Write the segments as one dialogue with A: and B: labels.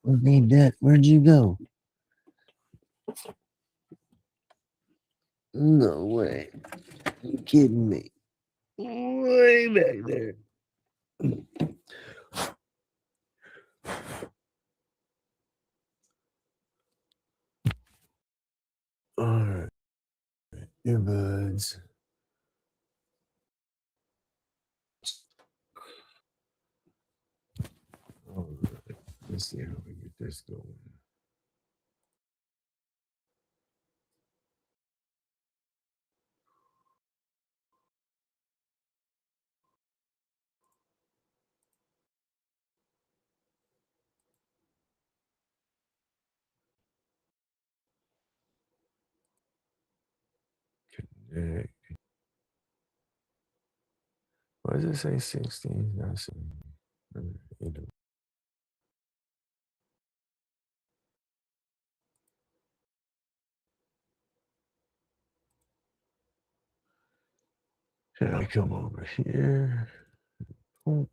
A: Okay, Dad, where'd you go? No way. You kidding me? Way back there. All right, earbuds. All right, let's see how we get this going. Connect. Why does it say 16? Not 17. Should I come over here? Oh,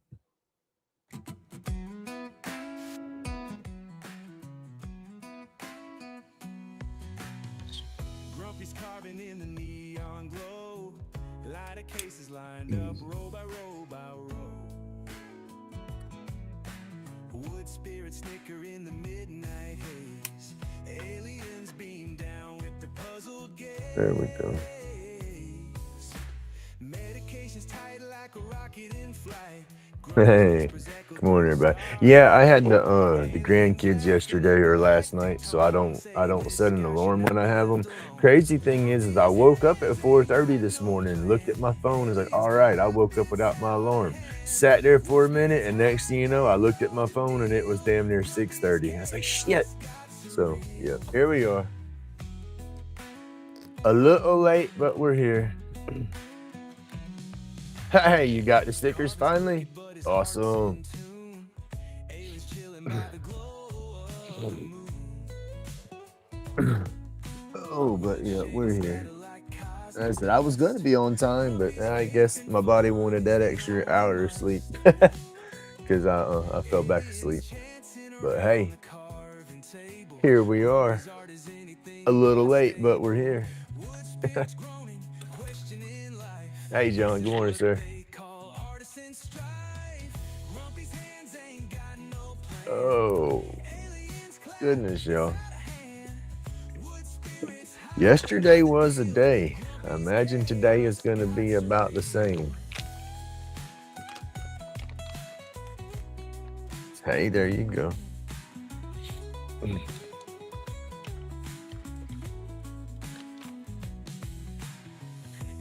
B: Grumpy's carving in the neon glow. Lighter cases lined up,
A: easy.
B: row by row by row. Wood spirits snicker in the midnight haze. Aliens beam down with the puzzled gaze.
A: There we go.
B: Medication's tight like a rocket in flight.
A: Hey, good morning, everybody. Yeah, I had the grandkids yesterday or last night, so I don't set an alarm when I have them. Crazy thing is I woke up at 4:30 this morning, looked at my phone, is like, all right, I woke up without my alarm. Sat there for a minute, and next thing you know, I looked at my phone and it was damn near 6:30. I was like, shit. So yeah, here we are. A little late, but we're here. Hey, you got the stickers finally? Awesome. Oh, but yeah, we're here. I said I was gonna be on time, but I guess my body wanted that extra hour of sleep because I fell back asleep. But hey, here we are. A little late, but we're here. Hey, John. Good morning, sir. Oh, goodness, y'all. Yesterday was a day. I imagine today is going to be about the same. Hey, there you go.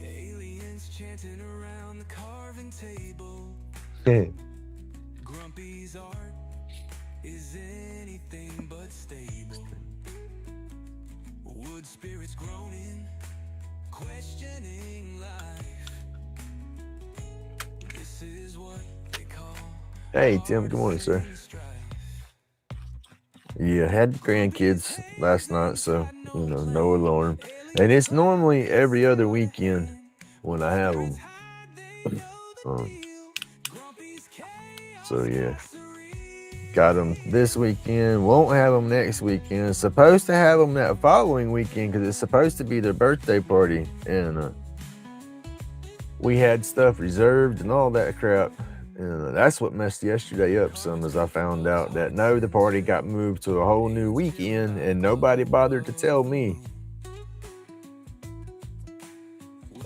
B: Aliens chanting around the carving table. Grumpy's art is anything but stable. Wood spirits groaning, questioning life. This is what they call.
A: Hey, Tim. Good morning, sir. Yeah, had grandkids last night, so no alarm. And it's normally every other weekend when I have them. So yeah, got them this weekend. Won't have them next weekend. Supposed to have them that following weekend because it's supposed to be their birthday party, and we had stuff reserved and all that crap. And that's what messed yesterday up some, as I found out that no, the party got moved to a whole new weekend and nobody bothered to tell me.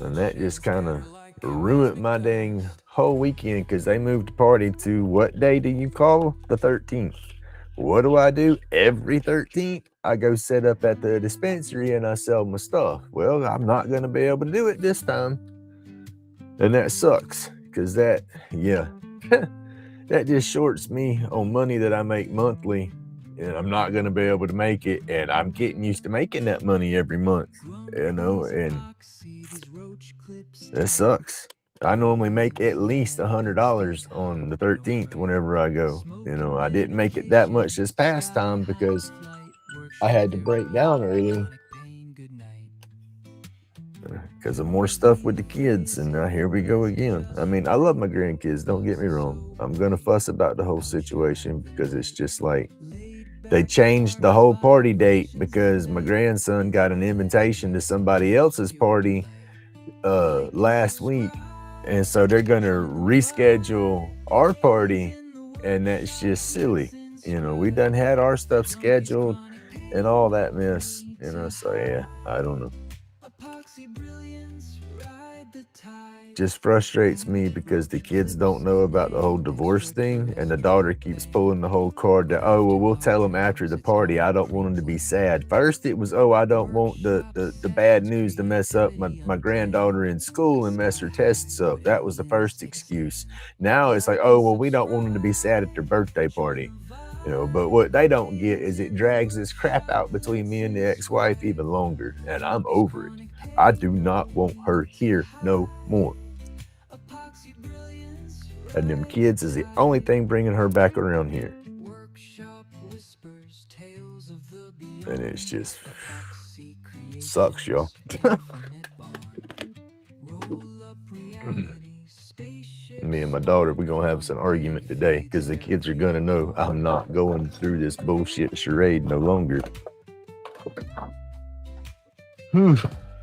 A: And that just kind of ruined my dang whole weekend because they moved the party to what day do you call? The 13th. What do? Every 13th, I go set up at the dispensary and I sell my stuff. Well, I'm not going to be able to do it this time. And that sucks because that just shorts me on money that I make monthly, and I'm not going to be able to make it. And I'm getting used to making that money every month, and that sucks. I normally make at least $100 on the 13th whenever I go. I didn't make it that much this past time because I had to break down early because of more stuff with the kids, and now here we go again. I mean, I love my grandkids, don't get me wrong. I'm gonna fuss about the whole situation because it's just like They changed the whole party date because my grandson got an invitation to somebody else's party last week, and so they're gonna reschedule our party, and that's just silly. We done had our stuff scheduled and all that mess. So yeah, I don't know. Just frustrates me because the kids don't know about the whole divorce thing, and the daughter keeps pulling the whole card that, oh, well, we'll tell them after the party. I don't want them to be sad. First, it was, oh, I don't want the bad news to mess up my granddaughter in school and mess her tests up. That was the first excuse. Now it's like, oh, well, we don't want them to be sad at their birthday party. But what they don't get is it drags this crap out between me and the ex-wife even longer, and I'm over it. I do not want her here no more. And them kids is the only thing bringing her back around here. And it's just sucks, y'all. Me and my daughter, we're going to have us an argument today because the kids are going to know I'm not going through this bullshit charade no longer.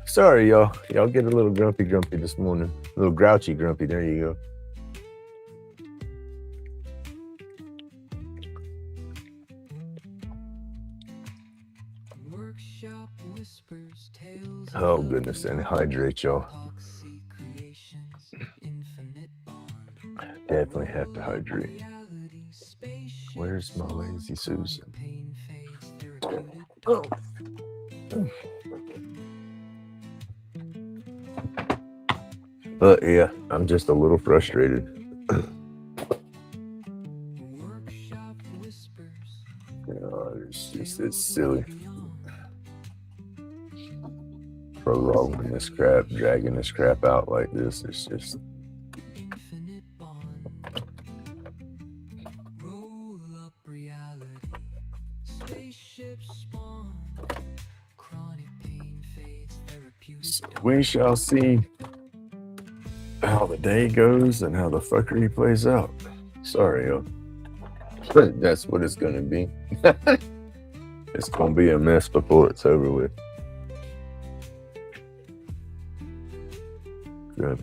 A: Sorry, y'all. Y'all get a little grumpy this morning. A little grouchy grumpy. There you go. Oh, goodness. And hydrate, y'all. Definitely have to hydrate. Where's my lazy Susan? Oh. But yeah, I'm just a little frustrated. It's silly. Prolonging this crap, dragging this crap out like this, it's just. We shall see how the day goes and how the fuckery plays out. Sorry, yo. But that's what it's gonna be. It's gonna be a mess before it's over with.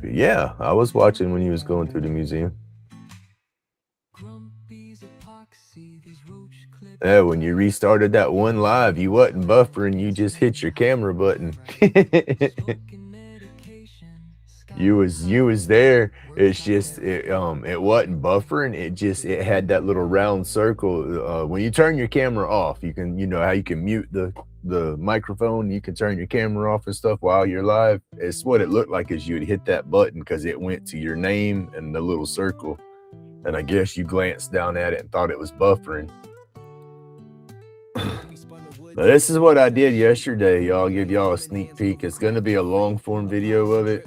A: Yeah, I was watching when he was going through the museum. Yeah, when you restarted that one live, you wasn't buffering, you just hit your camera button. You was there. It's just it wasn't buffering. It had that little round circle. When you turn your camera off, you can how you can mute the microphone. You can turn your camera off and stuff while you're live. It's what it looked like as you would hit that button because it went to your name and the little circle. And I guess you glanced down at it and thought it was buffering. Now, this is what I did yesterday, y'all. I'll give y'all a sneak peek. It's going to be a long form video of it.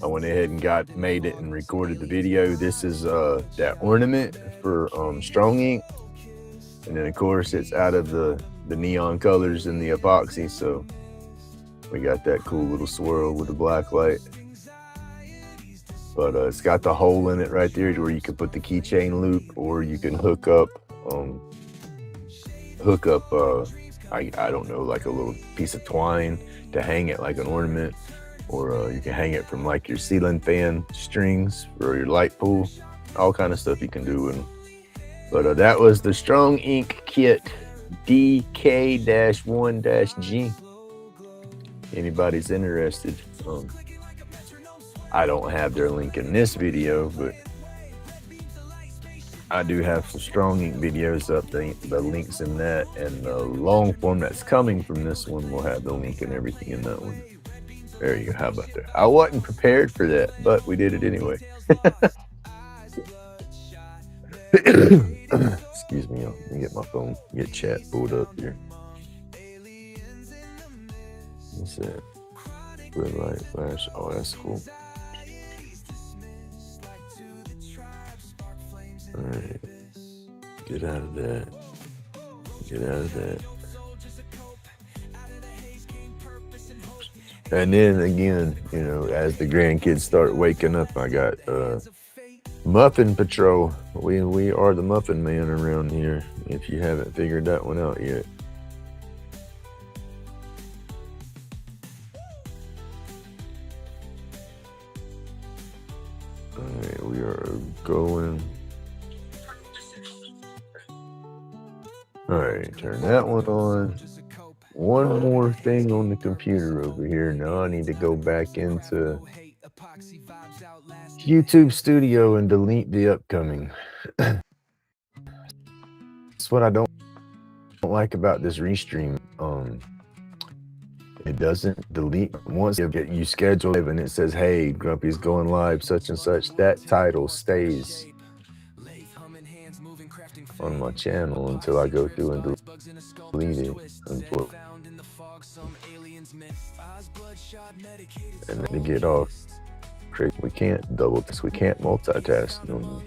A: I went ahead and made it and recorded the video. This is that ornament for Strong Ink. And then, of course, it's out of the neon colors and the epoxy. So we got that cool little swirl with the black light. But it's got the hole in it right there where you can put the keychain loop, or you can hook up I don't know, like a little piece of twine to hang it like an ornament, or you can hang it from like your ceiling fan strings or your light pool. All kind of stuff you can do with them. But that was the Strong Ink Kit DK-1-G. Anybody's interested, I don't have their link in this video, but I do have some Strong Ink videos up. The links in that, and the long form that's coming from this one will have the link and everything in that one. There you go. How about that? I wasn't prepared for that, but we did it anyway. Excuse me. Let me get my phone. Get chat pulled up here. What's that? Red light flash. Oh, that's cool. All right, get out of that. And then again, as the grandkids start waking up, I got Muffin Patrol. We are the Muffin Man around here. if you haven't figured that one out yet. Alright, we are going. Alright, turn that one on. One more thing on the computer over here. Now I need to go back into YouTube Studio and delete the upcoming. That's what I don't like about this restream. It doesn't delete once you schedule it and it says, "Hey, Grumpy's going live, such and such." That title stays on my channel until I go through and delete it. And then to get off, we can't double this. We can't multitask no more.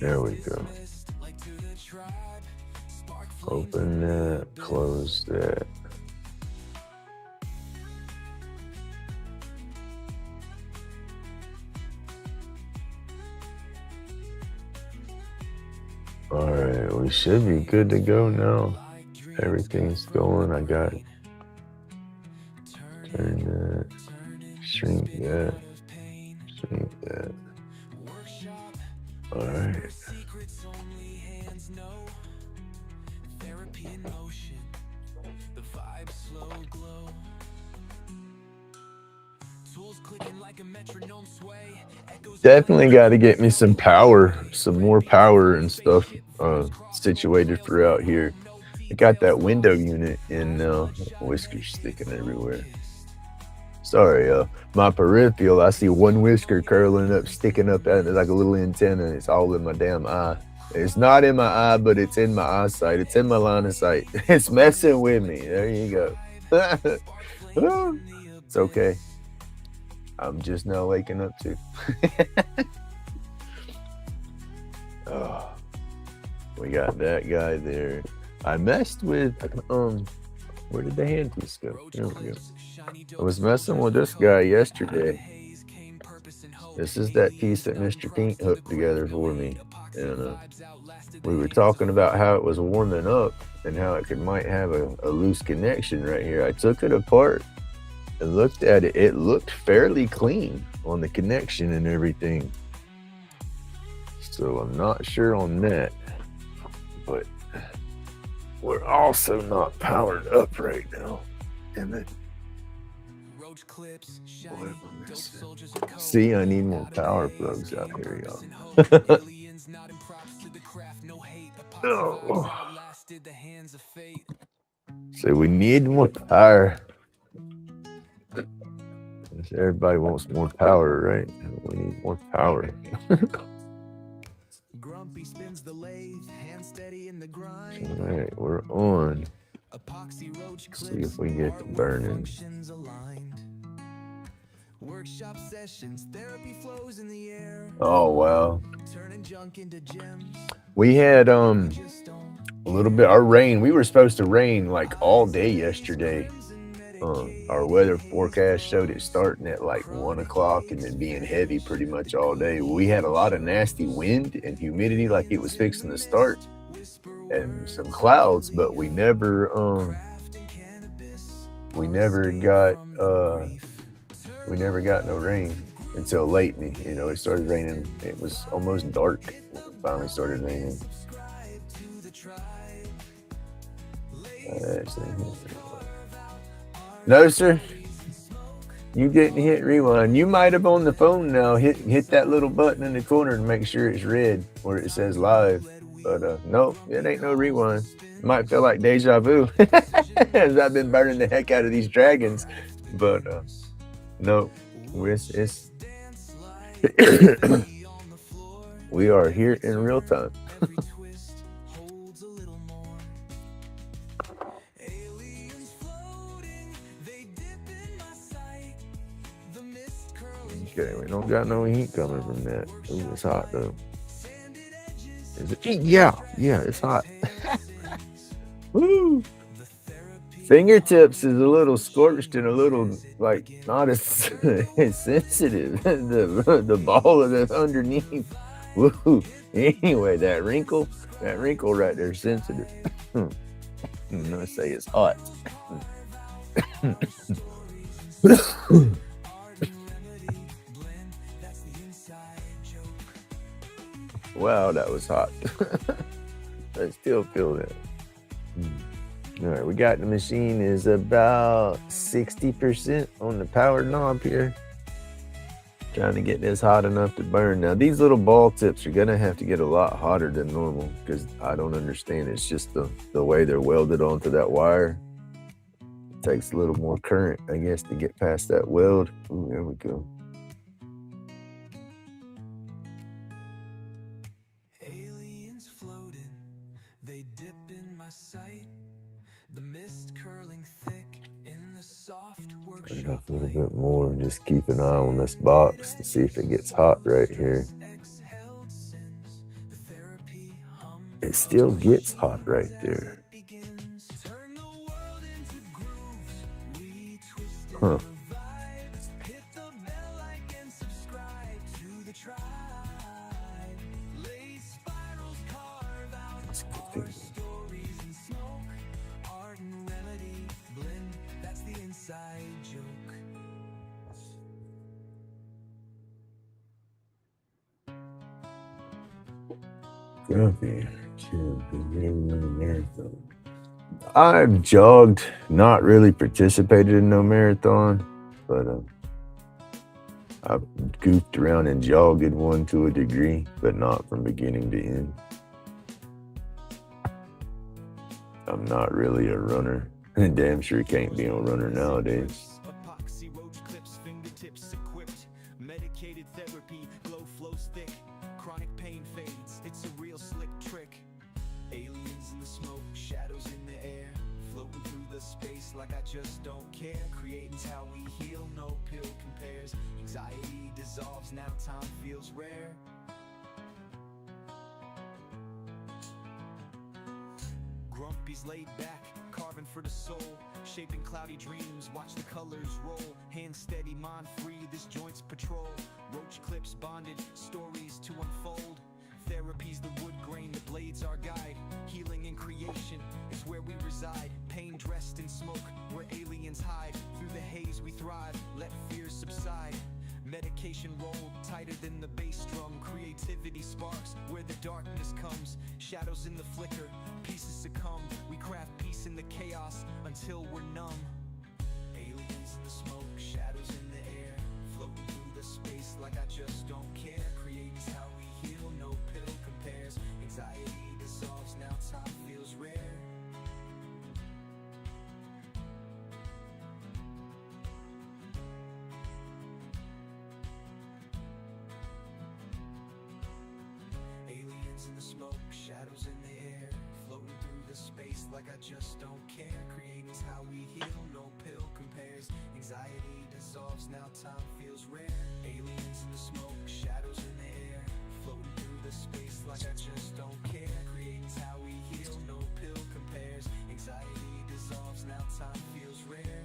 A: There we go. Open that, close that. All right, we should be good to go now. Everything's going. I got it. Turn that, shrink that, shrink that. All right. Definitely got to get me some power, some more power and stuff situated throughout here. I got that window unit in now. Whiskers sticking everywhere. Sorry, my peripheral, I see one whisker curling up, sticking up at it like a little antenna. It's all in my damn eye. It's not in my eye, but it's in my eyesight. It's in my line of sight. It's messing with me. There you go. It's okay. I'm just now waking up too. Oh, we got that guy there. I messed with where did the hand piece go? There we go. I was messing with this guy yesterday. This is that piece that Mr. Pink hooked together for me. And we were talking about how it was warming up and how it might have a loose connection right here. I took it apart and looked at it. It looked fairly clean on the connection and everything. So I'm not sure on that. But we're also not powered up right now. Damn it. See, I need more power plugs out here, y'all. Oh. So we need more power. Everybody wants more power, right? We need more power.
B: Grumpy spins the lathe, hand steady in the grind.
A: All right, we're on.
B: Epoxy roach clips,
A: see if we get to burning.
B: Workshop sessions, therapy flows in the air.
A: Oh wow.
B: Turning junk into gems.
A: We had a little bit our rain. We were supposed to rain like all day yesterday. Our weather forecast showed it starting at like 1 o'clock and then being heavy pretty much all day. We had a lot of nasty wind and humidity like it was fixing to start and some clouds, but we never got no rain until late. You know, it started raining. It was almost dark when it finally started raining. No, sir. You didn't hit rewind. You might have on the phone now hit that little button in the corner to make sure it's red where it says live. But nope, it ain't no rewind. It might feel like deja vu as I've been burning the heck out of these dragons. But no, it's we are here in real time. Okay, we don't got no heat coming from that. Ooh, it's hot though. Is it? Yeah, it's hot. Woo! Fingertips is a little scorched and a little like not as, as sensitive. The ball of the underneath. Woo. Anyway, that wrinkle right there is sensitive. I'm gonna say it's hot. Wow, that was hot. I still feel that. All right, we got the machine is about 60% on the power knob here. Trying to get this hot enough to burn. Now, these little ball tips are going to have to get a lot hotter than normal because I don't understand. It's just the way they're welded onto that wire. It takes a little more current, I guess, to get past that weld. Ooh, there we go.
B: Aliens floating, they dip in my sight. The mist curling thick in the soft
A: Turn it
B: workshop
A: up a little
B: light.
A: bit more and just keep an eye on this box to see if it gets hot right here.
B: Exhaled sins, the therapy hum
A: It still gets hot right there.
B: begins. Turn the world into grooves, we twist it
A: Huh.
B: vibes. Hit the bell like and subscribe to the tribe. Lace spirals carve out
A: Let's get
B: our
A: this.
B: stories in smoke. Art and remedy blend, that's the inside joke.
A: I've jogged, not really participated in no marathon, but I've goofed around and jogged one to a degree, but not from beginning to end. I'm not really a runner. Damn sure can't be a runner nowadays.
B: Epoxy roach clips, fingertips equipped. Medicated therapy, glow flows thick. Chronic pain fades, it's a real slick trick. Aliens in the smoke, shadows in the air. Floating through the space like I just don't care. Creating's how we heal, no pill compares. Anxiety dissolves, now time feels rare. Grumpy's laid back, carving for the soul, shaping cloudy dreams, watch the colors roll. Hand steady, mind free, this joint's patrol. Roach clips bonded, stories to unfold. Therapy's the wood grain, the blade's our guide. Healing and creation is where we reside. Pain dressed in smoke, where aliens hide. Through the haze we thrive, let fears subside. Medication rolled tighter than the bass drum. Creativity sparks where the darkness comes. Shadows in the flicker, pieces succumb. We craft peace in the chaos until we're numb. Aliens in the smoke, shadows in the air. Floating through the space like I just don't care. Creating's how we heal, no pill compares. Anxiety dissolves, now time feels rare. Aliens in the smoke, shadows in the air. Floating through the space like I just don't care. Creating's how we heal, no pill compares. Anxiety dissolves, now time feels rare. Aliens in the smoke, shadows in the air. Floating through the space like I just don't care. Creating's how we heal, no pill compares. Anxiety dissolves, now time feels rare.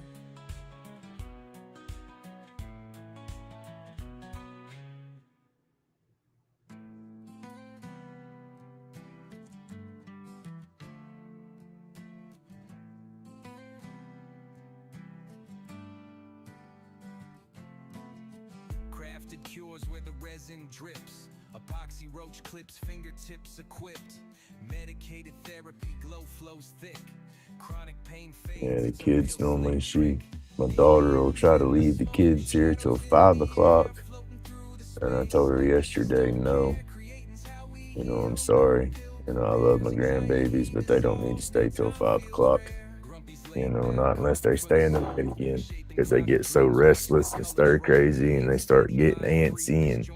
B: Crafted cures where the resin drips. Epoxy roach clips, fingertips equipped. Medicated therapy, glow flows thick. Chronic pain fades.
A: Yeah, the
B: it's a
A: kids
B: real
A: normally
B: slick trick.
A: my daughter will try to leave the kids here till 5 o'clock. And I told her yesterday, no, I'm sorry. I love my grandbabies, but they don't need to stay till 5 o'clock. Not unless they stay in the bed again, because they get so restless and stir crazy and they start getting antsy and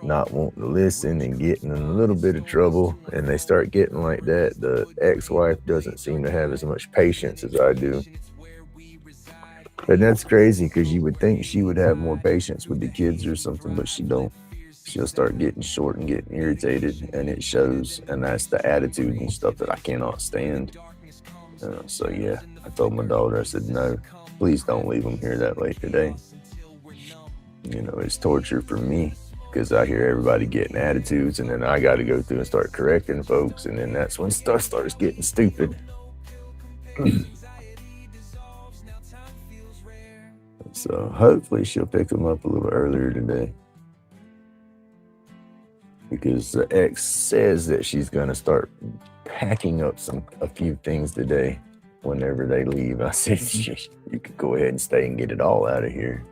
A: not wanting to listen and getting in a little bit of trouble. And they start getting like that. The ex-wife doesn't seem to have as much patience as I do. And that's crazy because you would think she would have more patience with the kids or something, but she don't. She'll start getting short and getting irritated, and it shows. And that's the attitude and stuff that I cannot stand. So yeah, I told my daughter, I said, no, please don't leave them here that late today. It's torture for me because I hear everybody getting attitudes, and then I got to go through and start correcting folks, and then that's when stuff starts getting stupid. So hopefully she'll pick them up a little earlier today, because the ex says that she's gonna start packing up a few things today whenever they leave. I said, you could go ahead and stay and get it all out of here.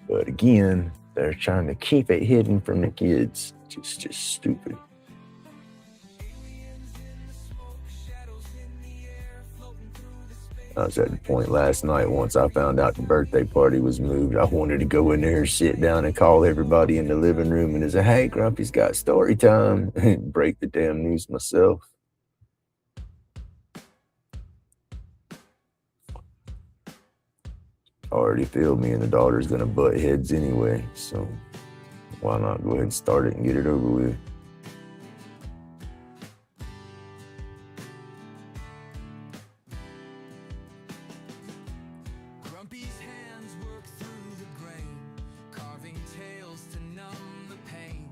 A: But again, they're trying to keep it hidden from the kids. Just stupid. I was at the point last night, once I found out the birthday party was moved, I wanted to go in there, sit down, and call everybody in the living room and say, hey, Grumpy's got story time, and break the damn news myself. I already feel me and the daughter's going to butt heads anyway, so why not go ahead and start it and get it over with?
B: Grumpy's hands work through the grain, carving tales to numb the pain.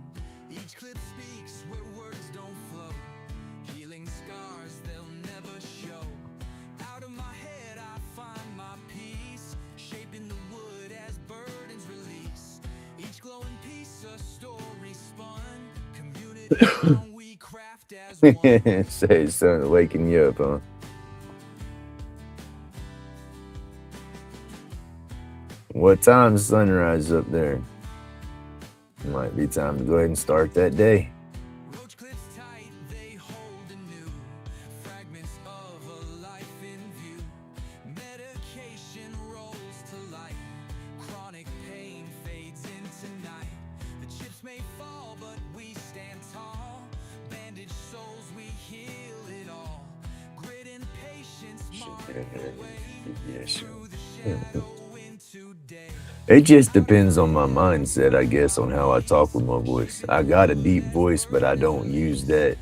B: Each clip speaks where words don't flow, healing scars they'll never show. Out of my head I find my peace, shaping the wood as burdens release. Each glowing piece a story spun, community song we craft as one.
A: Say, son, waking you up, huh? What time's sunrise up there? Might be time to go ahead and start that day.
B: Roach clips tight, they hold anew fragments of a life in view. Medication rolls to light, chronic pain fades into night. The chips may fall, but we stand tall. Bandaged souls, we heal it all. Grit and patience mark the way through the shadow into day.
A: It just depends on my mindset, I guess, on how I talk with my voice. I got a deep voice, but I don't use that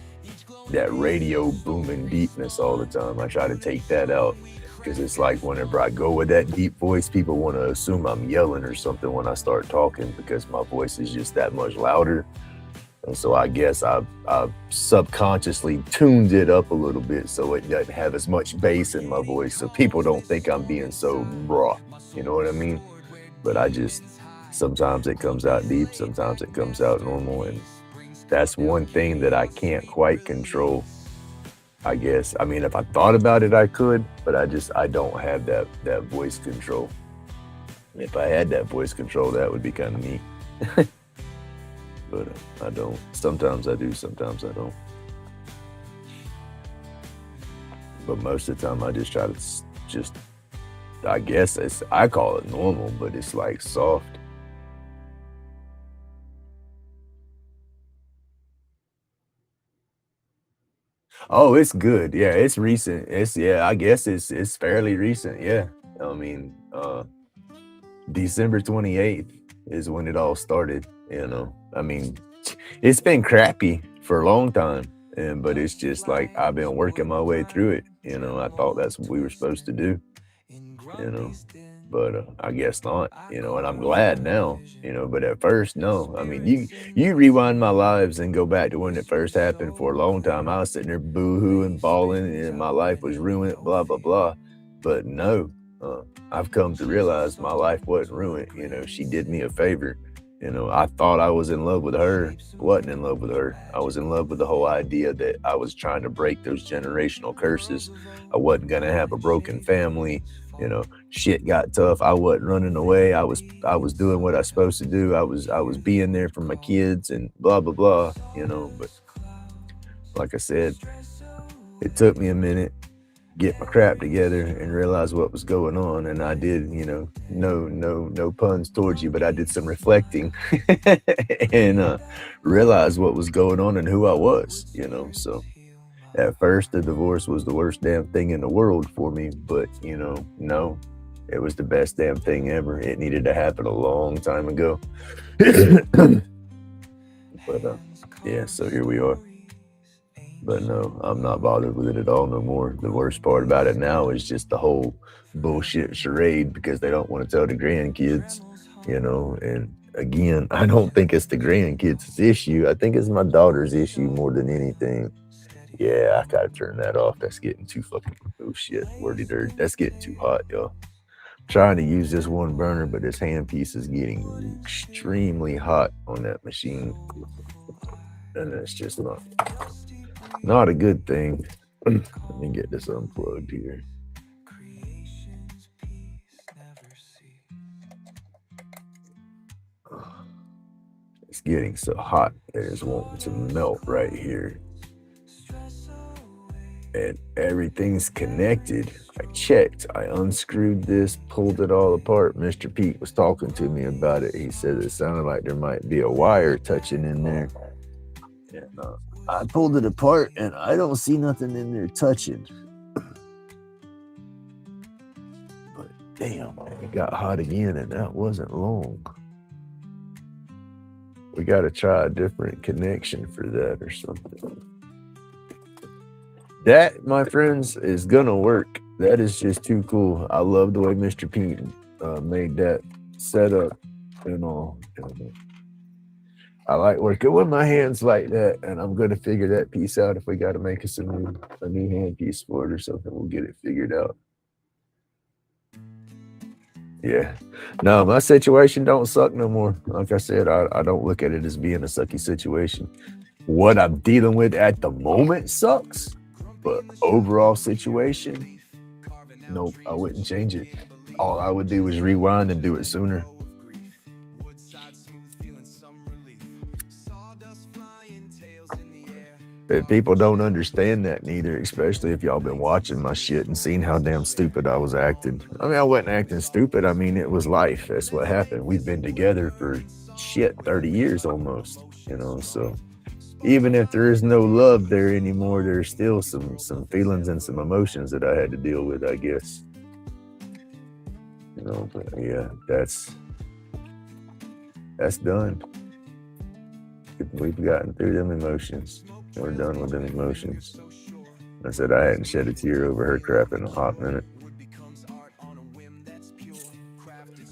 A: radio booming deepness all the time. I try to take that out, because it's like whenever I go with that deep voice, people want to assume I'm yelling or something when I start talking, because my voice is just that much louder. And so I guess I've subconsciously tuned it up a little bit so it doesn't have as much bass in my voice, so people don't think I'm being so raw. You know what I mean? But sometimes it comes out deep, sometimes it comes out normal, and that's one thing that I can't quite control, I guess. I mean, if I thought about it, I could, but I don't have that voice control. If I had that voice control, that would be kind of neat. But I don't. Sometimes I do, sometimes I don't. But most of the time I just try to I guess I call it normal, but it's like soft. Oh, it's good. Yeah, it's recent. I guess it's fairly recent. Yeah. I mean, December 28th is when it all started, I mean, it's been crappy for a long time, but it's just like I've been working my way through it. I thought that's what we were supposed to do, but I guess not, and I'm glad now, but at first, no. I mean, you rewind my lives and go back to when it first happened. For a long time, I was sitting there boo-hooing, bawling, and my life was ruined, blah, blah, blah. But no, I've come to realize my life wasn't ruined. She did me a favor. I thought I was in love with her. Wasn't in love with her. I was in love with the whole idea that I was trying to break those generational curses. I wasn't gonna have a broken family. Shit got tough. I wasn't running away. I was doing what I was supposed to do. I was being there for my kids and blah blah blah. But like I said, it took me a minute get my crap together and realize what was going on. And I did, no puns towards you, but I did some reflecting and realized what was going on and who I was, so at first the divorce was the worst damn thing in the world for me, but no, it was the best damn thing ever. It needed to happen a long time ago. But yeah, so here we are. But no, I'm not bothered with it at all no more. The worst part about it now is just the whole bullshit charade because they don't want to tell the grandkids, And again, I don't think it's the grandkids' issue. I think it's my daughter's issue more than anything. Yeah, I gotta turn that off. That's getting too fucking oh shit, wordy dirt. That's getting too hot, y'all. Trying to use this one burner, but this handpiece is getting extremely hot on that machine, and it's just not a good thing. Let me get this unplugged here. It's getting so hot that it's wanting to melt right here. And everything's connected. I checked. I unscrewed this, pulled it all apart. Mr. Pete was talking to me about it. He said it sounded like there might be a wire touching in there. And I pulled it apart, and I don't see nothing in there touching. But damn, it got hot again, and that wasn't long. We got to try a different connection for that or something. That, my friends, is gonna work. That is just too cool. I love the way Mr. Pete made that setup and all. I like working with my hands like that, and I'm gonna figure that piece out. If we got to make us a new hand piece for it or something, we'll get it figured out. Yeah. No, my situation don't suck no more. Like I said, I don't look at it as being a sucky situation. What I'm dealing with at the moment sucks. But overall situation, nope, I wouldn't change it. All I would do is rewind and do it sooner. But people don't understand that neither, especially if y'all been watching my shit and seen how damn stupid I was acting. I mean, I wasn't acting stupid. I mean, it was life. That's what happened. We've been together for 30 years almost, so even if there is no love there anymore, there's still some feelings and some emotions that I had to deal with, I guess. But yeah, that's done. We've gotten through them emotions. We're done with them emotions. I said I hadn't shed a tear over her crap in a hot minute.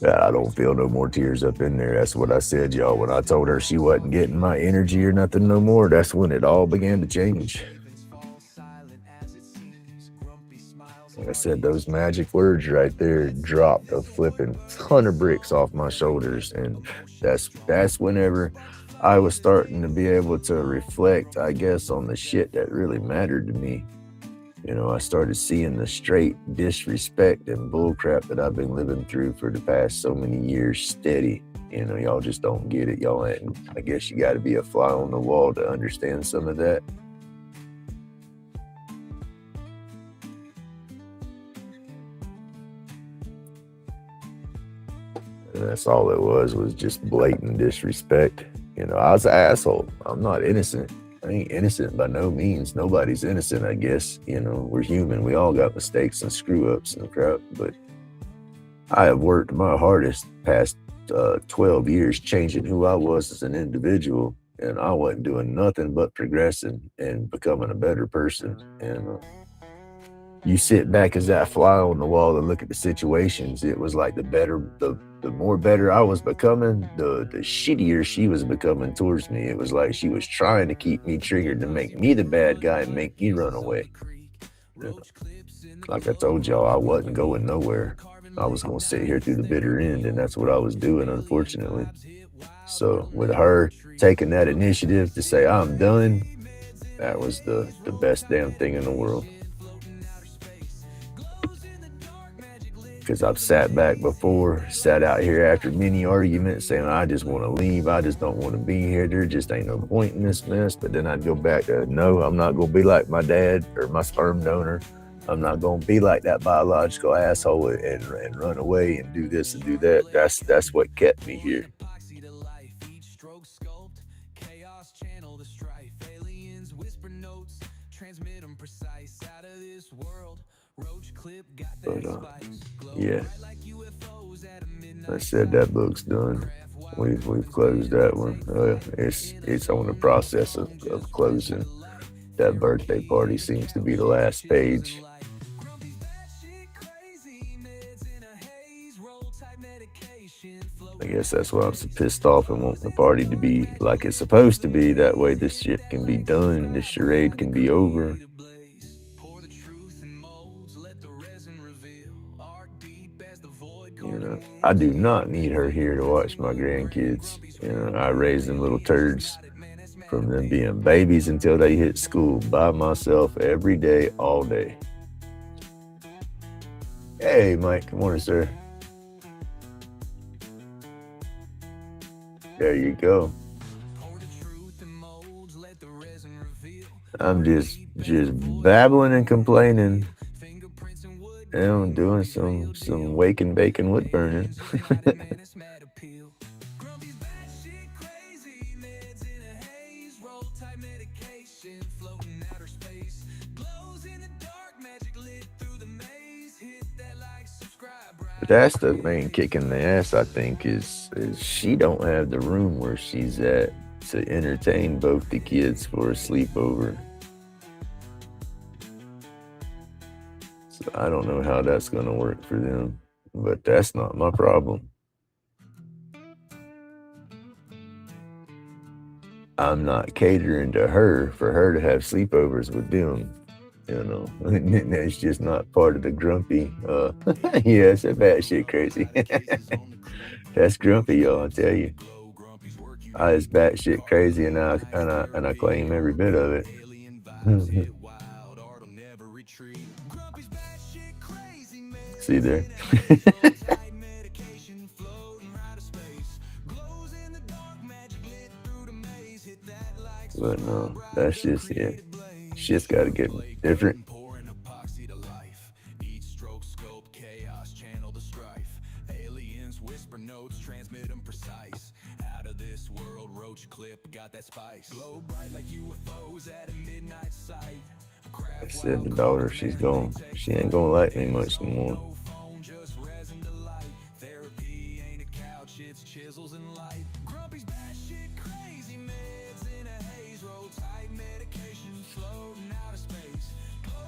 A: I don't feel no more tears up in there. That's what I said, y'all. When I told her she wasn't getting my energy or nothing no more, that's when it all began to change. Like I said, those magic words right there dropped a flipping ton of bricks off my shoulders. And that's whenever I was starting to be able to reflect, I guess, on the shit that really mattered to me. I started seeing the straight disrespect and bullcrap that I've been living through for the past so many years steady. Y'all just don't get it. Y'all ain't, I guess you got to be a fly on the wall to understand some of that. And that's all it was just blatant disrespect. I was an asshole. I'm not innocent. I ain't innocent by no means. Nobody's innocent, I guess. We're human. We all got mistakes and screw-ups and crap. But I have worked my hardest past 12 years changing who I was as an individual. And I wasn't doing nothing but progressing and becoming a better person. And you sit back as that fly on the wall and look at the situations. It was like the more better I was becoming, the shittier she was becoming towards me. It was like she was trying to keep me triggered to make me the bad guy and make me run away. Like I told y'all, I wasn't going nowhere. I was going to sit here through the bitter end, and that's what I was doing, unfortunately. So with her taking that initiative to say I'm done, that was the best damn thing in the world. Because I've sat back before, sat out here after many arguments saying, I just want to leave. I just don't want to be here. There just ain't no point in this mess. But then I'd go back to, no, I'm not going to be like my dad or my sperm donor. I'm not going to be like that biological asshole and run away and do this and do that. That's what kept me here. But, yeah, I said that book's done. We've closed that one. It's on the process of closing. That birthday party seems to be the last page. I guess that's why I'm so pissed off and want the party to be like it's supposed to be. That way, this shit can be done. This charade can be over. I do not need her here to watch my grandkids. I raised them little turds from them being babies until they hit school by myself every day, all day. Hey, Mike. Good morning, sir. There you go. I'm just babbling and complaining. And I'm doing some wake and bacon wood burning. But that's the main kick in the ass, I think, is she don't have the room where she's at to entertain both the kids for a sleepover. So I don't know how that's gonna work for them, but that's not my problem. I'm not catering to her for her to have sleepovers with them. That's just not part of the grumpy. Yeah, it's a bad shit crazy. That's grumpy, y'all. I tell you, I is batshit crazy, and I claim every bit of it. See there. But no, that's just it. Shit's got to get different. I said the daughter, she's gone. She ain't gonna like me much no more.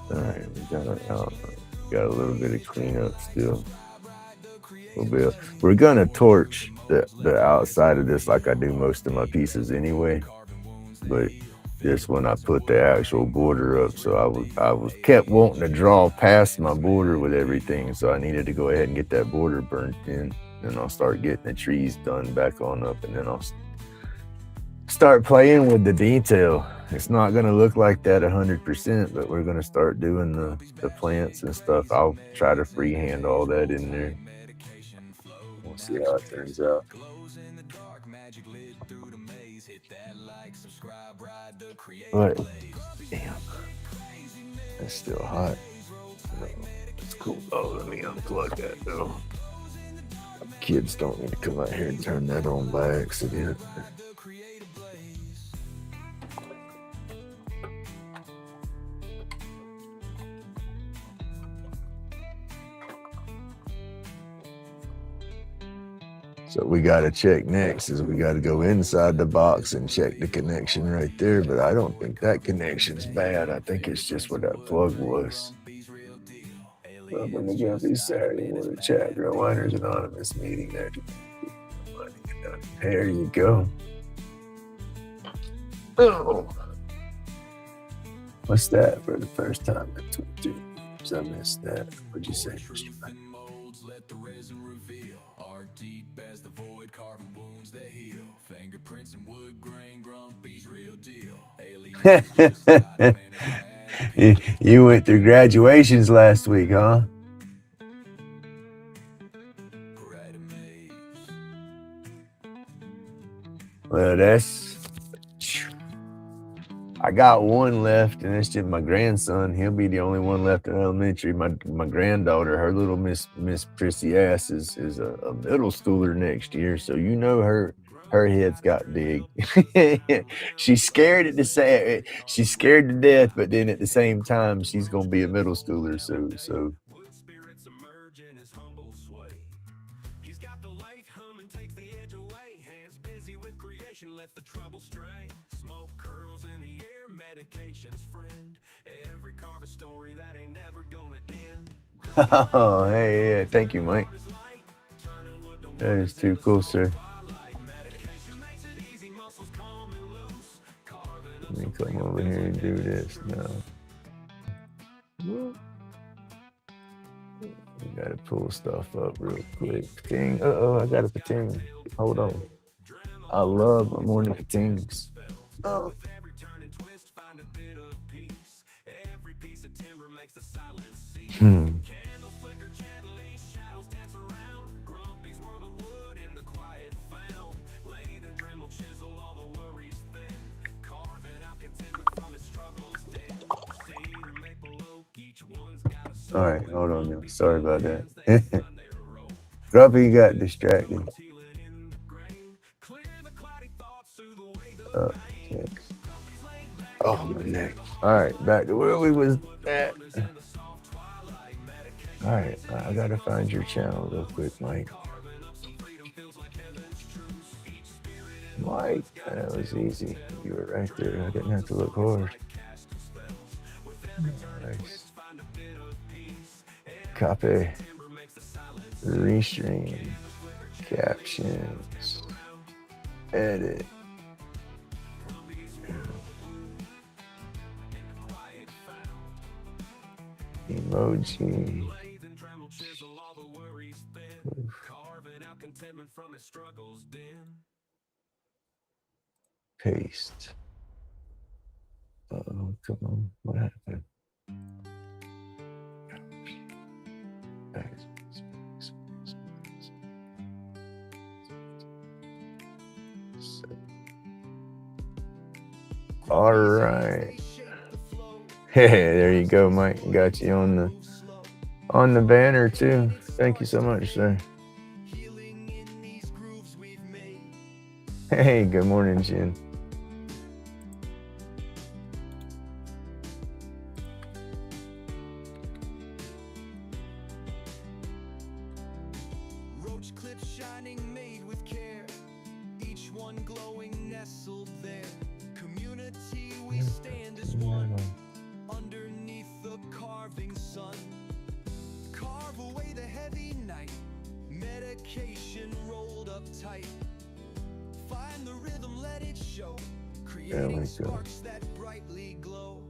A: All right, we got a little bit of cleanup still. A little bit. We're gonna torch the outside of this like I do most of my pieces anyway. But this one I put the actual border up, so I was kept wanting to draw past my border with everything, so I needed to go ahead and get that border burnt in. Then I'll start getting the trees done back on up, and then I'll start playing with the detail. It's not gonna look like that 100%, but we're gonna start doing the plants and stuff. I'll try to freehand all that in there. We'll see how it turns out. But damn, it's still hot. No, it's cool. Oh, let me unplug that though. Kids don't need to come out here and turn that on by accident. So we got to check next is we got to go inside the box and check the connection right there. But I don't think that connection's bad. I think it's just where that plug was. Welcome to Grumpy Saturday morning chat. Real Winers Anonymous meeting there. There you go. Oh. What's that for the first time in 22 years? I missed that. What'd you say, Mr. You went through graduations last week, huh? Well, I got one left, and it's just my grandson. He'll be the only one left in elementary. My granddaughter, her little Miss Prissy ass is a middle schooler next year, so her head's got big. She's scared to say it. She's scared to death, but then at the same time, she's gonna be a middle schooler. So. Oh, hey, yeah. Thank you, Mike. That is too cool, sir. Let me come over here and do this now. We gotta pull stuff up real quick. Pating. I got a pating. Hold on. I love my morning patings. Oh. Hmm. All right, hold on now. Sorry about that. Grumpy got distracted. Yes. Oh, my neck. All right, back to where we was at. All right, I gotta find your channel real quick, Mike. Mike, that was easy. You were right there. I didn't have to look hard. Nice. Copy. Restream. Captions. Edit. Emoji. Paste. Oh, come on. What happened? All right. Hey, there you go, Mike. Got you on the banner too. Thank you so much, sir. Hey, good morning, Jen.
B: Roach clips shining, made with care. Each one glowing, nestled there. Community, we stand as one. Underneath the carving sun. Carve away the heavy night. Medication rolled up tight. Find the rhythm, let it show. Creating sparks that brightly glow.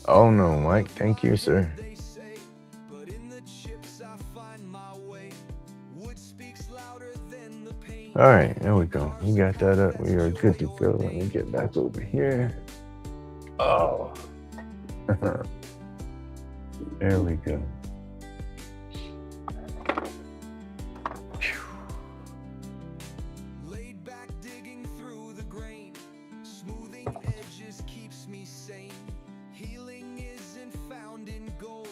A: Oh no, Mike. Thank you, sir. All right, there we go. We got that up. We are good to go. Let me get back over here. Oh. There we go.
B: Laid back, digging through the grain. Smoothing edges keeps me sane. Healing isn't found in gold,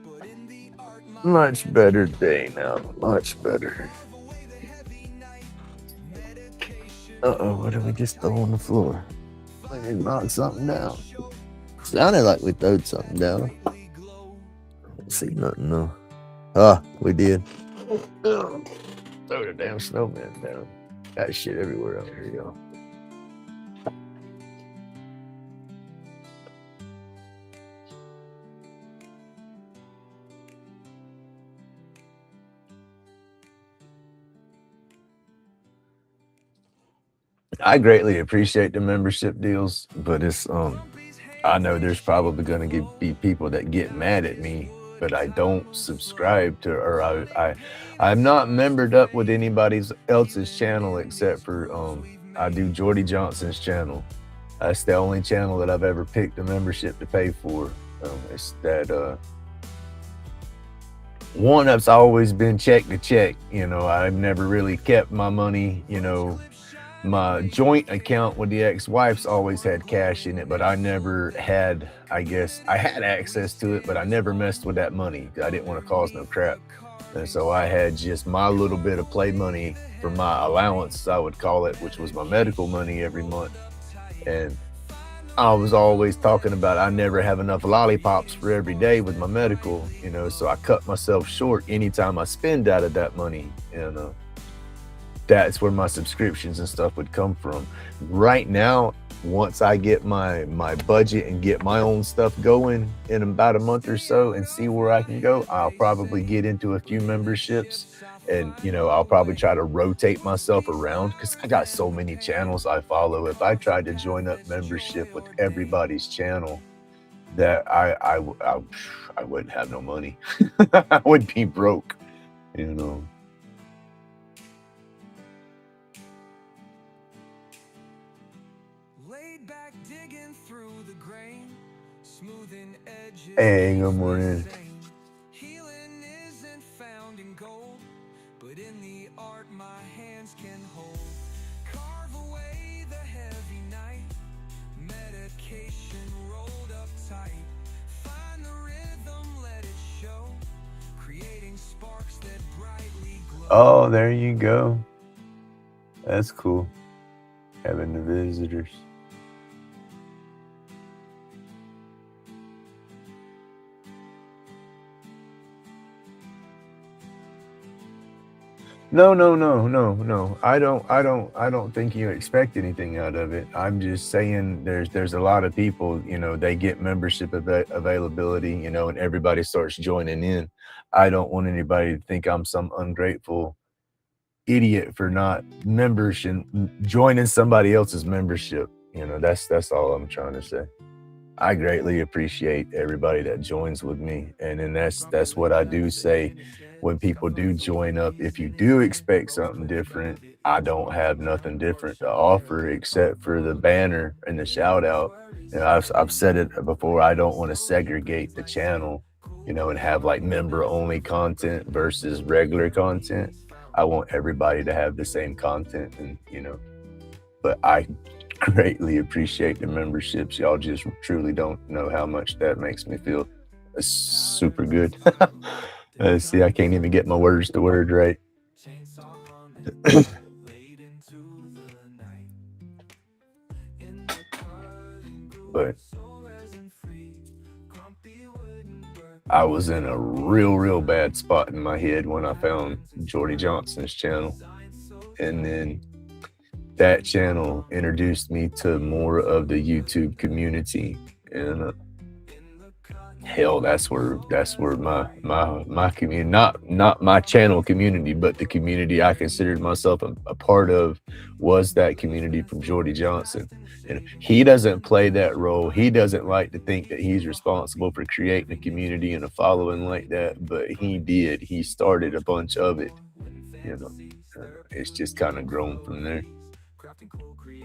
B: but in the art.
A: Much better day now. Much better. Uh-oh, what did we just throw on the floor? We did knock something down. Sounded like we throwed something down. Don't see nothing though. Ah, we did. Throw the damn snowman down. Got shit everywhere out here, y'all. I greatly appreciate the membership deals, but it's I know there's probably going to be people that get mad at me, but I don't subscribe to, or I'm not membered up with anybody else's channel except for I do Jordy Johnson's channel. That's the only channel that I've ever picked a membership to pay for. It's that one that's always been check to check. You know, I've never really kept my money, you know. My joint account with the ex-wife's always had cash in it, but I never had, I guess, I had access to it, but I never messed with that money. I didn't want to cause no crap. And so I had just my little bit of play money for my allowance, I would call it, which was my medical money every month. And I was always talking about I never have enough lollipops for every day with my medical, so I cut myself short anytime I spend out of that money. And that's where my subscriptions and stuff would come from. Right now, once I get my budget and get my own stuff going in about a month or so and see where I can go, I'll probably get into a few memberships, and I'll probably try to rotate myself around because I got so many channels I follow. If I tried to join up membership with everybody's channel, that I wouldn't have no money. I would be broke, you know.
B: Laid back digging through the grain, smoothing edges.
A: Hey, good morning.
B: Healing isn't found in gold, but in the art my hands can hold. Carve away the heavy night, medication rolled up tight. Find the rhythm, let it show, creating sparks that brightly glow.
A: Oh, there you go. That's cool. Having the visitors. No, no, no, no, no. I don't think you expect anything out of it. I'm just saying there's a lot of people, they get membership availability, and everybody starts joining in. I don't want anybody to think I'm some ungrateful idiot for not membership joining somebody else's membership. That's all I'm trying to say. I greatly appreciate everybody that joins with me, and then that's what I do say when people do join up. If you do expect something different, I don't have nothing different to offer except for the banner and the shout out. I've said it before. I don't want to segregate the channel, and have like member only content versus regular content. I want everybody to have the same content, and but I greatly appreciate the memberships. Y'all just truly don't know how much that makes me feel. Super good. See, I can't even get my words to word right. But I was in a real bad spot in my head when I found Jordy Johnson's channel. And then that channel introduced me to more of the YouTube community, and hell, that's where my community, not my channel community, but the community I considered myself a part of, was that community from Jordy Johnson. And he doesn't play that role. He doesn't like to think that he's responsible for creating a community and a following like that, but he did. He started a bunch of it. It's just kind of grown from there.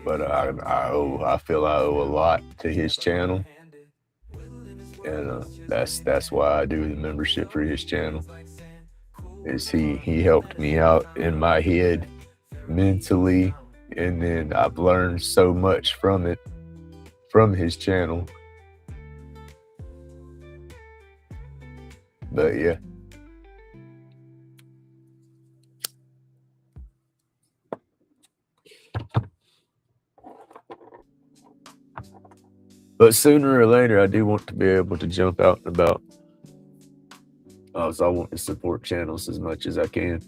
A: But I feel I owe a lot to his channel, and that's why I do the membership for his channel. Is he helped me out in my head mentally, and then I've learned so much from it, from his channel. But yeah. But sooner or later, I do want to be able to jump out and about. So I want to support channels as much as I can.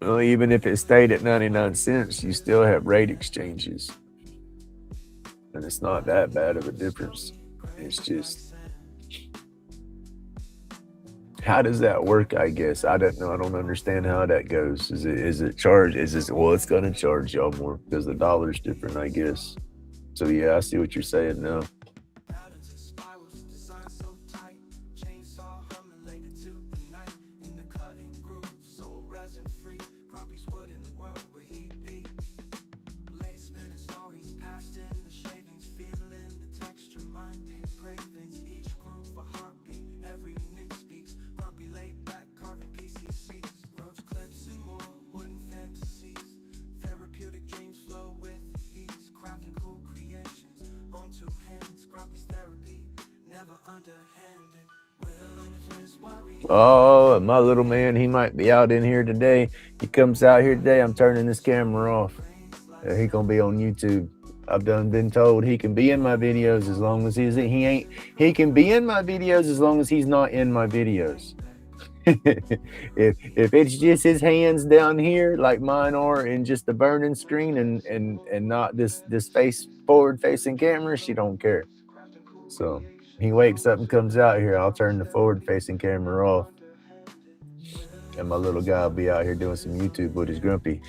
A: Well, even if it stayed at 99 cents, you still have rate exchanges. And it's not that bad of a difference. It's just, how does that work? I guess I don't know. I don't understand how that goes. Is it charged? Well, it's gonna charge y'all more because the dollar's different, I guess. So yeah, I see what you're saying now.
B: Therapeutic dreams flow with ease, crafting cool creations onto hand
A: Oh, my little man, he might be out in here today. He comes out here today. I'm turning this camera off. He gonna be on YouTube. I've done been told he can be in my videos as long as he can be in my videos as long as he's not in my videos. if it's just his hands down here like mine are in just the burning screen and not this face forward facing camera, she don't care. So he wakes up and comes out here, I'll turn the forward facing camera off, and my little guy will be out here doing some YouTube with his grumpy.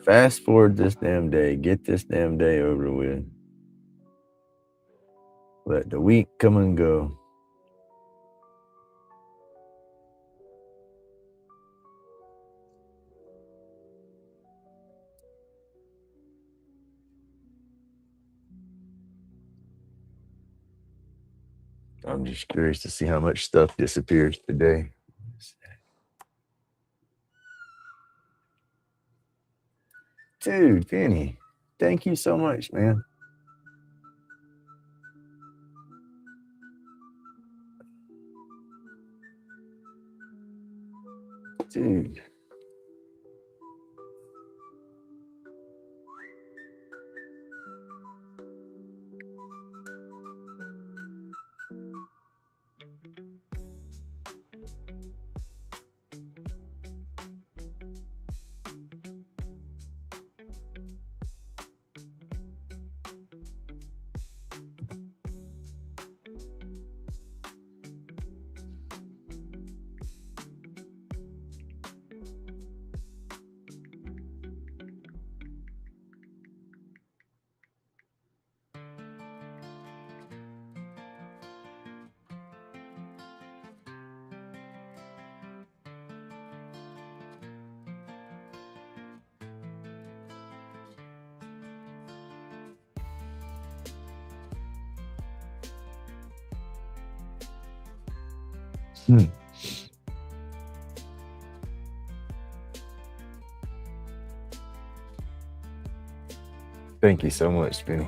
A: Fast forward this damn day. Get this damn day over with. Let the week come and go. I'm just curious to see how much stuff disappears today. Dude, Penny, thank you so much, man. Dude. Thank you so much, Penny.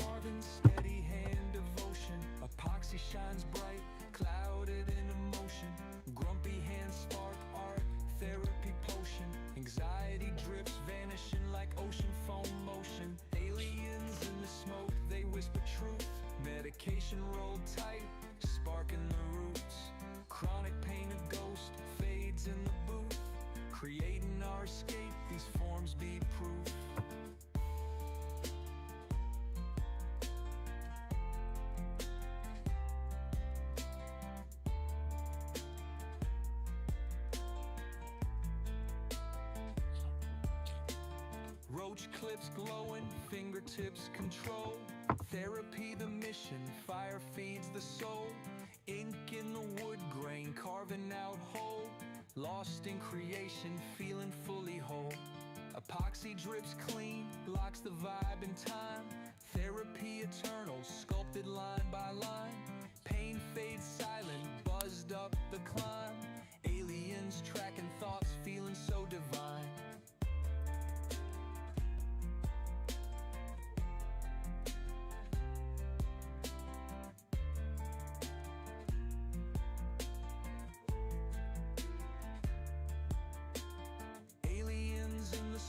B: Roach clips glowing, fingertips control. Therapy the mission, fire feeds the soul. Ink in the wood grain, carving out whole. Lost in creation, feeling fully whole. Epoxy drips clean, locks the vibe in time. Therapy eternal, sculpted line by line. Pain fades silent, buzzed up the climb. Aliens tracking thoughts, feeling so divine.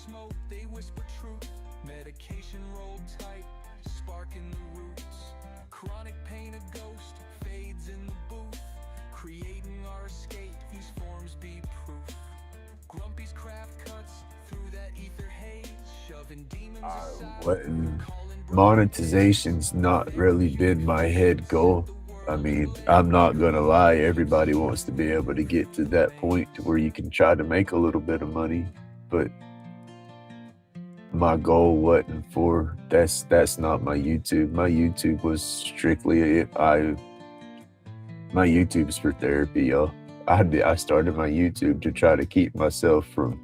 B: Smoke, they whisper truth. Medication rolled tight, sparking the roots. Chronic pain, a ghost, fades in the booth. Creating our escape, these forms be proof. Grumpy's craft cuts through that ether haze, shoving demons aside.
A: Monetization's not really been my head goal. I mean, I'm not gonna lie, everybody wants to be able to get to that point to where you can try to make a little bit of money, but my goal wasn't for that's not my YouTube. My YouTube was strictly my YouTube is for therapy, y'all. I started my YouTube to try to keep myself from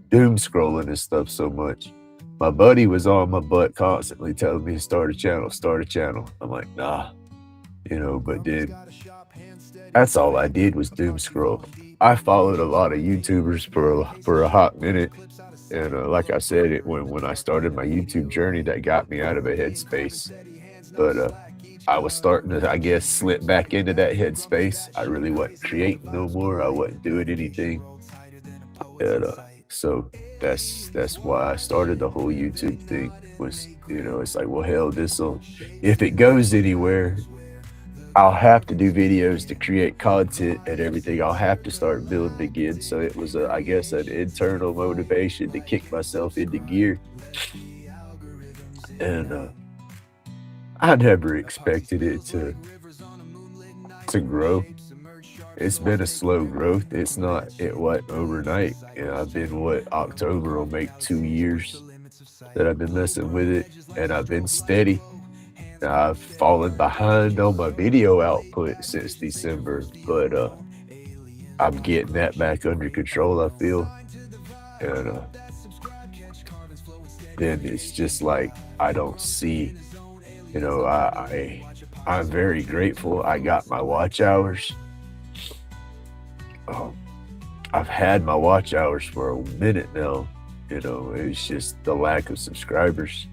A: doom scrolling and stuff so much. My buddy was on my butt constantly telling me to start a channel, start a channel. I'm like, nah, but then that's all I did was doom scroll. I followed a lot of YouTubers for a hot minute, and like I said, when I started my YouTube journey, that got me out of a headspace. But I was starting to, I guess, slip back into that headspace. I really wasn't creating no more. I wasn't doing anything, and so that's why I started the whole YouTube thing. Was it's like, well, hell, this'll if it goes anywhere, I'll have to do videos to create content and everything. I'll have to start building again. So it was, I guess, an internal motivation to kick myself into gear. And I never expected it to grow. It's been a slow growth. It's not it what overnight. I've been October will make 2 years that I've been messing with it, and I've been steady. I've fallen behind on my video output since December, but I'm getting that back under control, I feel. And then it's just like I don't see, I'm very grateful I got my watch hours. Um, I've had my watch hours for a minute now. It's just the lack of subscribers.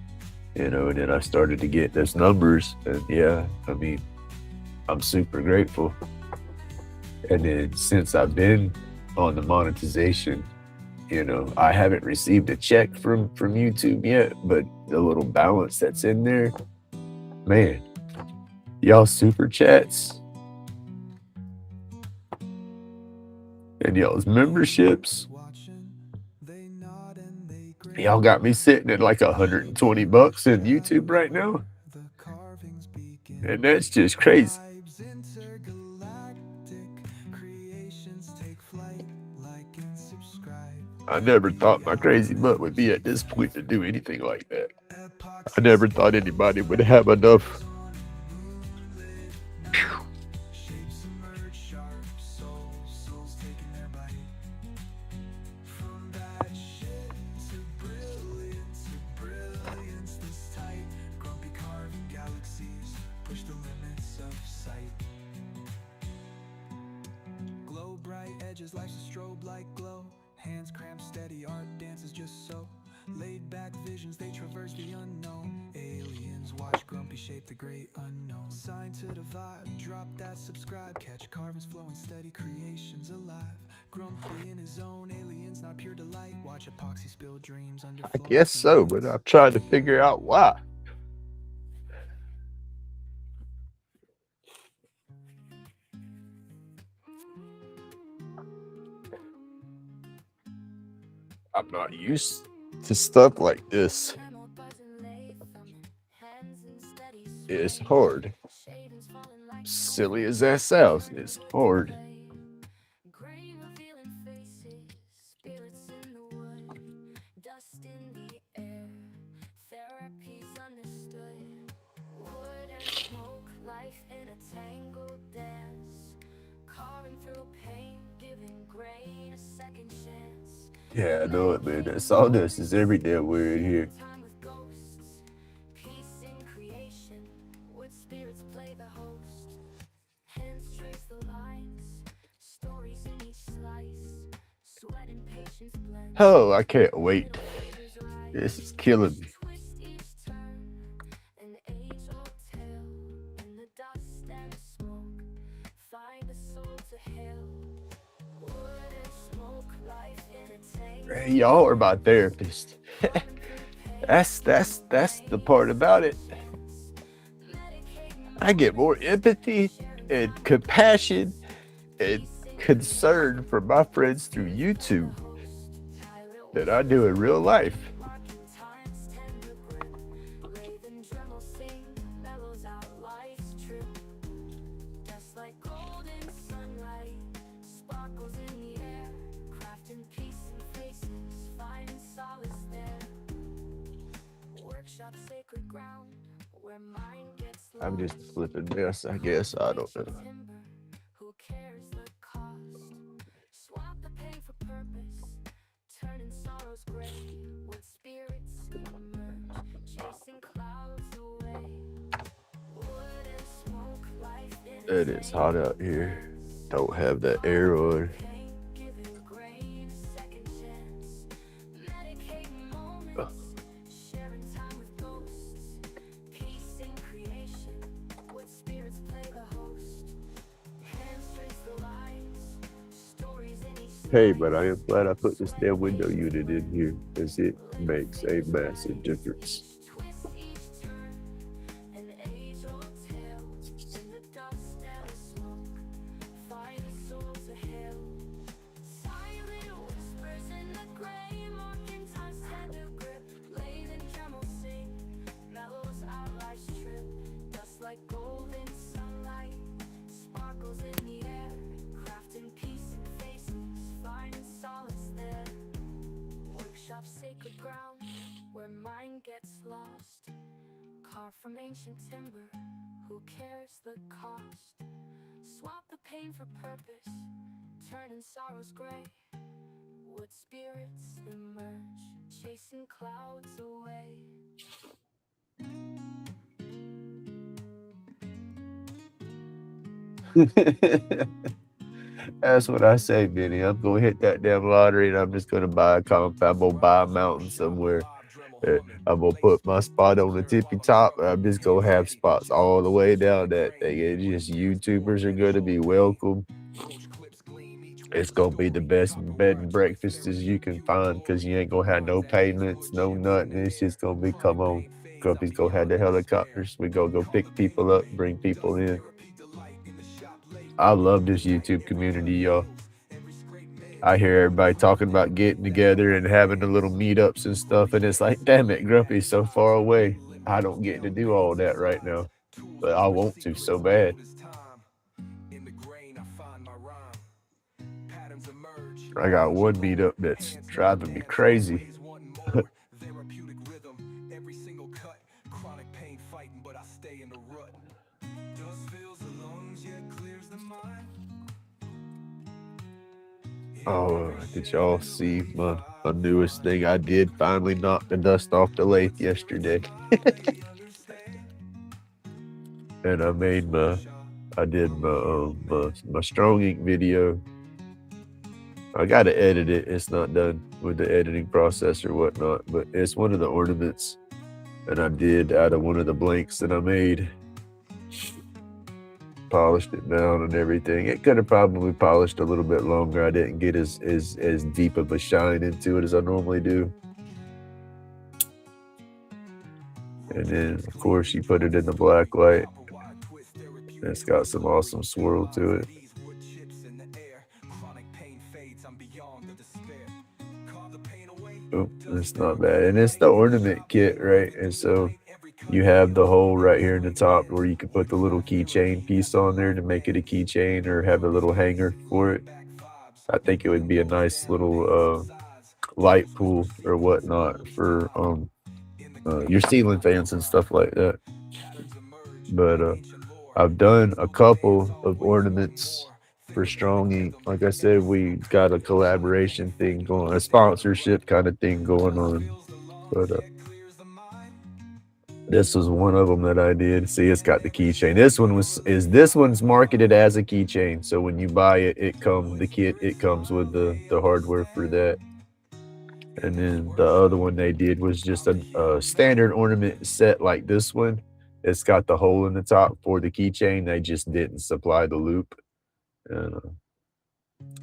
A: And then I started to get those numbers, and yeah, I mean, I'm super grateful. And then since I've been on the monetization, I haven't received a check from YouTube yet, but the little balance that's in there, man, y'all super chats and y'all's memberships, y'all got me sitting at like $120 in YouTube right now, and that's just crazy. I never thought my crazy butt would be at this point to do anything like that. I never thought anybody would have enough.
B: Life's a strobe like glow. Hands cramped steady, art dances just so. Laid back visions, they traverse the unknown. Aliens watch Grumpy shape the great unknown. Sign to the vibe, drop that subscribe. Catch carvings flowing steady, creations alive. Grumpy in his zone, aliens not pure delight. Watch epoxy spill dreams under.
A: I guess so, but I'm trying to figure out why. I'm not used to stuff like this. It's hard. Silly as that sounds, it's hard. Yeah, I know it, man. That sawdust is every damn where in here. Oh, I can't wait. This is killing me. Hey, y'all are my therapist. That's the part about it. I get more empathy and compassion and concern for my friends through YouTube than I do in real life. I'm just a flipping mess, I guess. I don't know.
C: sorrows gray. What spirits emerge, chasing clouds away. Wood and smoke, life in
A: It
C: its
A: is hot out
C: fading
A: here.
C: colors.
A: Don't have that air
C: Unbroken
A: on.
C: pain, giving grain a second chance. Medicating
A: Ugh.
C: moments, sharing time with ghosts. Peace in creation, what spirits play the host. Hands trace the lines, stories in each
A: Hey,
C: line.
A: but I am glad I put this damn window unit in here because it makes a massive difference.
C: Twist each turn, an age-old tale. In the dust and the smoke, find souls to hail. Silent whispers in the gray, marking time's tender grip. Blade and drum will sing, mellows out life's trip. Dust like golden sunlight, sparkles in the air. Crafting peace in faces, finding solace there. Workshop sacred ground, where mind gets lost. Carved from ancient timber, who cares the cost? Swap the pain for purpose, turning sorrows gray. What spirits emerge, chasing clouds away.
A: That's what I say, Benny. I'm gonna hit that damn lottery and I'm just gonna buy a compound. I'm gonna buy a mountain somewhere. I'm gonna put my spot on the tippy top. And I'm just gonna have spots all the way down that thing. It's just YouTubers are gonna be welcome. It's gonna be the best bed and breakfast as you can find because you ain't gonna have no payments, no nothing. It's just gonna be come on. Grumpy's gonna have the helicopters. We gonna go pick people up, bring people in. I love this YouTube community, y'all. I hear everybody talking about getting together and having the little meetups and stuff, and it's like, damn it, Grumpy's so far away. I don't get to do all that right now, but I want to so bad. I got one meetup that's driving me crazy. Oh, did y'all see my newest thing? I did finally knock the dust off the lathe yesterday. And I made I did my strong ink video. I gotta edit it. It's not done with the editing process or whatnot, but it's one of the ornaments. And I did out of one of the blanks that I made. Polished it down and everything. It could have probably polished a little bit longer. I didn't get as deep of a shine into it as I normally do. And then of course you put it in the black light. It's got some awesome swirl to it. Oh, it's not bad. And it's the ornament kit, right? And so you have the hole right here in the top where you can put the little keychain piece on there to make it a keychain or have a little hanger for it. I think it would be a nice little light pool or whatnot for your ceiling fans and stuff like that. But I've done a couple of ornaments for Strong Ink. Like I said, we got a collaboration thing going, a sponsorship kind of thing going on. But this was one of them that I did. See, it's got the keychain. This one's marketed as a keychain. So when you buy it, the kit, it comes with the hardware for that. And then the other one they did was just a standard ornament set like this one. It's got the hole in the top for the keychain. They just didn't supply the loop. And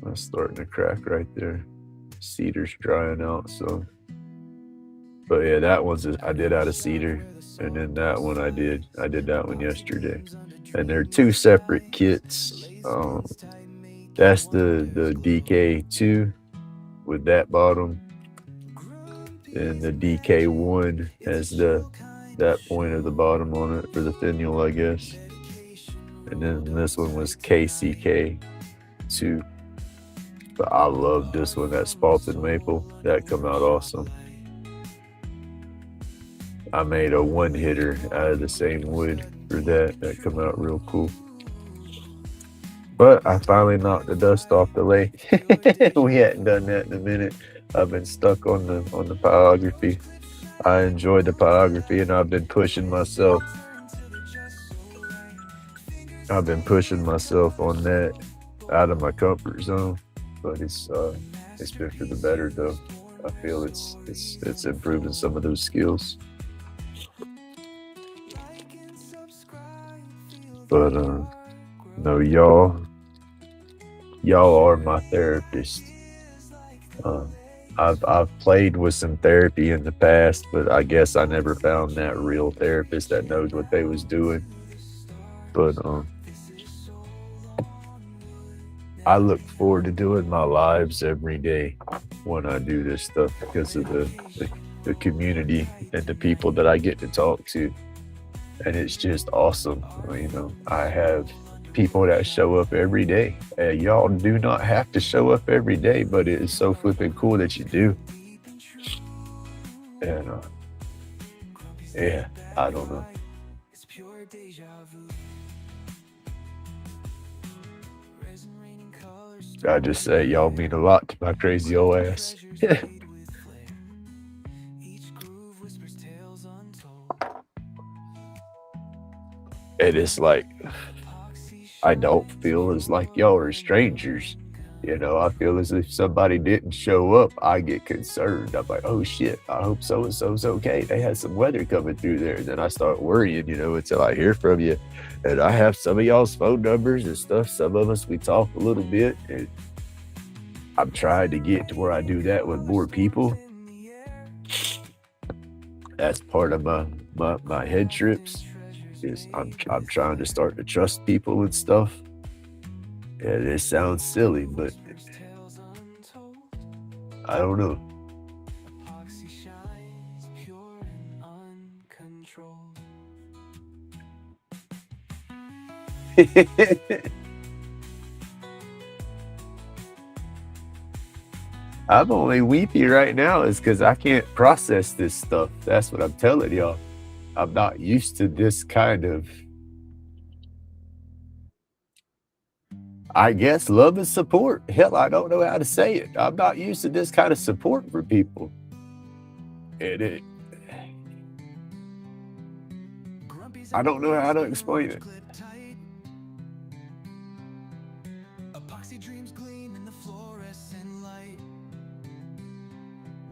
A: that's starting to crack right there. Cedar's drying out, so. But yeah, that one's I did out of cedar. And then that one I did that one yesterday. And they're two separate kits. That's the DK2 with that bottom. And the DK1 has that point of the bottom on it for the finial, I guess. And then this one was KCK2. But I love this one, that spalted maple. That come out awesome. I made a one hitter out of the same wood for that. That come out real cool. But I finally knocked the dust off the lathe. We hadn't done that in a minute. I've been stuck on the biography. I enjoy the biography, and I've been pushing myself. I've been pushing myself on that out of my comfort zone, but it's been for the better though. I feel it's improving some of those skills. But no, y'all are my therapist. Um, I've played with some therapy in the past, but I guess I never found that real therapist that knows what they was doing. But I look forward to doing my lives every day when I do this stuff because of the community and the people that I get to talk to. And it's just awesome. You know, I have people that show up every day. And y'all do not have to show up every day, but it is so flipping cool that you do. And yeah, I don't know. I just say y'all mean a lot to my crazy old ass. And it's like I don't feel as like y'all are strangers. You know, I feel as if somebody didn't show up, I get concerned. I'm like, oh shit, I hope so and so's okay. They had some weather coming through there. And then I start worrying, you know, until I hear from you. And I have some of y'all's phone numbers and stuff. Some of us, we talk a little bit. And I'm trying to get to where I do that with more people. That's part of my head trips. Is I'm trying to start to trust people and stuff. And it sounds silly, but I don't know. I'm only weepy right now is because I can't process this stuff. That's what I'm telling y'all. I'm not used to this kind of, I guess, love and support. Hell, I don't know how to say it. I'm not used to this kind of support for people. And I don't know how to explain it.
B: Epoxy dreams gleam in the fluorescent light.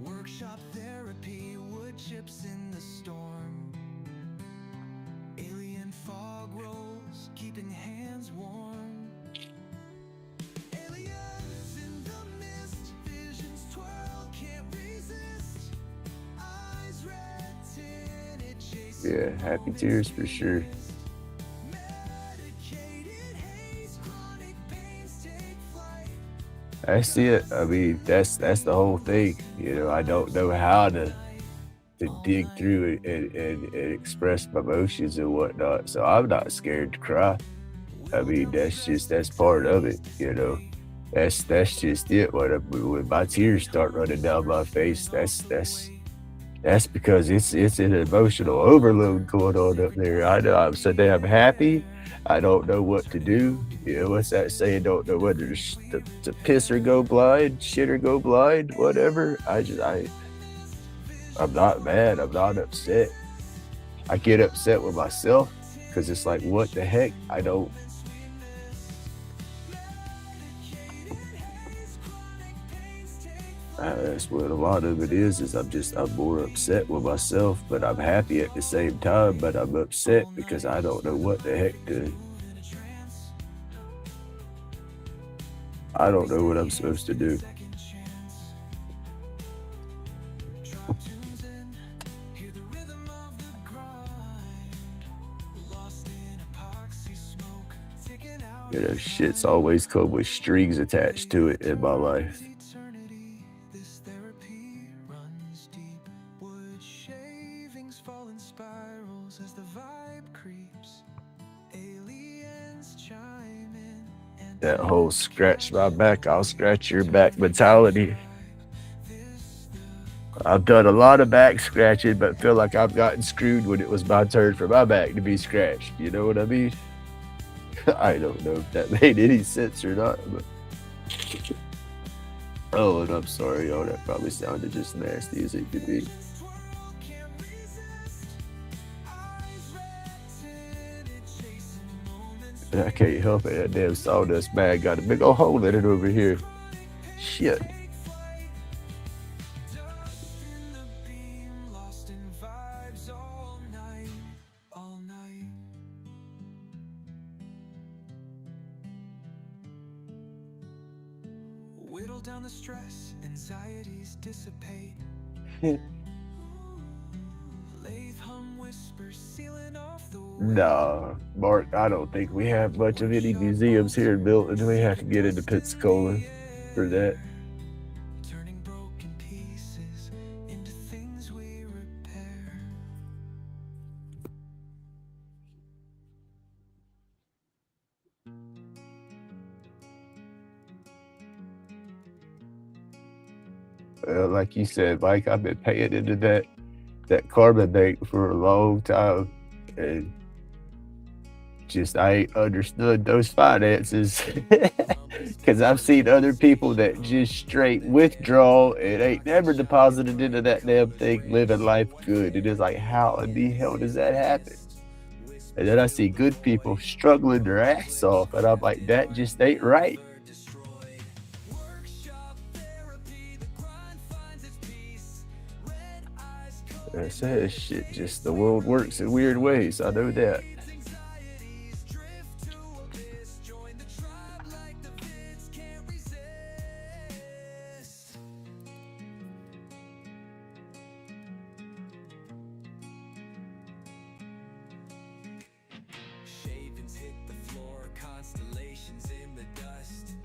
B: Workshop therapy, wood chips in the storm. Alien fog rolls, keeping hands warm. Aliens in the mist, visions twirl, can't resist. Eyes red tinted, chasing.
A: Yeah, happy tears for sure. That's it. I mean, that's the whole thing. You know, I don't know how to dig through it and express my emotions and whatnot. So I'm not scared to cry. I mean, that's part of it. You know, that's just it. When my tears start running down my face, that's because it's an emotional overload going on up there. I know I'm so damn happy. I don't know what to do. You know, what's that saying? Don't know whether to piss or go blind, shit or go blind, whatever. I'm not mad. I'm not upset. I get upset with myself because it's like, what the heck? That's what a lot of it is I'm more upset with myself, but I'm happy at the same time, but I'm upset because I don't know what the heck I don't know what I'm supposed to do. You know, shit's always come with strings attached to it in my life. That whole scratch my back, I'll scratch your back mentality. I've done a lot of back scratching, but feel like I've gotten screwed when it was my turn for my back to be scratched. You know what I mean? I don't know if that made any sense or not, but Oh, and I'm sorry, oh, that probably sounded just nasty as it could be. And I can't help it. That damn sawdust bag got a big old hole in it over here. Shit.
B: Lost in vibes all night, all night. Whittle down the stress, anxieties dissipate. Lathe hum whispers, sealing off the way.
A: Nah, Mark, I don't think we have much of any museums here in Milton. We have to get into Pensacola for that.
B: Turning broken pieces into things we repair.
A: Like you said, Mike, I've been paying into that carbon bank for a long time, and just I ain't understood those finances because I've seen other people that just straight withdraw and ain't never deposited into that damn thing, living life good. It is like, how in the hell does that happen? And then I see good people struggling their ass off, and I'm like, that just ain't right. I said, shit, just the world works in weird ways. I know that.
B: Shavings hit the floor, constellations in the dust.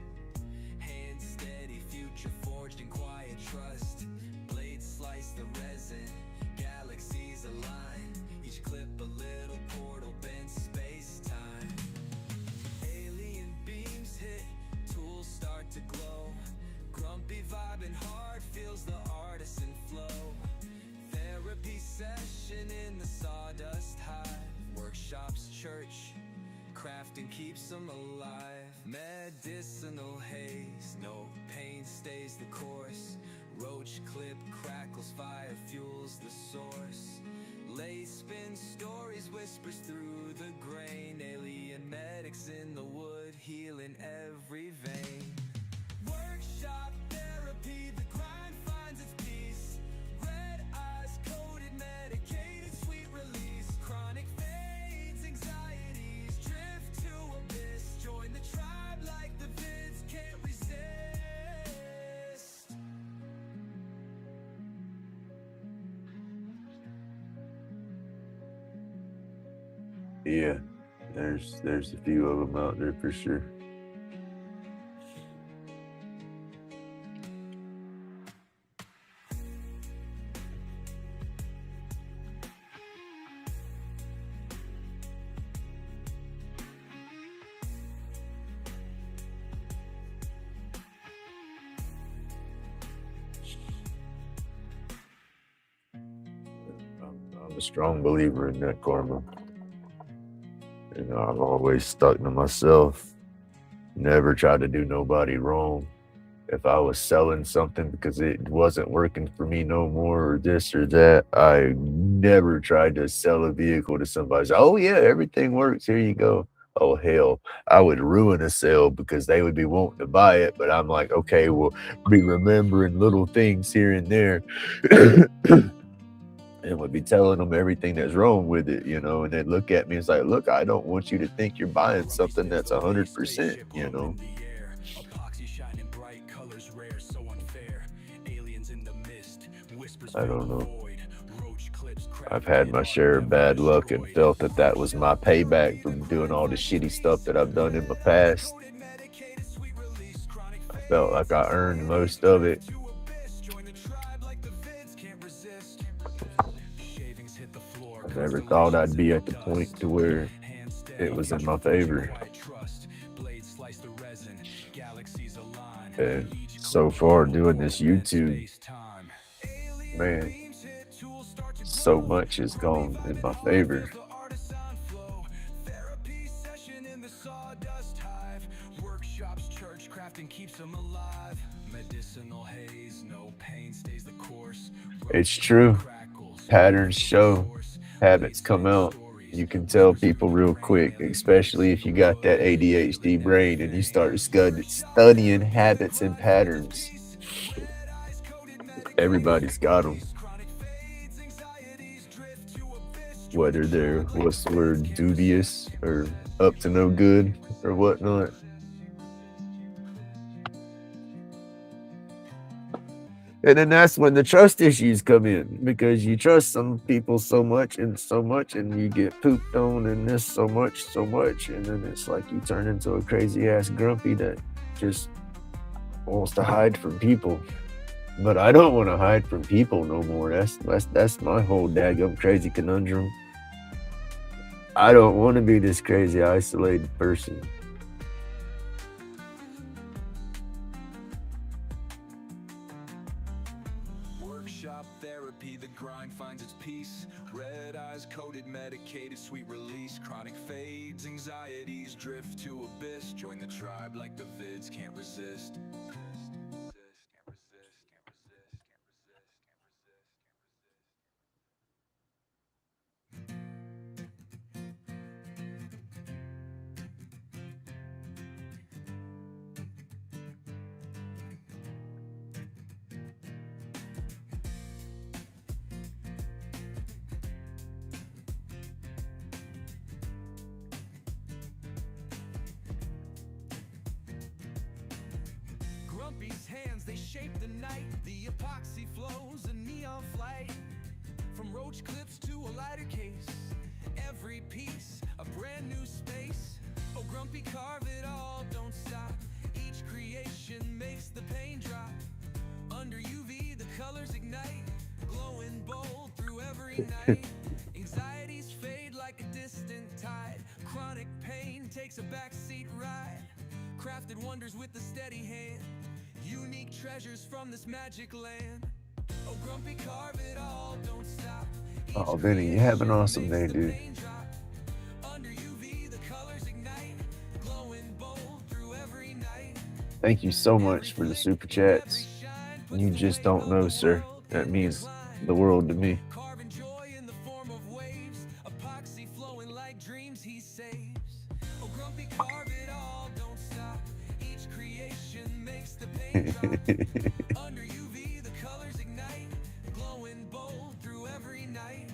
B: Hand steady, future forged in quiet trust. Blades slice the resin, galaxies align. Each clip a little portal bends space-time. Alien beams hit, tools start to glow. Grumpy vibing hard feels the artisan flow. Therapy session in the sawdust hive. Workshops, church, crafting keeps them alive. Medicinal haze, no pain stays the course. Roach clip crackles, fire fuels the source. Lay spin stories, whispers through the grain. Alien medics in the wood, healing every vein. Workshop therapy, the grind finds its peace. Red eyes coated, medicated, sweet release. Chronic fades, anxieties drift to abyss. Join the tribe like the vids can't resist.
A: Yeah, there's a few of them out there for sure. I'm a strong believer in that karma. You know, I've always stuck to myself, never tried to do nobody wrong. If I was selling something because it wasn't working for me no more or this or that, I never tried to sell a vehicle to somebody. Say, oh yeah, everything works. Here you go. Oh hell, I would ruin a sale because they would be wanting to buy it, but I'm like, okay, well, be remembering little things here and there. And would be telling them everything that's wrong with it, you know, and they'd look at me and it's like, look, I don't want you to think you're buying something that's 100%, you know.
B: Epoxy shining bright, colors rare, so unfair. Aliens in the mist, whispers
A: I don't
B: fill the
A: know.
B: void. Roach clips
A: I've had my share of bad luck and felt that that was my payback from doing all the shitty stuff that I've done in my past. I felt like I earned most of it. I never thought I'd be at the point to where it was in my favor. And so far doing this YouTube, man, so much has gone in my favor.
B: Workshops, church, crafting keeps them alive. Medicinal
A: It's true. Patterns show, habits come out. You can tell people real quick, especially if you got that ADHD brain and you start studying habits and patterns. Everybody's got them, whether they're what's the word, dubious or up to no good or whatnot. And then that's when the trust issues come in because you trust some people so much, and you get pooped on and this so much, and then it's like you turn into a crazy ass grumpy that just wants to hide from people. But I don't want to hide from people no more. That's my whole daggum crazy conundrum. I don't want to be this crazy isolated person.
B: Workshop therapy, the grind finds its peace. Red eyes coated, medicated, sweet release. Chronic fades, anxieties drift to abyss. Join the tribe like the vids can't resist. Grumpy's hands, they shape the night. The epoxy flows, a neon flight. From roach clips to a lighter case, every piece a brand new space. Oh, Grumpy, carve it all, don't stop. Each creation makes the pain drop. Under UV, the colors ignite, glowing bold through every night. Anxieties fade like a distant tide. Chronic pain takes a backseat ride. Crafted wonders with a steady hand. Unique treasures from this magic land. Oh, Grumpy, carve it all, don't stop.
A: Oh, Benny, you have an awesome day, dude.
B: Under UV, the colors ignite, glowing bold through every night.
A: Thank you so much for the super chats. You just don't know, sir. That means the world to me.
B: Carving joy in the form of waves, epoxy flowing like dreams he saves. Oh, Grumpy, carve it all, don't stop. Each creation makes the pain drop. Under UV, the colors ignite, glowing bold through every night.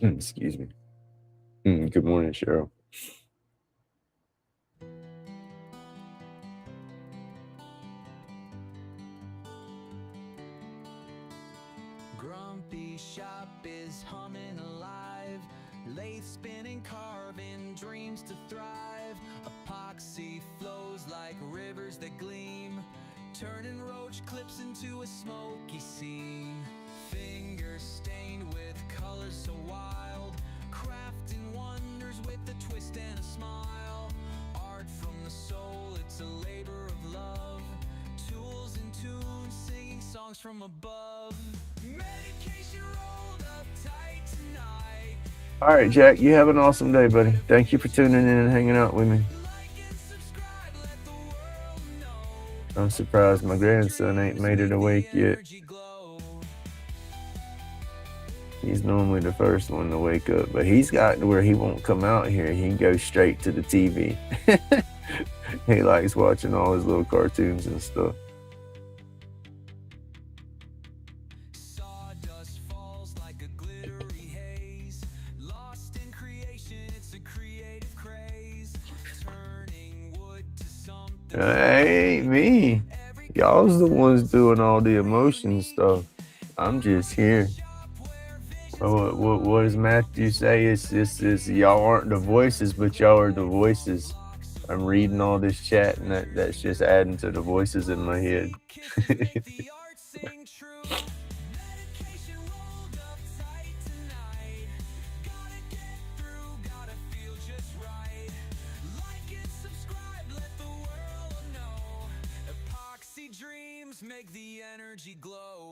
A: Excuse me. Good morning, Cheryl.
B: Grumpy shop is humming alive. Lathe spinning, carving dreams to thrive. Epoxy flows like rivers that gleam, turning roach clips into a smoky scene. Fingers stained with colors so wild, crafting wonders with a twist and a smile. Art from the soul, it's a labor of love. Tools and tunes, singing songs from above. Medication rolled up tight tonight.
A: All right, Jack, you have an awesome day, buddy. Thank you for tuning in and hanging out with me.
B: Like and subscribe, let the world know.
A: I'm surprised my grandson ain't made it awake yet.
B: Energy glow.
A: He's normally the first one to wake up, but he's got to where he won't come out here. He goes straight to the TV. He likes watching all his little cartoons and stuff.
B: Sawdust falls like a glittery haze. Lost in creation, it's a creative craze. Turning wood to something.
A: Ain't me. Y'all's the ones doing all the emotion stuff. I'm just here. What does Matthew say? It's y'all aren't the voices, but y'all are the voices. I'm reading all this chat, and that's just adding to the voices in my head.
B: The art sing true. Medication rolled up tight tonight. Gotta get through, gotta feel just right. Like and subscribe, let the world know. Epoxy dreams make the energy glow.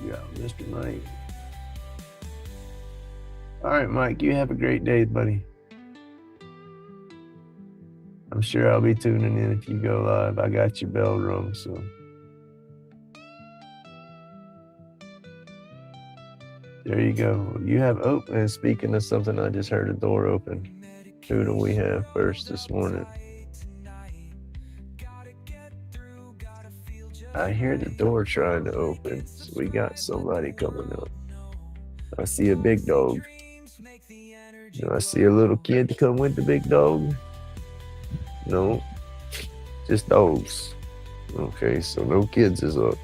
A: Yeah, Mr. Mike. All right, Mike, you have a great day, buddy. I'm sure I'll be tuning in if you go live. I got your bell rung, so. There you go. You have and speaking of something, I just heard a door open. Who do we have first this morning? I hear the door trying to open, so we got somebody coming up. I see a big dog. Do I see a little kid to come with the big dog? No, just dogs. Okay, so no kids is up.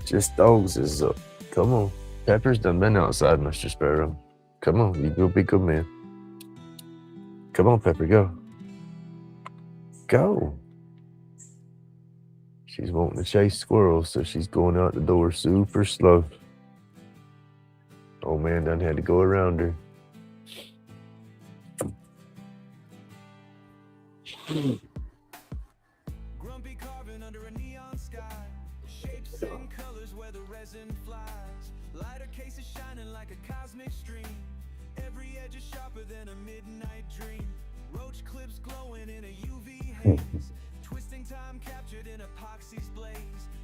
A: Just dogs is up. Come on. Pepper's done been outside, Mr. Sparrow. Come on, you go be good man. Come on, Pepper, go. Go. She's wanting to chase squirrels, so she's going out the door super slow. Oh man, done had to go around her.
B: Grumpy carving under a neon sky. Shapes and colors where the resin flies. Lighter cases shining like a cosmic stream. Every edge is sharper than a midnight dream. Roach clips glowing in a UV haze. Twisting time captured in epoxy's blaze.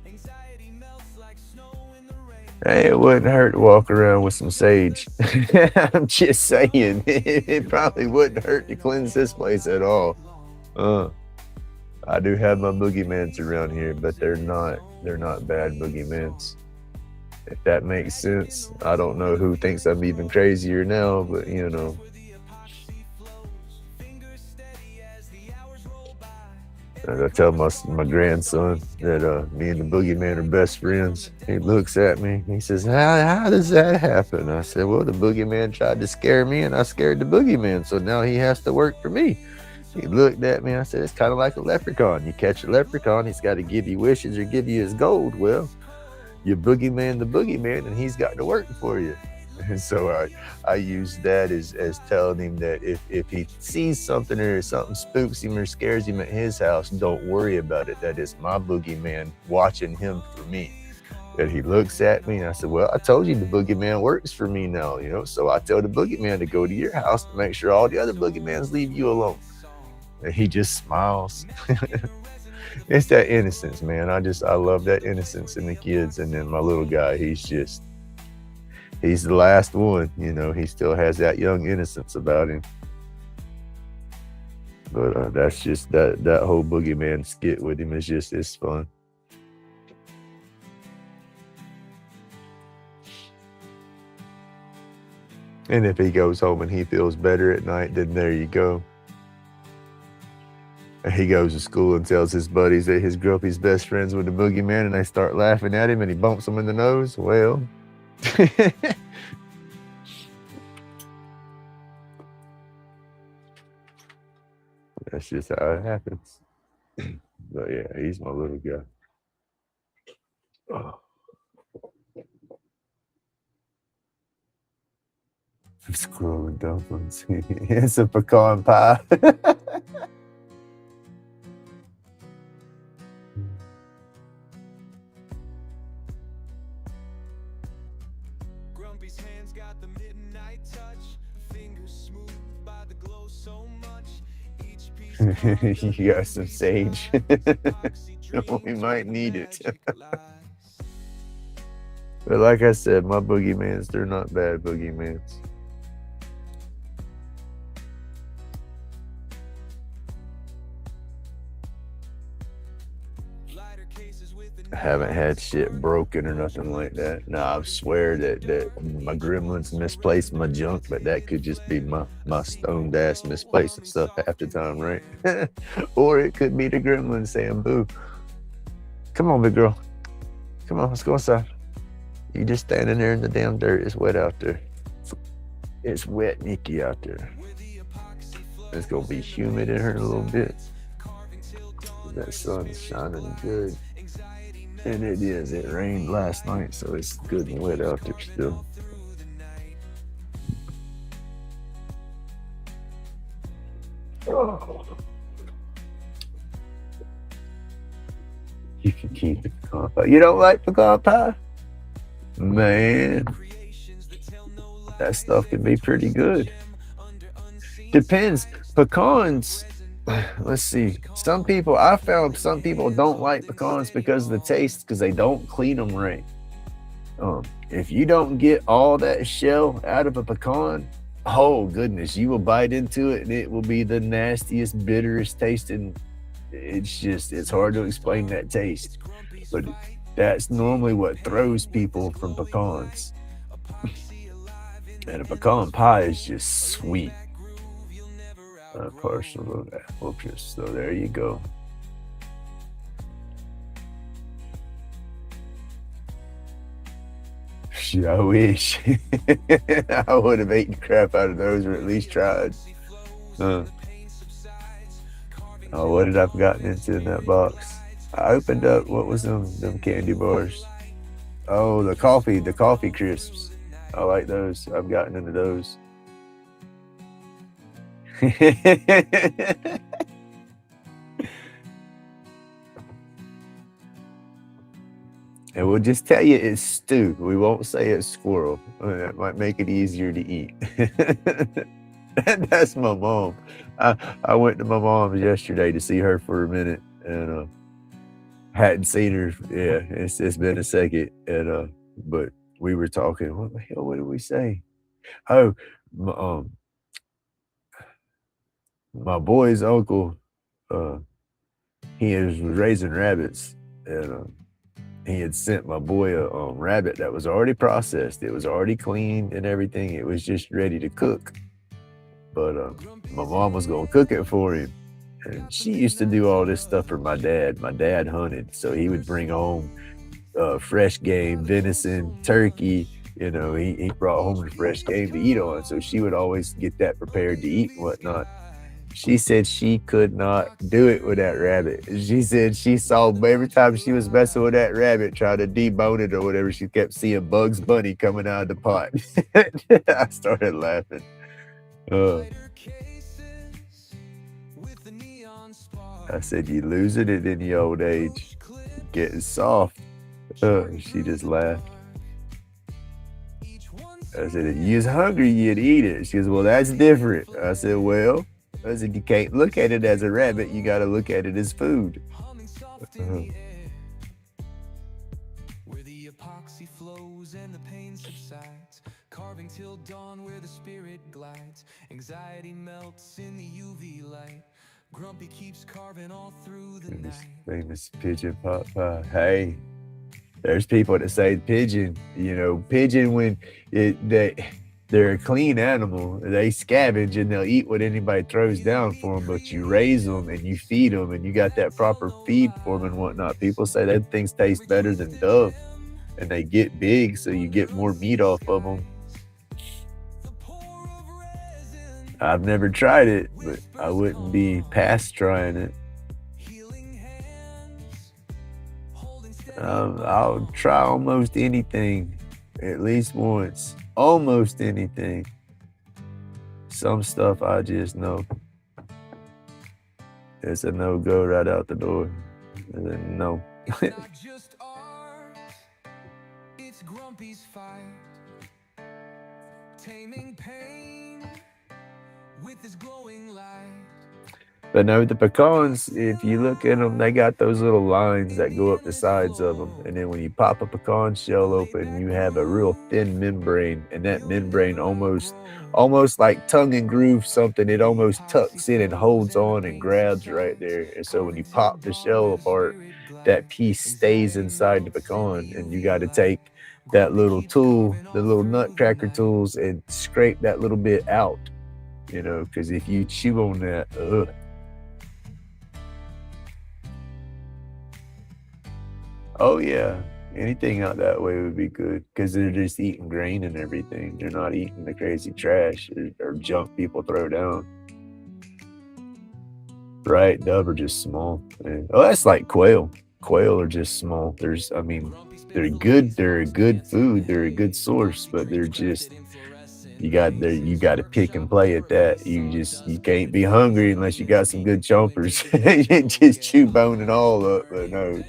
B: Anxiety melts like snow in the rain.
A: Hey, it wouldn't hurt to walk around with some sage. I'm just saying, it probably wouldn't hurt to cleanse this place at all. I do have my boogeymans around here, but they're not bad boogeymans. If that makes sense. I don't know who thinks I'm even crazier now, but you know. And I tell my grandson that me and the boogeyman are best friends. He looks at me. He says, how does that happen? I said, well, the boogeyman tried to scare me and I scared the boogeyman. So now he has to work for me. He looked at me. I said, it's kind of like a leprechaun. You catch a leprechaun, he's got to give you wishes or give you his gold. Well, you boogeyman the boogeyman and he's got to work for you. And so I use that as telling him that if he sees something or something spooks him or scares him at his house, don't worry about it. That is my boogeyman watching him for me. That he looks at me and I said, well, I told you the boogeyman works for me now, you know. So I tell the boogeyman to go to your house to make sure all the other boogeymans leave you alone. And he just smiles. It's that innocence, man. I love that innocence in the kids. And then my little guy, he's the last one, you know. He still has that young innocence about him. But that's just that whole boogeyman skit with him is just, it's fun. And if he goes home and he feels better at night, then there you go. He goes to school and tells his buddies that his grumpy's best friends with the boogeyman, and they start laughing at him and he bumps them in the nose. Well, that's just how it happens. But yeah, he's my little guy. Oh. I'm scrolling dumplings. It's a pecan pie.
B: Grumpy's hands got the midnight touch. Fingers smooth by the glow so much. Each piece
A: You got some sage. We might need it. But like I said, my boogeymans, they're not bad boogeymans.
B: Lighter
A: I haven't had shit broken or nothing like that. Now I swear that my gremlins misplaced my junk, but that could just be my stoned ass misplacing stuff half the time, right? Or it could be the gremlins saying boo. Come on, big girl. Come on, let's go inside. You just standing there in the damn dirt. It's wet out there. It's wet, Nikki, out there. It's gonna be humid in here in a little bit. That sun's shining good. And it is. It rained last night, so it's good and wet out there still. Oh. You can keep the pecan pie. You don't like pecan pie? Man, that stuff can be pretty good. Depends. Pecans, let's see. I found some people don't like pecans because of the taste, because they don't clean them right. If you don't get all that shell out of a pecan, oh goodness, you will bite into it and it will be the nastiest, bitterest tasting. It's hard to explain that taste, but that's normally what throws people from pecans. And a pecan pie is just sweet. A parcel of apple juice. So there you go. I wish I would have eaten crap out of those, or at least tried. Oh, what did I've gotten into in that box? I opened up, what was them candy bars? Oh, the coffee crisps. I like those. I've gotten into those. And we'll just tell you it's stew. We won't say it's squirrel. That might make it easier to eat. That's my mom. I went to my mom's yesterday to see her for a minute, and hadn't seen her. Yeah, it's been a second, and but we were talking. What the hell? What did we say? Oh, my boy's uncle, he was raising rabbits, and he had sent my boy a rabbit that was already processed. It was already cleaned and everything. It was just ready to cook. But my mom was gonna cook it for him, and she used to do all this stuff for my dad. My dad hunted, so he would bring home fresh game, venison, turkey. You know, he brought home the fresh game to eat on. So she would always get that prepared to eat and whatnot. She said she could not do it with that rabbit. She said she saw every time she was messing with that rabbit, trying to debone it or whatever, she kept seeing Bugs Bunny coming out of the pot. I started laughing. I said, you losing it in the old age. Getting soft. She just laughed. I said, if you was hungry, you'd eat it. She goes, well, that's different. I said, well, I said, you can't look at it as a rabbit. You got to look at it as food.
B: Where the epoxy flows and the pain subsides, carving till dawn where the spirit glides. Anxiety melts in the UV light. Grumpy keeps carving all through the night.
A: Famous pigeon pot pie. Hey, there's people that say pigeon. You know, pigeon when they're a clean animal. They scavenge and they'll eat what anybody throws down for them. But you raise them and you feed them and you got that proper feed for them and whatnot. People say that things taste better than dove, and they get big, so you get more meat off of them. I've never tried it, but I wouldn't be past trying it. I'll try almost anything at least once. Almost anything. Some stuff I just know. It's a no-go right out the door. And then no.
B: Not just art, it's Grumpy's fight. Taming pain with his glowing light.
A: But no, the pecans, if you look at them, they got those little lines that go up the sides of them. And then when you pop a pecan shell open, you have a real thin membrane. And that membrane almost like tongue and groove something, it almost tucks in and holds on and grabs right there. And so when you pop the shell apart, that piece stays inside the pecan, and you got to take that little tool, the little nutcracker tools, and scrape that little bit out, because if you chew on that, ugh. Oh yeah, anything out that way would be good because they're just eating grain and everything. They're not eating the crazy trash or junk people throw down. Right, dove are just small. Oh, that's like quail. Quail are just small. They're good. They're a good food. They're a good source, but they're just you got to pick and play at that. You can't be hungry unless you got some good chompers. You just chew bone and all up, but no.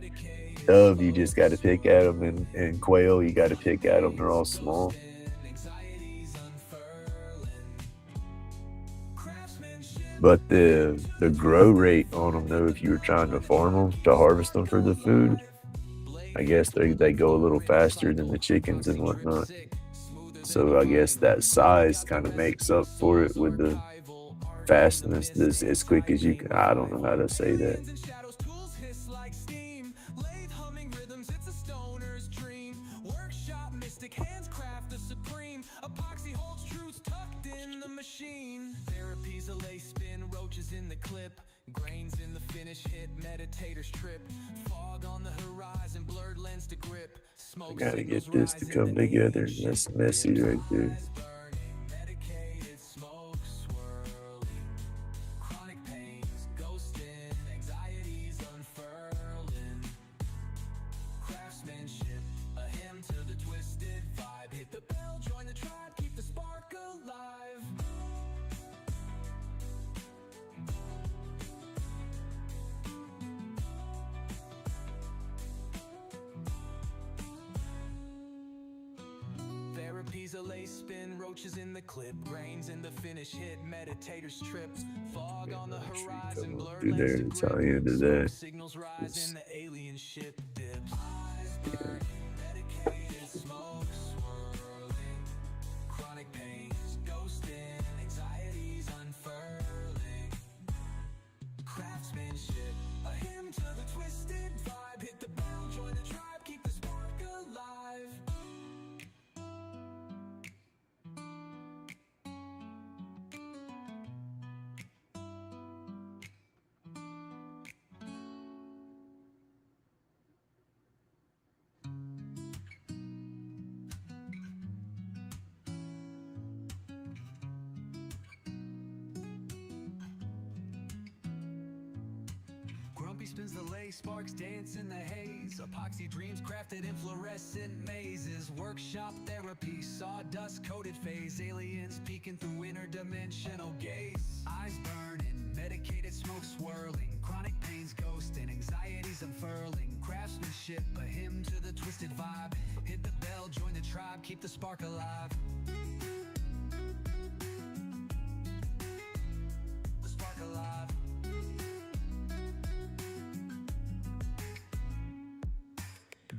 A: Dove, you just got to pick at them, and quail, you got to pick at them. They're all small. But the grow rate on them, though, if you were trying to farm them to harvest them for the food, I guess they go a little faster than the chickens and whatnot. So I guess that size kind of makes up for it with the fastness, this as quick as you can. I don't know how to say that.
B: In the clip, grains in the finish hit, meditators trip, fog on the horizon, blurred lens to grip,
A: I gotta get this to come together. That's messy right there.
B: medicated smoke swirling, chronic pains ghosting, anxieties unfurling, craftsmanship, a hymn to the twisted vibe, hit the bell, join the tribe, keep the spark alive. Therapies a lace spin, roaches in the clip, grains in the finish hit, meditators trip, fog on the horizon, blurred
A: Through there
B: lens
A: and tie into that.
B: signals rise
A: It's-
B: in the alien ship dips.
A: Yeah.
B: Medicated smoke swirling, chronic pains ghosting, anxieties unfurling, craftsmanship, a hymn to the twisted vibe, hit the bell, join the tribe, keep the spark alive. Grumpy spins the lay, sparks dance in the haze. Epoxy dreams crafted in fluorescent mazes. Workshop therapy, sawdust coated phase. Aliens peeking through interdimensional gaze. Eyes burning, medicated smoke swirling. Chronic pains ghosting, anxieties unfurling. Craftsmanship, a hymn to the twisted vibe. Hit the bell, join the tribe, keep the spark alive. The spark alive.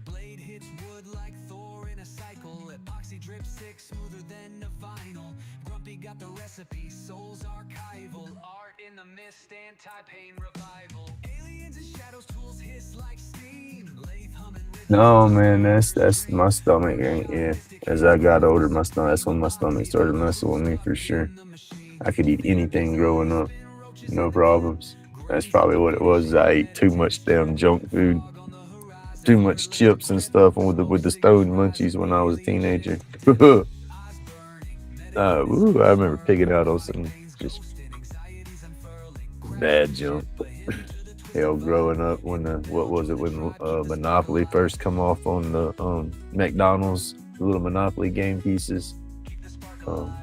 B: Blade hits wood like Thor in a cycle. Epoxy drip sick, smoother than a vinyl. Grumpy got the recipe, soul's archival. Art in the mist, anti-pain revival. Aliens and shadows, tools hiss like steam. Lathe humming rhythm.
A: No, man, that's my stomach. Yeah, as I got older, that's when my stomach started messing with me for sure. I could eat anything growing up, no problems. That's probably what it was. I ate too much damn junk food, too much chips and stuff with the stone munchies when I was a teenager. I remember picking out on some just bad junk. Hell, growing up when Monopoly first come off on the McDonald's, the little Monopoly game pieces.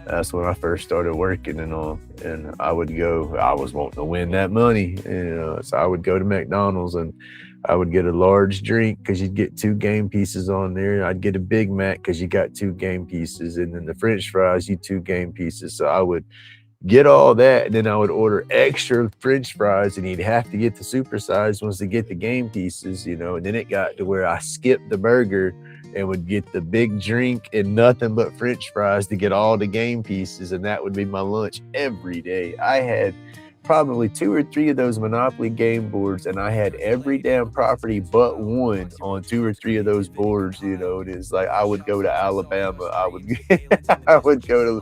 A: That's when I first started working and all, and I was wanting to win that money, so I would go to McDonald's and I would get a large drink because you'd get 2 game pieces on there. I'd get a Big Mac because you got 2 game pieces, and then the French fries, 2 game pieces. So I would get all that, and then I would order extra French fries, and you'd have to get the supersized ones to get the game pieces, and then it got to where I skipped the burger and would get the big drink and nothing but French fries to get all the game pieces, and that would be my lunch every day. I had probably 2 or 3 of those Monopoly game boards, and I had every damn property but one on 2 or 3 of those boards. You know, it is like I would go to Alabama, I would I would go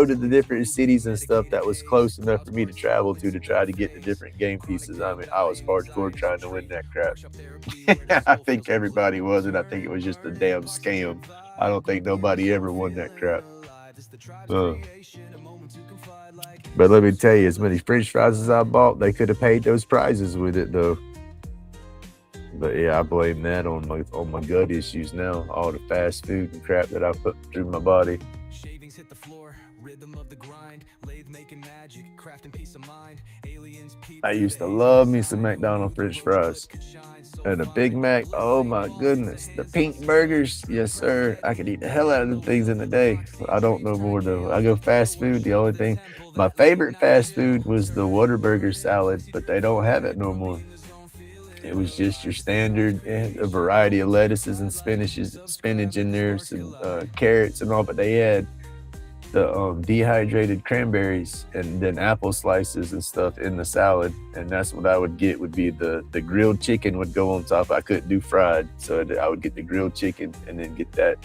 A: to the different cities and stuff that was close enough for me to travel to try to get the different game pieces. I mean, I was hardcore trying to win that crap. I think everybody was, and I think it was just a damn scam. I don't think nobody ever won that crap. But let me tell you, as many French fries as I bought, they could have paid those prizes with it though. But yeah, I blame that on my gut issues now. All the fast food and crap that I put through my body.
B: Shavings hit the floor, rhythm of the grind, lathe making magic, crafting peace of mind, aliens,
A: I used to love me some McDonald's French fries. And a Big Mac, oh my goodness. The pink burgers, yes sir. I could eat the hell out of them things in a day. I don't know more though. I go fast food. The only thing, my favorite fast food was the Whataburger salad, but they don't have it no more. It was just your standard, a variety of lettuces and spinach in there, some carrots and all, but they had the dehydrated cranberries and then apple slices and stuff in the salad, and that's what I would get. Would be the grilled chicken would go on top. I couldn't do fried, so I would get the grilled chicken and then get that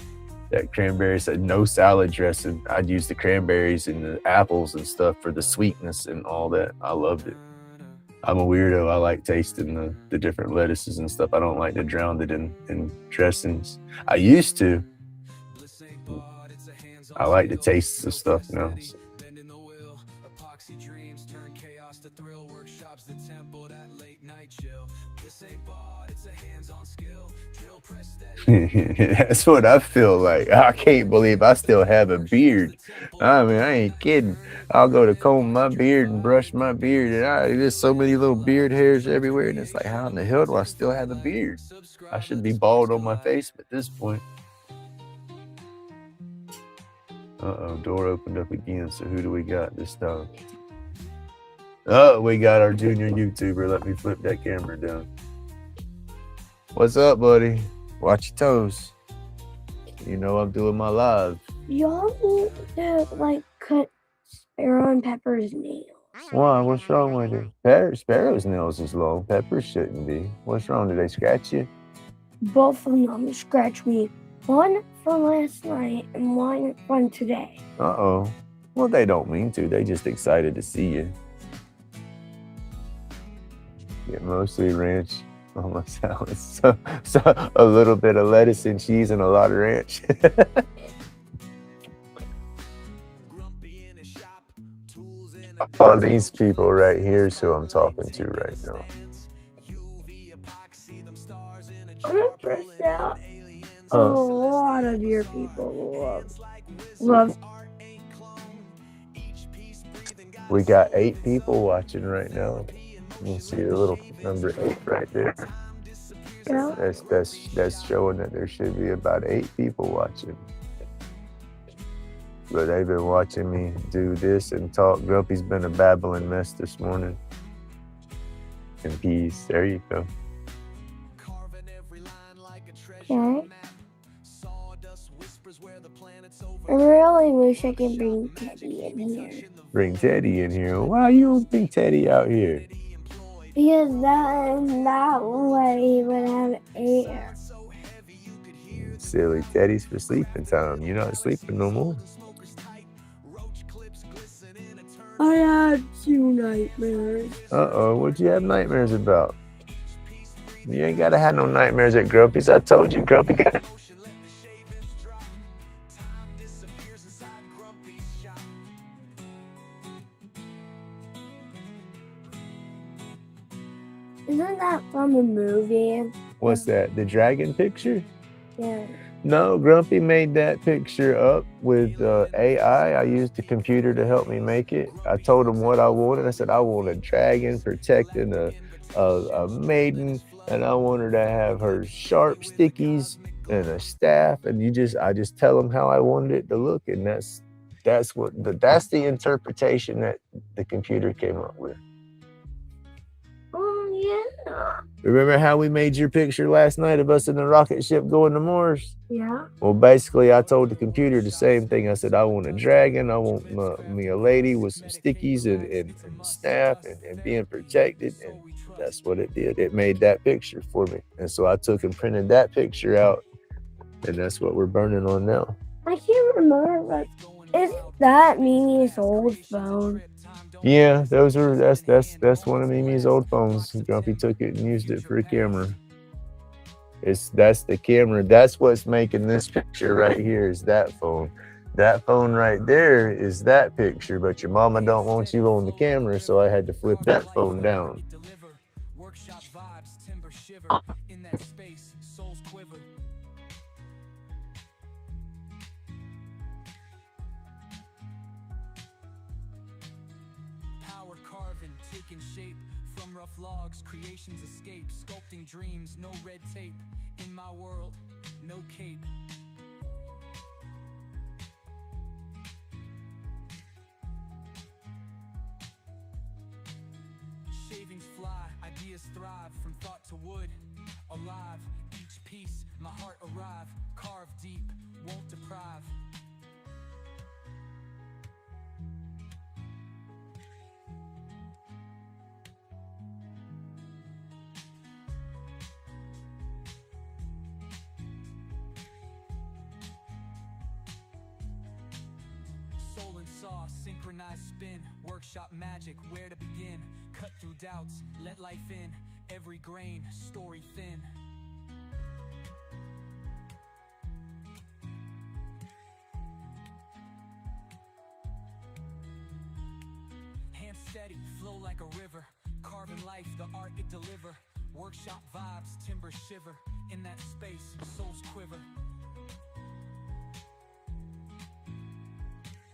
A: cranberry. So no salad dressing. I'd use the cranberries and the apples and stuff for the sweetness and all that. I loved it. I'm a weirdo. I like tasting the different lettuces and stuff. I don't like to drown it in dressings. I used to. I like to taste the stuff now.
B: bending the wheel, epoxy dreams turn chaos to thrill, workshops the temple, that late night chill. This ain't bought, it's a hands-on skill. Drill press steady.
A: That's what I feel like. I can't believe I still have a beard. I mean, I ain't kidding. I'll go to comb my beard and brush my beard, and there's so many little beard hairs everywhere, and it's like, how in the hell do I still have a beard? I should be bald on my face at this point. Uh-oh, door opened up again. So who do we got this time? Oh, we got our junior YouTuber. Let me flip that camera down. What's up, buddy? Watch your toes. You know I'm doing my live.
C: Y'all need to cut Sparrow and Pepper's nails.
A: Why? What's wrong with it? Sparrow's nails is long. Pepper's shouldn't be. What's wrong? Did they scratch you?
C: Both of them scratched me. One from last night and one from today.
A: Uh-oh. Well, they don't mean to. They just excited to see you. Get mostly ranch on my salad. So a little bit of lettuce and cheese and a lot of ranch. These people right here is who I'm talking to right now.
C: I'm gonna press out. A lot of your people love.
A: We got 8 people watching right now. You can see the little number 8 right there.
C: Yeah.
A: That's showing that there should be about 8 people watching. But they've been watching me do this and talk. Grumpy's been a babbling mess this morning. In peace. There you go.
C: Okay. I really wish I could bring Teddy in here.
A: Bring Teddy in here? Why you don't bring Teddy out here?
C: Because that way he would have air.
A: Silly. Teddy's for sleeping time. You're not sleeping no more.
C: I had 2 nightmares.
A: Uh-oh. What'd you have nightmares about? You ain't gotta have no nightmares at Grumpy's. I told you, Grumpy got.
C: Isn't that from a movie?
A: What's that? The dragon picture?
C: Yeah.
A: No, Grumpy made that picture up with AI. I used the computer to help me make it. I told him what I wanted. I said, I want a dragon protecting a maiden, and I want her to have her sharp stickies and a staff. And I just tell him how I wanted it to look, and that's the interpretation that the computer came up with.
C: Oh yeah.
A: Remember how we made your picture last night of us in the rocket ship going to Mars?
C: Yeah.
A: Well, basically, I told the computer the same thing. I said, I want a dragon. I want me a lady with some stickies and a staff and being protected. And that's what it did. It made that picture for me. And so I took and printed that picture out. And that's what we're burning on now.
C: I can't remember, but is that Mimi's old phone?
A: Yeah, that's one of Mimi's old phones. Grumpy took it and used it for a camera. That's the camera. That's what's making this picture right here is that phone. That phone right there is that picture, but your mama don't want you on the camera, so I had to flip that phone down.
B: Workshop vibes, timber shiver in that space, souls quiver. Power carving, taking shape from rough logs, creations escape, sculpting dreams, no red tape. In my world, no cape. Shavings fly, ideas thrive from thought to wood. Alive, each piece, my heart arrive. Carved deep, won't deprive. Soul and saw, synchronized spin. Workshop magic, where to begin? Cut through doubts, let life in. Every grain, story thin. Hand steady, flow like a river. Carving life, the art it deliver. Workshop vibes, timber shiver. In that space, souls quiver.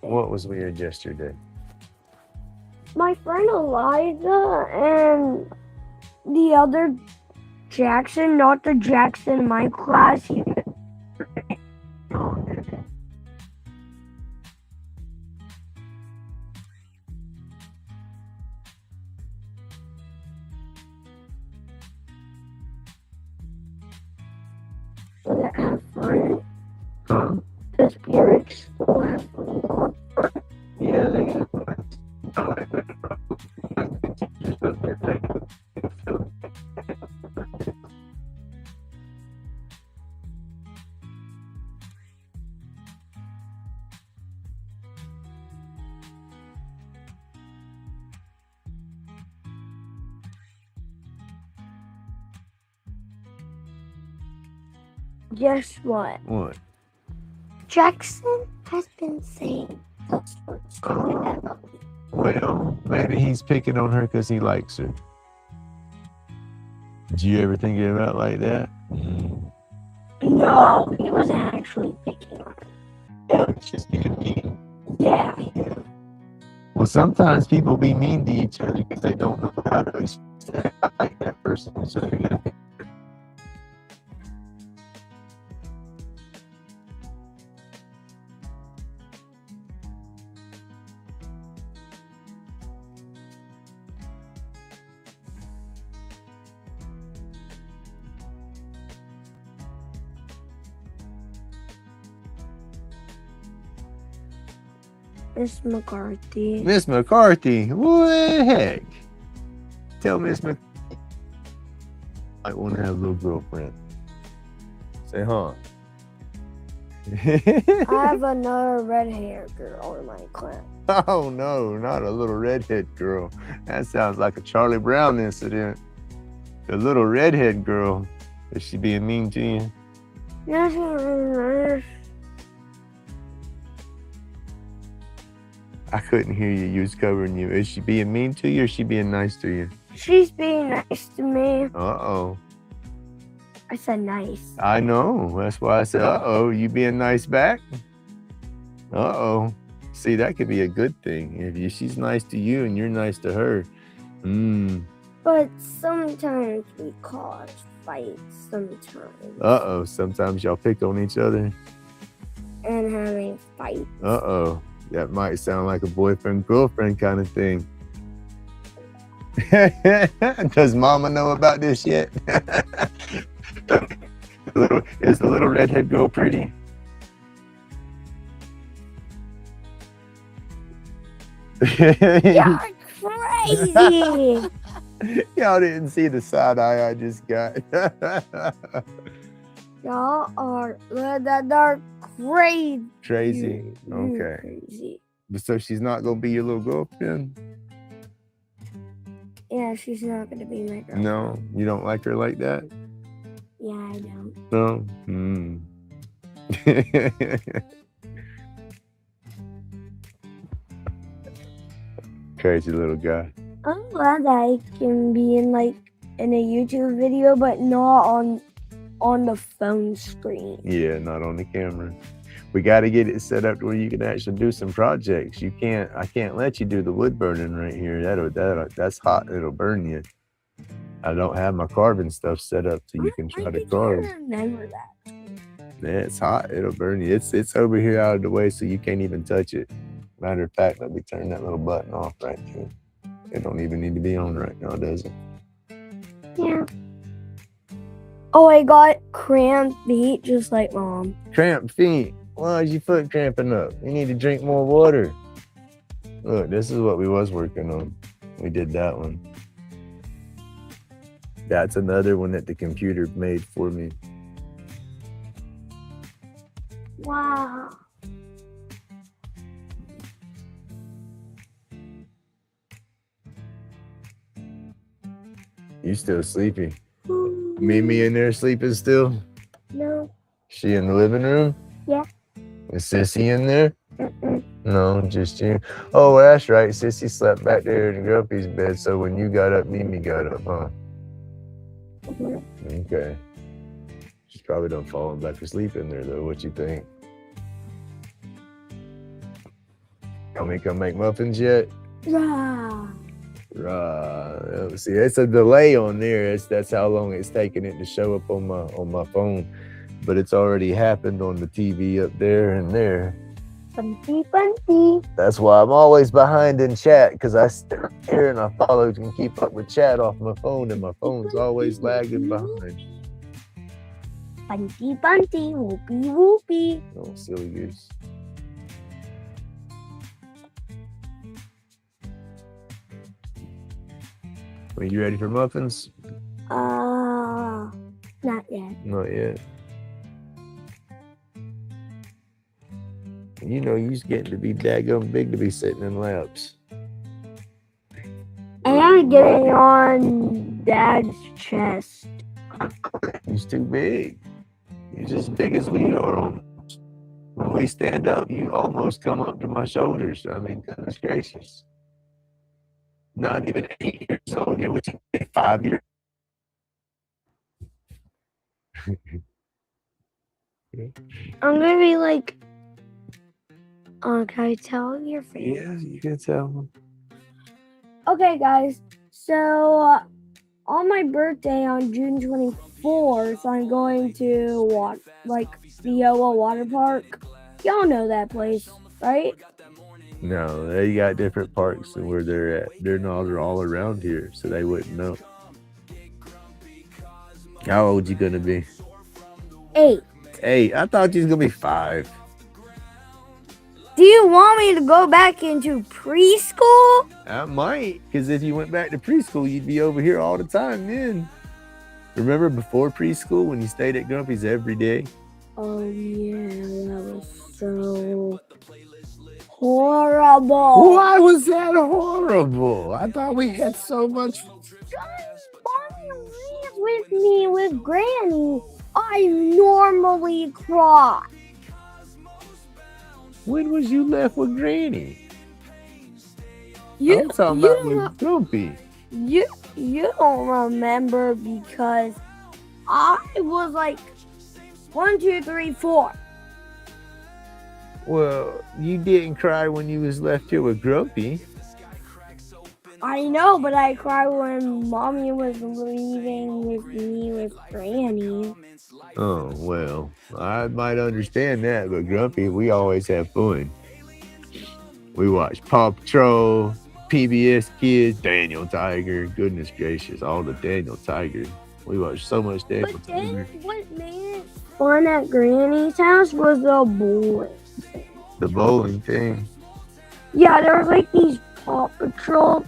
A: What was weird yesterday?
C: My friend Eliza and the other Jackson, not the Jackson in my class. That have fun. The spirits will have fun.
A: Yeah, they got
C: Guess what?
A: What?
C: Jackson has been saying
A: Well, maybe he's picking on her because he likes her. Did you ever think about it like that?
C: no, he was actually picking on her.
A: It's just being mean.
C: Yeah.
A: Well, sometimes people be mean to each other because they don't know how to express that. I like that person, so they're gonna pick.
C: Miss McCarthy.
A: Miss McCarthy, what the heck? Tell Miss McCarthy I want to have a little girlfriend. Say, huh?
C: I have another red hair girl in my class.
A: Oh no, not a little redhead girl. That sounds like a Charlie Brown incident. The little redhead girl. Is she being mean to you?
C: Yes,
A: I couldn't hear you. You was covering you. Is she being mean to you or is she being nice to you?
C: she's being nice to me.
A: Uh-oh.
C: I said nice.
A: I know. That's why I said, uh-oh. You being nice back? Uh-oh. See, that could be a good thing. If she's nice to you and you're nice to her.
C: But sometimes we cause fights sometimes.
A: Uh-oh. Sometimes y'all pick on each other.
C: And having fights.
A: Uh-oh. That might sound like a boyfriend-girlfriend kind of thing. Does Mama know about this yet? Is the little redhead girl pretty?
D: You're crazy.
A: Y'all didn't see the side eye I just got.
D: Y'all are that crazy.
A: Crazy.
D: You're
A: Okay.
D: crazy.
A: So she's not gonna be your little girlfriend?
D: Yeah, she's not gonna be my girl.
A: No, you don't like her like that?
D: Yeah, I don't.
A: No. Hmm. Crazy little guy.
D: I'm glad that I can be in a YouTube video, but not on the phone screen.
A: Yeah, not on the camera. We got to get it set up to where you can actually do some projects. I can't let you do the wood burning right here. That's hot. It'll burn you. I don't have my carving stuff set up so you can try to carve.
D: I remember that.
A: Yeah, it's hot. It'll burn you. It's over here out of the way, so you can't even touch it. Matter of fact, let me turn that little button off right here. It don't even need to be on right now, does it?
D: Yeah. Oh, I got cramped feet just like Mom.
A: Cramp feet. Why is your foot cramping up? You need to drink more water. Look, this is what we was working on. We did that one. That's another one that the computer made for me.
D: Wow.
A: You still sleepy? Mimi in there sleeping still?
D: No.
A: She in the living room?
D: Yeah.
A: Is Sissy in there?
D: Mm-mm.
A: No, just you. Oh, well, that's right. Sissy slept back there in Grumpy's bed, so when you got up, Mimi got up, huh?
D: Mhm.
A: Okay. She's probably done falling back asleep in there, though. What you think? Want me to come make muffins yet?
D: Yeah.
A: Right. See, it's a delay on there. That's how long it's taking it to show up on my phone. But it's already happened on the TV up there and there.
D: Bunty.
A: That's why I'm always behind in chat, because I sit here and I follow and keep up with chat off my phone, and my phone's always lagging behind.
D: Bunty. Whoopie.
A: Oh, silly goose. Are you ready for muffins?
D: Not yet.
A: Not yet. You know, you're getting to be daggum big to be sitting in laps.
D: And I'm getting on Dad's chest.
A: He's too big. You're just as big as we are. Almost. When we stand up, you almost come up to my shoulders. I mean, goodness gracious. Not even 8 years old. You're 5 years.
D: I'm gonna be like, can I tell your face?
A: Yeah, you can tell them.
D: Okay, guys. So, on my birthday on June 24th, I'm going to the Yoa Water Park. Y'all know that place, right?
A: No, they got different parks than where they're at. They're all around here, so they wouldn't know. How old you gonna be?
D: 8.
A: 8. I thought you was gonna be 5.
D: Do you want me to go back into preschool?
A: I might, because if you went back to preschool, you'd be over here all the time then. Remember before preschool when you stayed at Grumpy's every day?
D: Oh yeah, that was so horrible.
A: Why was that horrible? I thought we had so much.
D: Mommy lives with me with Granny. I normally cry.
A: When was you left with Granny?
D: You,
A: I'm talking
D: you
A: about
D: don't
A: with Grumpy.
D: You don't remember because I was like 1, 2, 3, 4.
A: Well, you didn't cry when you was left here with Grumpy.
D: I know, but I cried when Mommy was leaving with me with Granny.
A: Oh, well, I might understand that, but Grumpy, we always have fun. We watch Paw Patrol. PBS Kids, Daniel Tiger. Goodness gracious, all the Daniel Tiger. We watched so much Daniel
D: But then
A: Tiger.
D: what made it fun at Granny's house was the bowling.
A: The bowling thing.
D: Yeah, there was like these Paw Patrol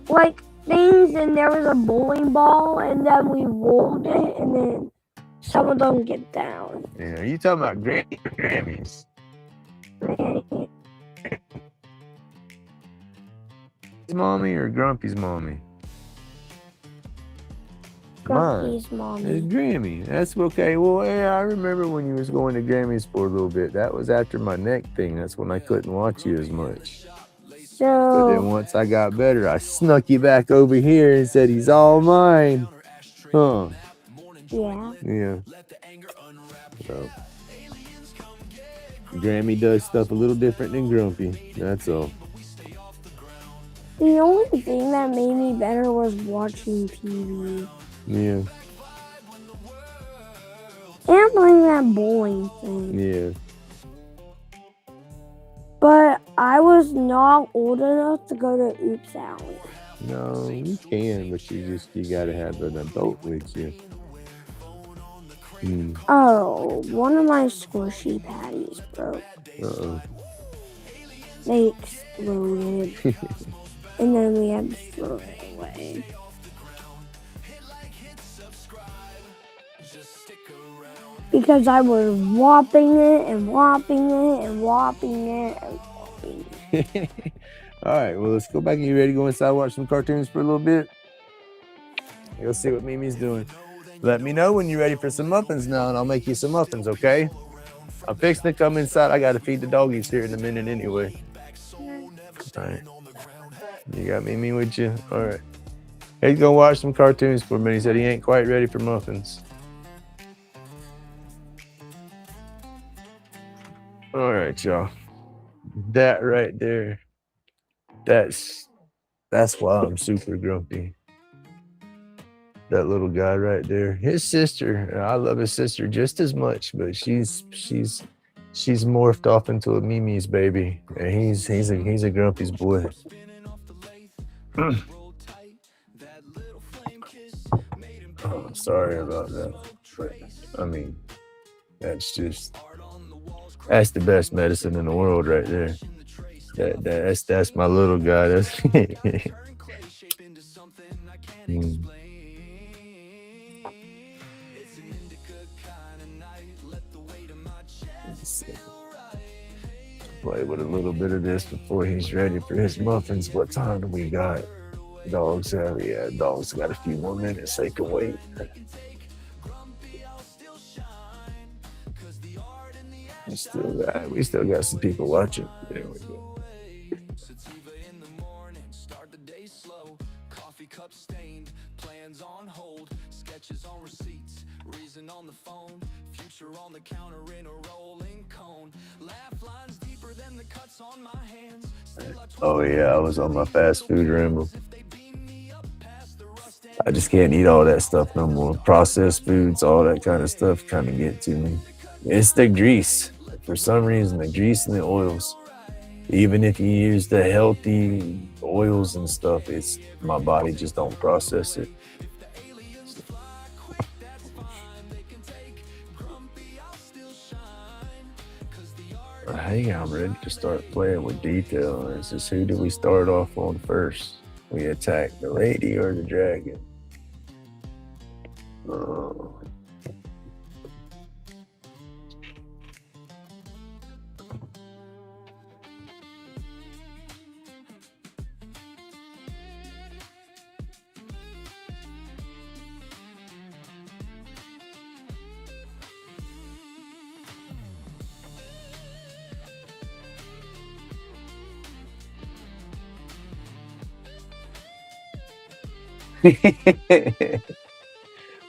D: like things, and there was a bowling ball, and then we rolled it, and then some of them get down.
A: Yeah, are you talking about Granny or Grammys? His mommy or Grumpy's mommy?
D: Grumpy's
A: It's
D: mommy.
A: Grammy. That's okay. Well, yeah, I remember when you was going to Grammys for a little bit. That was after my neck thing. That's when I couldn't watch you as much. But then
D: So
A: once I got better, I snuck you back over here and said he's all mine. Huh?
D: yeah.
A: Yeah. So Grammy does stuff a little different than Grumpy. That's all.
D: The only thing that made me better was watching TV.
A: Yeah.
D: And playing that bowling thing.
A: Yeah.
D: But I was not old enough to go to Oops Alley.
A: No, you can, but you gotta have an adult with you.
D: Oh, one of my squishy patties broke.
A: Uh-oh.
D: They exploded. And then we had to throw it away. Because I was whopping it and whopping it and whopping it and whopping it.
A: All right, well, let's go back. You ready to go inside and watch some cartoons for a little bit? Go see what Mimi's doing. Let me know when you're ready for some muffins now, and I'll make you some muffins, okay? I'm fixing to come inside. I got to feed the doggies here in a minute anyway. All right. You got Mimi with you? All right. He's going to watch some cartoons for me. He said he ain't quite ready for muffins. All right, y'all. That right there. That's why I'm super grumpy. That little guy right there. His sister, I love his sister just as much, but she's morphed off into a Mimi's baby, and he's a grumpy's boy. Oh, sorry about that. But, I mean, that's the best medicine in the world right there. That's my little guy. That's Play with a little bit of this before he's ready for his muffins. What time do we got? Dogs have, yeah, dogs got a few more minutes. They can wait. We still got some people watching. There we go. Oh yeah, I was on my fast food ramble. I just can't eat all that stuff no more. Processed foods, all that kind of stuff kind of get to me. It's the grease. For some reason, the grease and the oils. Even if you use the healthy oils and stuff, it's my body just don't process it. Hey, I'm ready to start playing with detail. This is who do we start off on first? We attack the lady or the dragon? Oh.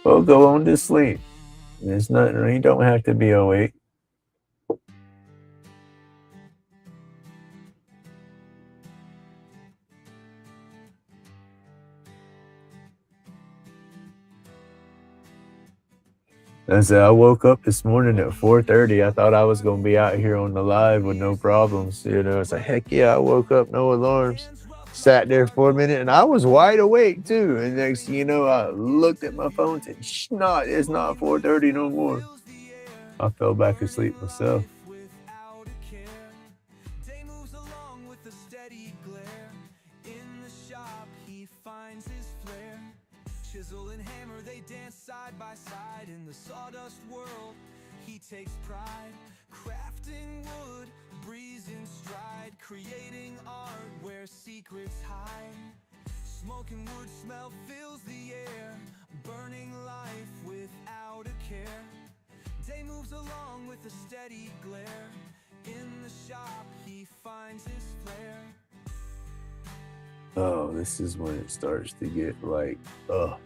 A: Well, go on to sleep. There's nothing, you don't have to be awake. I said I woke up this morning at 4:30. I thought I was gonna be out here on the live with no problems. It's like heck yeah, I woke up, no alarms. Sat there for a minute and I was wide awake too. And next thing you know, I looked at my phone and said, Schnot, it's not 4:30 no more. I fell back asleep myself.
B: Without a care. Day moves along with a steady glare. In the shop, he finds his flair. Chisel and hammer, they dance side by side. In the sawdust world, he takes pride. Crafting wood, breeze in stride. Creating art where secrets hide. Smoking wood smell fills the air. Burning life without a care. Day moves along with a steady glare. In the shop, he finds his flair.
A: Oh, this is when it starts to get like,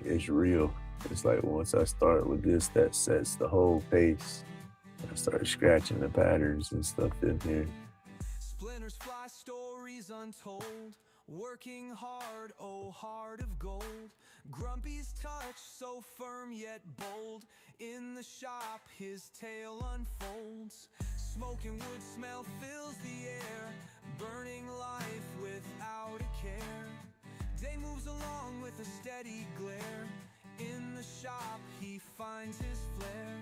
A: it's real. It's like once I start with this, that sets the whole pace. I start scratching the patterns and stuff in here.
B: Splinters fly, stories untold. Working hard, oh heart of gold. Grumpy's touch, so firm yet bold. In the shop, his tale unfolds. Smoking wood smell fills the air. Burning life without a care. Day moves along with a steady glare. In the shop, he finds his flair.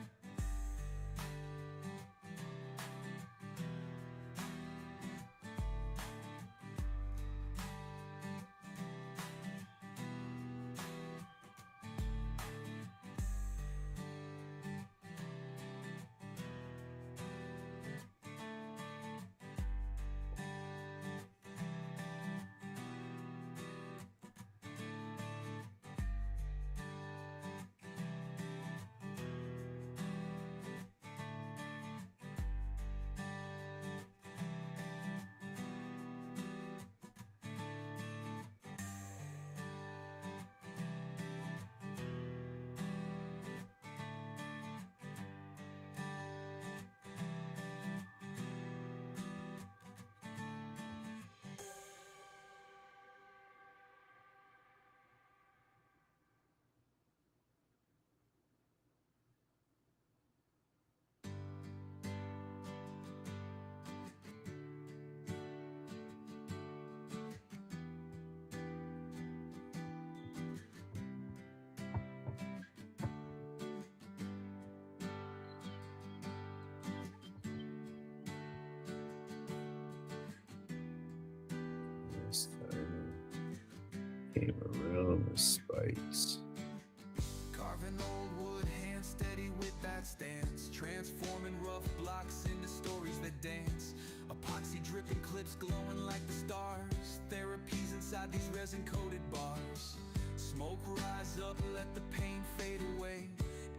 A: This time came around with spikes.
B: Carving old wood, hand steady with that stance. Transforming rough blocks into stories that dance. Epoxy dripping clips glowing like the stars. Therapies inside these resin-coated bars. Smoke rise up, let the pain fade away.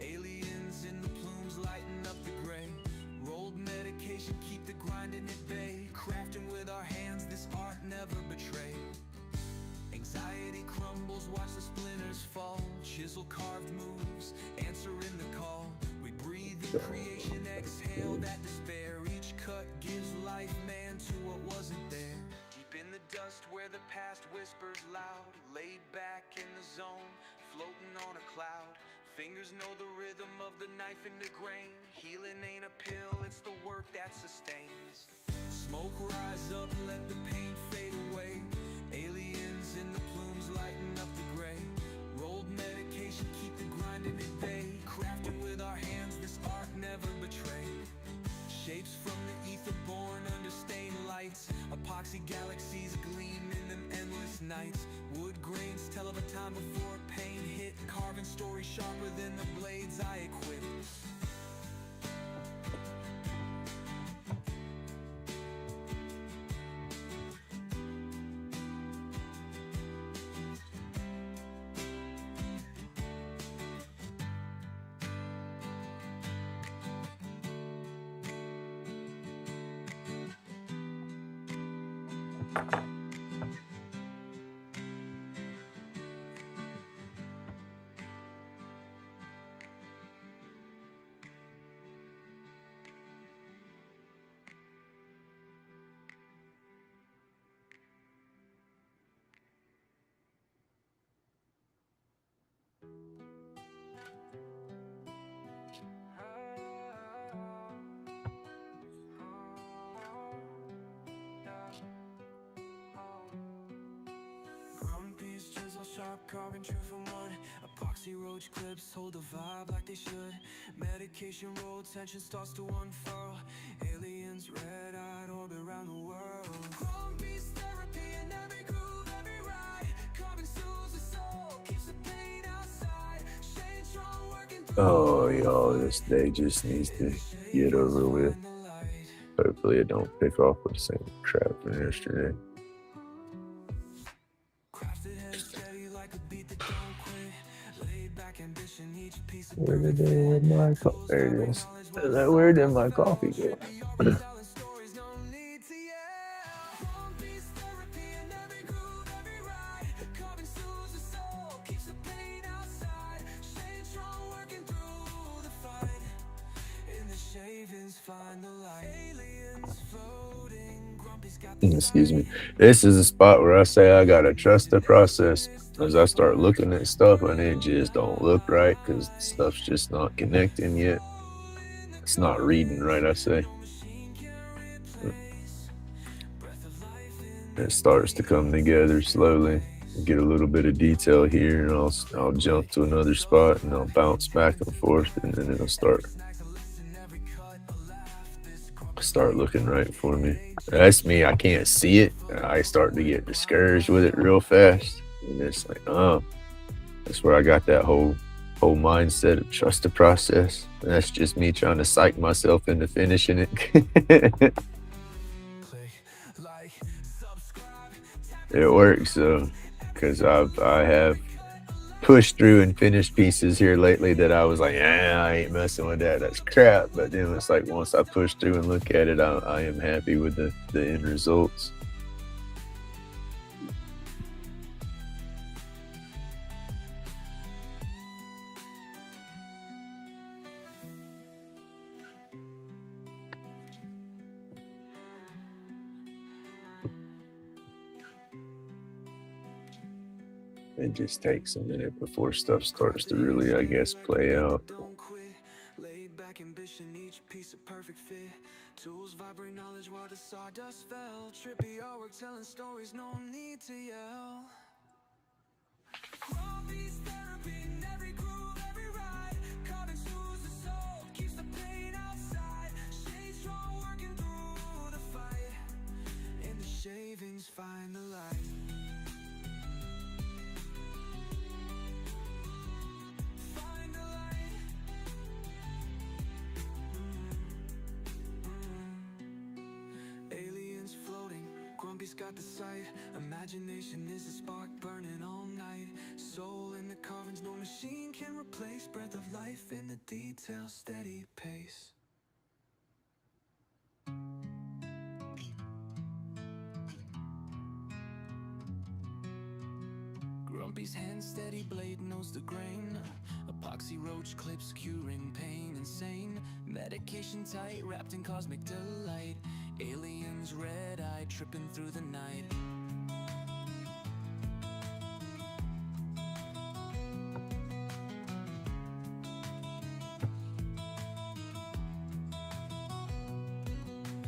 B: Aliens in the plumes lighting up the gray. Rolled medication, keep the grinding at bay. Crafting with our hands, this art never betrayed. Anxiety crumbles, watch the splinters fall. Chisel carved moves, answering the call. We breathe in creation, exhale that despair. Each cut gives life, man, to what wasn't there. Deep in the dust where the past whispers loud. Laid back in the zone, floating on a cloud. Fingers know the rhythm of the knife in the grain. Healing ain't a pill, it's the work that sustains. Smoke rise up, let the pain fade away. Aliens in the plumes lighting up the gray. Rolled medication, keep the grinding at bay. Crafting with our hands, this art never betrayed. Shapes from the ether born under stained lights. Epoxy galaxies gleam in them endless nights. Wood grains tell of a time before pain hit. Carving stories sharper than the blades I equip. sharp, carving true from wood. Epoxy roach clips hold the vibe like they should. Medication roll, tension starts to unfurl. Aliens red-eyed orbit around the world. Grumpy's therapy in every groove, every ride. Carving soothes the soul, keeps the pain outside. Staying strong, working through.
A: Oh, y'all, this day just needs to get over with. Hopefully it don't pick off with the same crap from yesterday. Where did my coffee? There it is. Where did my coffee go? Excuse me. This is a spot where I say I gotta trust the process. As I start looking at stuff and it just don't look right because stuff's just not connecting yet. It's not reading right, I say. It starts to come together slowly. Get a little bit of detail here, and I'll jump to another spot and I'll bounce back and forth, and then it'll start looking right for me. That's me. I can't see it. I start to get discouraged with it real fast, and it's like, that's where I got that whole mindset of trust the process. And that's just me trying to psych myself into finishing it. It works though, because I have pushed through and finished pieces here lately that I was like, I ain't messing with that. That's crap. But then it's like once I push through and look at it, I am happy with the end results. It just takes a minute before stuff starts to really, I guess, play out.
B: Don't quit. Laid back ambition, each piece a perfect fit. Tools vibrate knowledge while the sawdust fell. Trippy artwork telling stories, no need to yell. Grumpy's therapy in every groove, every ride. Carving soothes the soul, keeps the pain outside. Stay strong, working through the fight. In the shavings, find the light. Grumpy's got the sight. Imagination is a spark burning all night. Soul in the carvings, no machine can replace. Breath of life in the details, steady pace. Grumpy's hand steady, blade knows the grain. Epoxy roach clips curing pain. Insane medication tight, wrapped in cosmic delight. Aliens red-eyed tripping through the night.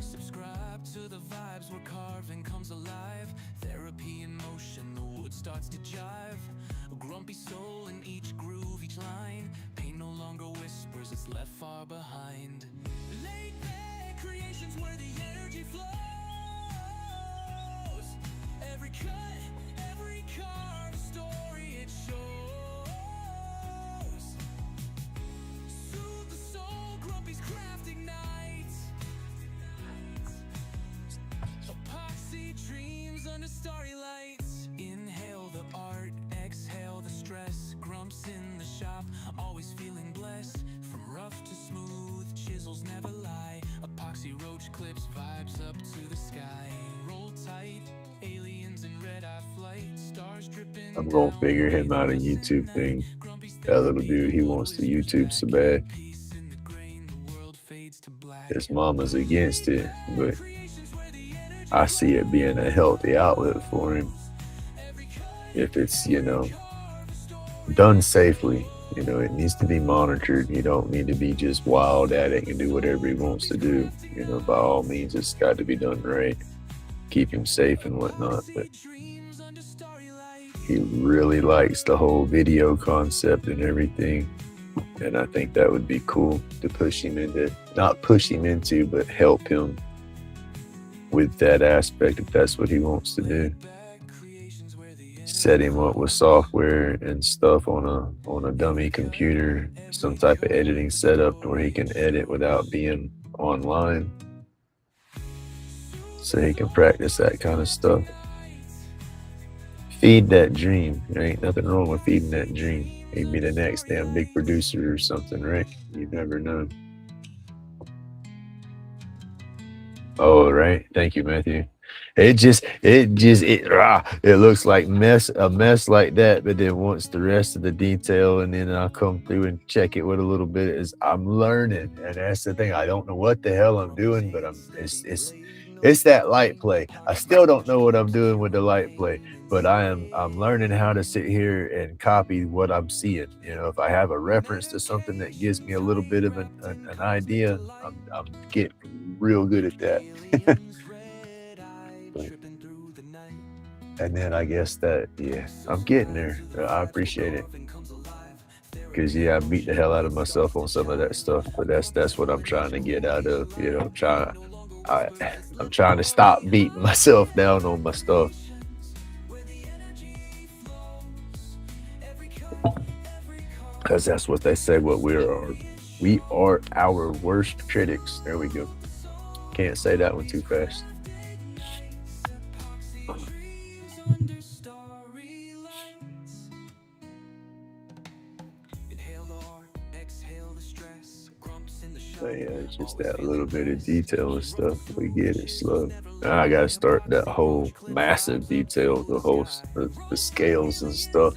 B: Subscribe to the vibes where carving comes alive. Therapy in motion, the wood starts to jive. A grumpy soul in each groove, each line. Pain no longer whispers, it's left far behind. Laid back creations where the energy flows. Every cut, every carved story it shows. Soothe the soul, Grumpy's craft ignites. Epoxy dreams under starry lights. Inhale the art, exhale the stress. Grumps in the shop, always feeling blessed. From rough to smooth, chisels never lie. Epoxy roach clips, vibes up to the sky. Roll tight, aliens in red-eye flight. Stars dripping.
A: I'm gonna figure him out a YouTube thing. That little dude, he wants to YouTube so bad. His mama's against it, but I see it being a healthy outlet for him. If it's, done safely. It needs to be monitored. You don't need to be just wild at it and do whatever he wants to do. By all means, it's got to be done right. Keep him safe and whatnot. But He really likes the whole video concept and everything. And I think that would be cool to push him into, not push him into, but help him with that aspect if that's what he wants to do. Set him up with software and stuff on a dummy computer, some type of editing setup where he can edit without being online, so he can practice that kind of stuff. Feed that dream. There ain't nothing wrong with feeding that dream. He'd be the next damn big producer or something, right? You never know. Oh, right. Thank you, Matthew. It looks like a mess like that, but then once the rest of the detail, and then I'll come through and check it with a little bit, is I'm learning, and that's the thing. I don't know what the hell I'm doing, but it's that light play. I still don't know what I'm doing with the light play, but I'm learning how to sit here and copy what I'm seeing. You know, if I have a reference to something that gives me a little bit of an idea, I'm getting real good at that. And then I guess that, yeah, I'm getting there. I appreciate it. Because, yeah, I beat the hell out of myself on some of that stuff, but that's what I'm trying to get out of. You know, I'm trying to stop beating myself down on my stuff. Because that's what they say, what we are our worst critics. There we go. Can't say that one too fast. So yeah, it's just that little bit of detail and stuff. We get it slow. Now I gotta start that whole massive detail, the scales and stuff.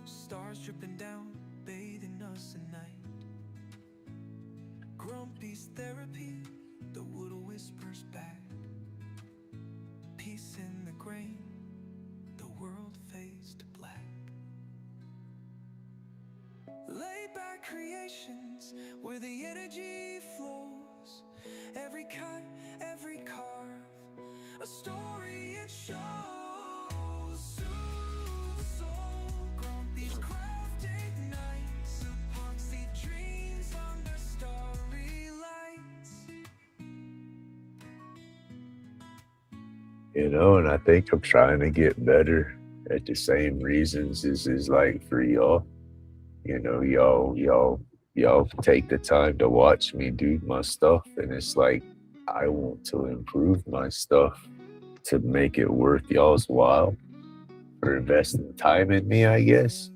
B: Stars dripping down, bathing us at night. Grumpy's therapy, the wood whispers back. Peace in the grain, the world fades to black. Laid back creations where the energy flows. Every cut, every carve, a story it shows.
A: You know, and I think I'm trying to get better at the same reasons as is like for y'all. You know, y'all take the time to watch me do my stuff, and it's like I want to improve my stuff to make it worth y'all's while for investing time in me, I guess.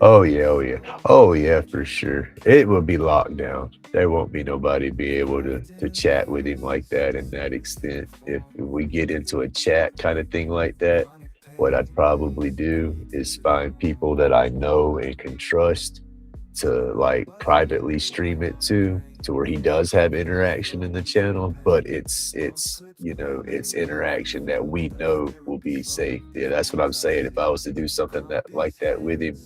A: Oh yeah, for sure. It will be locked down. There won't be nobody be able to chat with him like that in that extent. If we get into a chat kind of thing like that, what I'd probably do is find people that I know and can trust to like privately stream it to where he does have interaction in the channel, but it's interaction that we know will be safe. Yeah, that's what I'm saying. If I was to do something like that with him,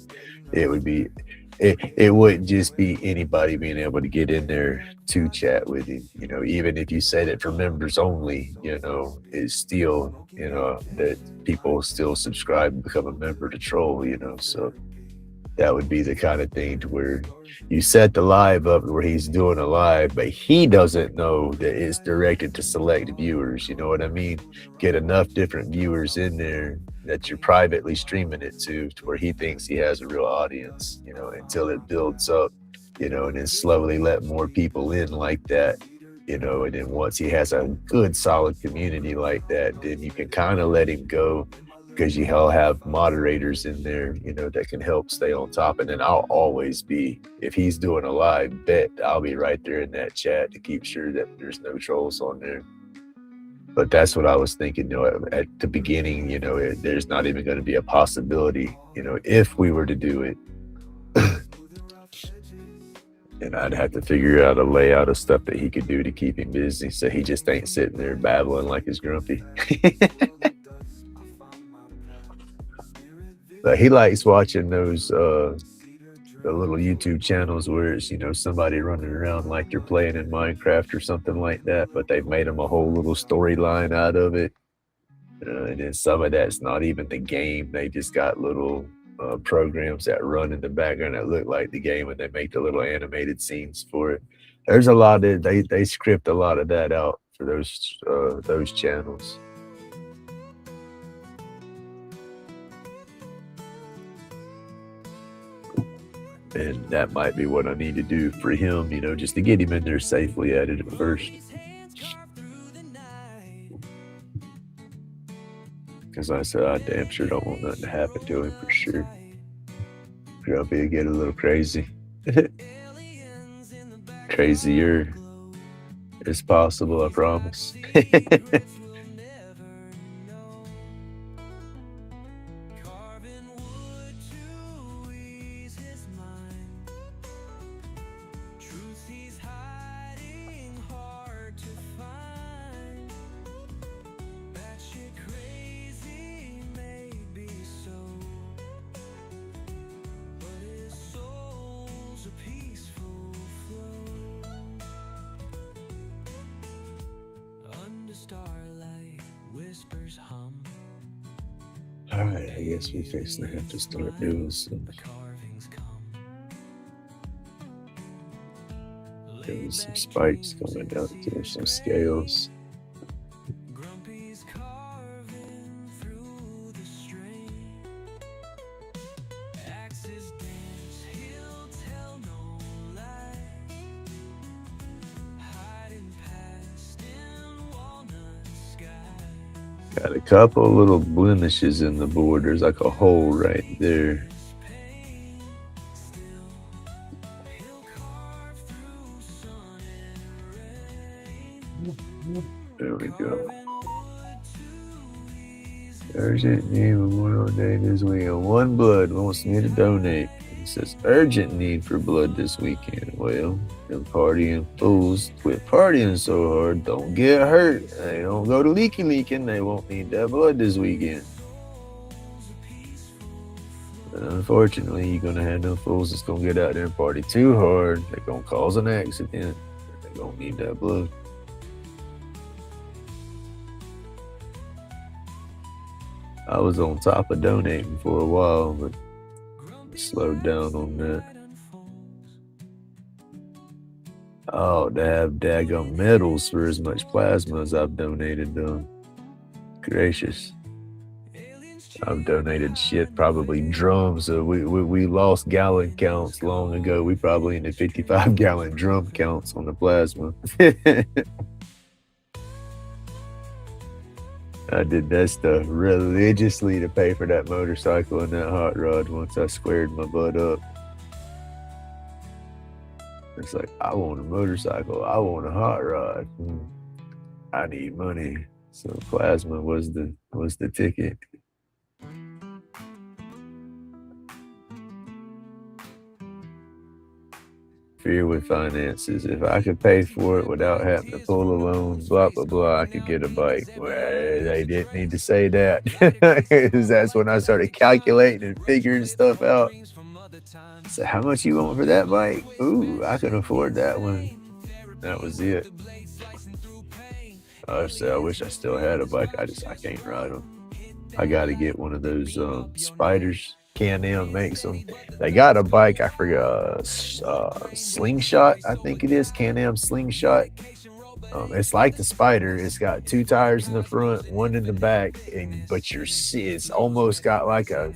A: it wouldn't just be anybody being able to get in there to chat with him. You know, even if you said it for members only, you know, it's still, you know, that people still subscribe and become a member to troll, you know. So that would be the kind of thing to where you set the live up where he's doing a live, but he doesn't know that it's directed to select viewers. You know what I mean? Get enough different viewers in there that you're privately streaming it to where he thinks he has a real audience, you know, until it builds up, you know, and then slowly let more people in like that. And then once he has a good solid community like that, then you can kind of let him go because you all have moderators in there, that can help stay on top. And then I'll always be, if he's doing a live bet, I'll be right there in that chat to keep sure that there's no trolls on there. But that's what I was thinking, at the beginning, there's not even going to be a possibility, if we were to do it. And I'd have to figure out a layout of stuff that he could do to keep him busy so he just ain't sitting there babbling like he's grumpy. But he likes watching those the little YouTube channels where it's, somebody running around like you're playing in Minecraft or something like that, but they've made them a whole little storyline out of it. And then some of that's not even the game. They just got little programs that run in the background that look like the game, and they make the little animated scenes for it. There's a lot of they script a lot of that out for those channels. And that might be what I need to do for him, just to get him in there safely at it at first. Because I said, I damn sure don't want nothing to happen to him for sure. Grumpy will get a little crazy. Crazier is possible, I promise. Alright, I guess we fixing to have to start doing some spikes coming down to some scales. Got a couple little blemishes in the board. There's like a hole right there. There we go. Urgent need Memorial Day this weekend. One Blood wants me to donate. It says urgent need for blood this weekend. Well, them partying fools quit partying so hard. Don't get hurt. They don't go to leaking. They won't need that blood this weekend. But unfortunately, you're going to have them fools that's going to get out there and party too hard. They're going to cause an accident. They're going to need that blood. I was on top of donating for a while, but slowed down on that. Oh, to have daggum medals for as much plasma as I've donated, though. Gracious. I've donated shit, probably drums. We lost gallon counts long ago. We probably in the 55-gallon drum counts on the plasma. I did that stuff religiously to pay for that motorcycle and that hot rod once I squared my butt up. It's like, I want a motorcycle. I want a hot rod. I need money. So plasma was the ticket. Fear with finances. If I could pay for it without having to pull a loan, blah, blah, blah, I could get a bike. Well, they didn't need to say that. That's when I started calculating and figuring stuff out. So how much you want for that bike? Ooh, I can afford that one. That was it. I wish I still had a bike. I can't ride them. I got to get one of those spiders. Can-Am makes them. They got a bike, I forgot, Slingshot, I think it is, Can-Am Slingshot. It's like the Spider. It's got 2 tires in the front, 1 in the back, but it's almost got like a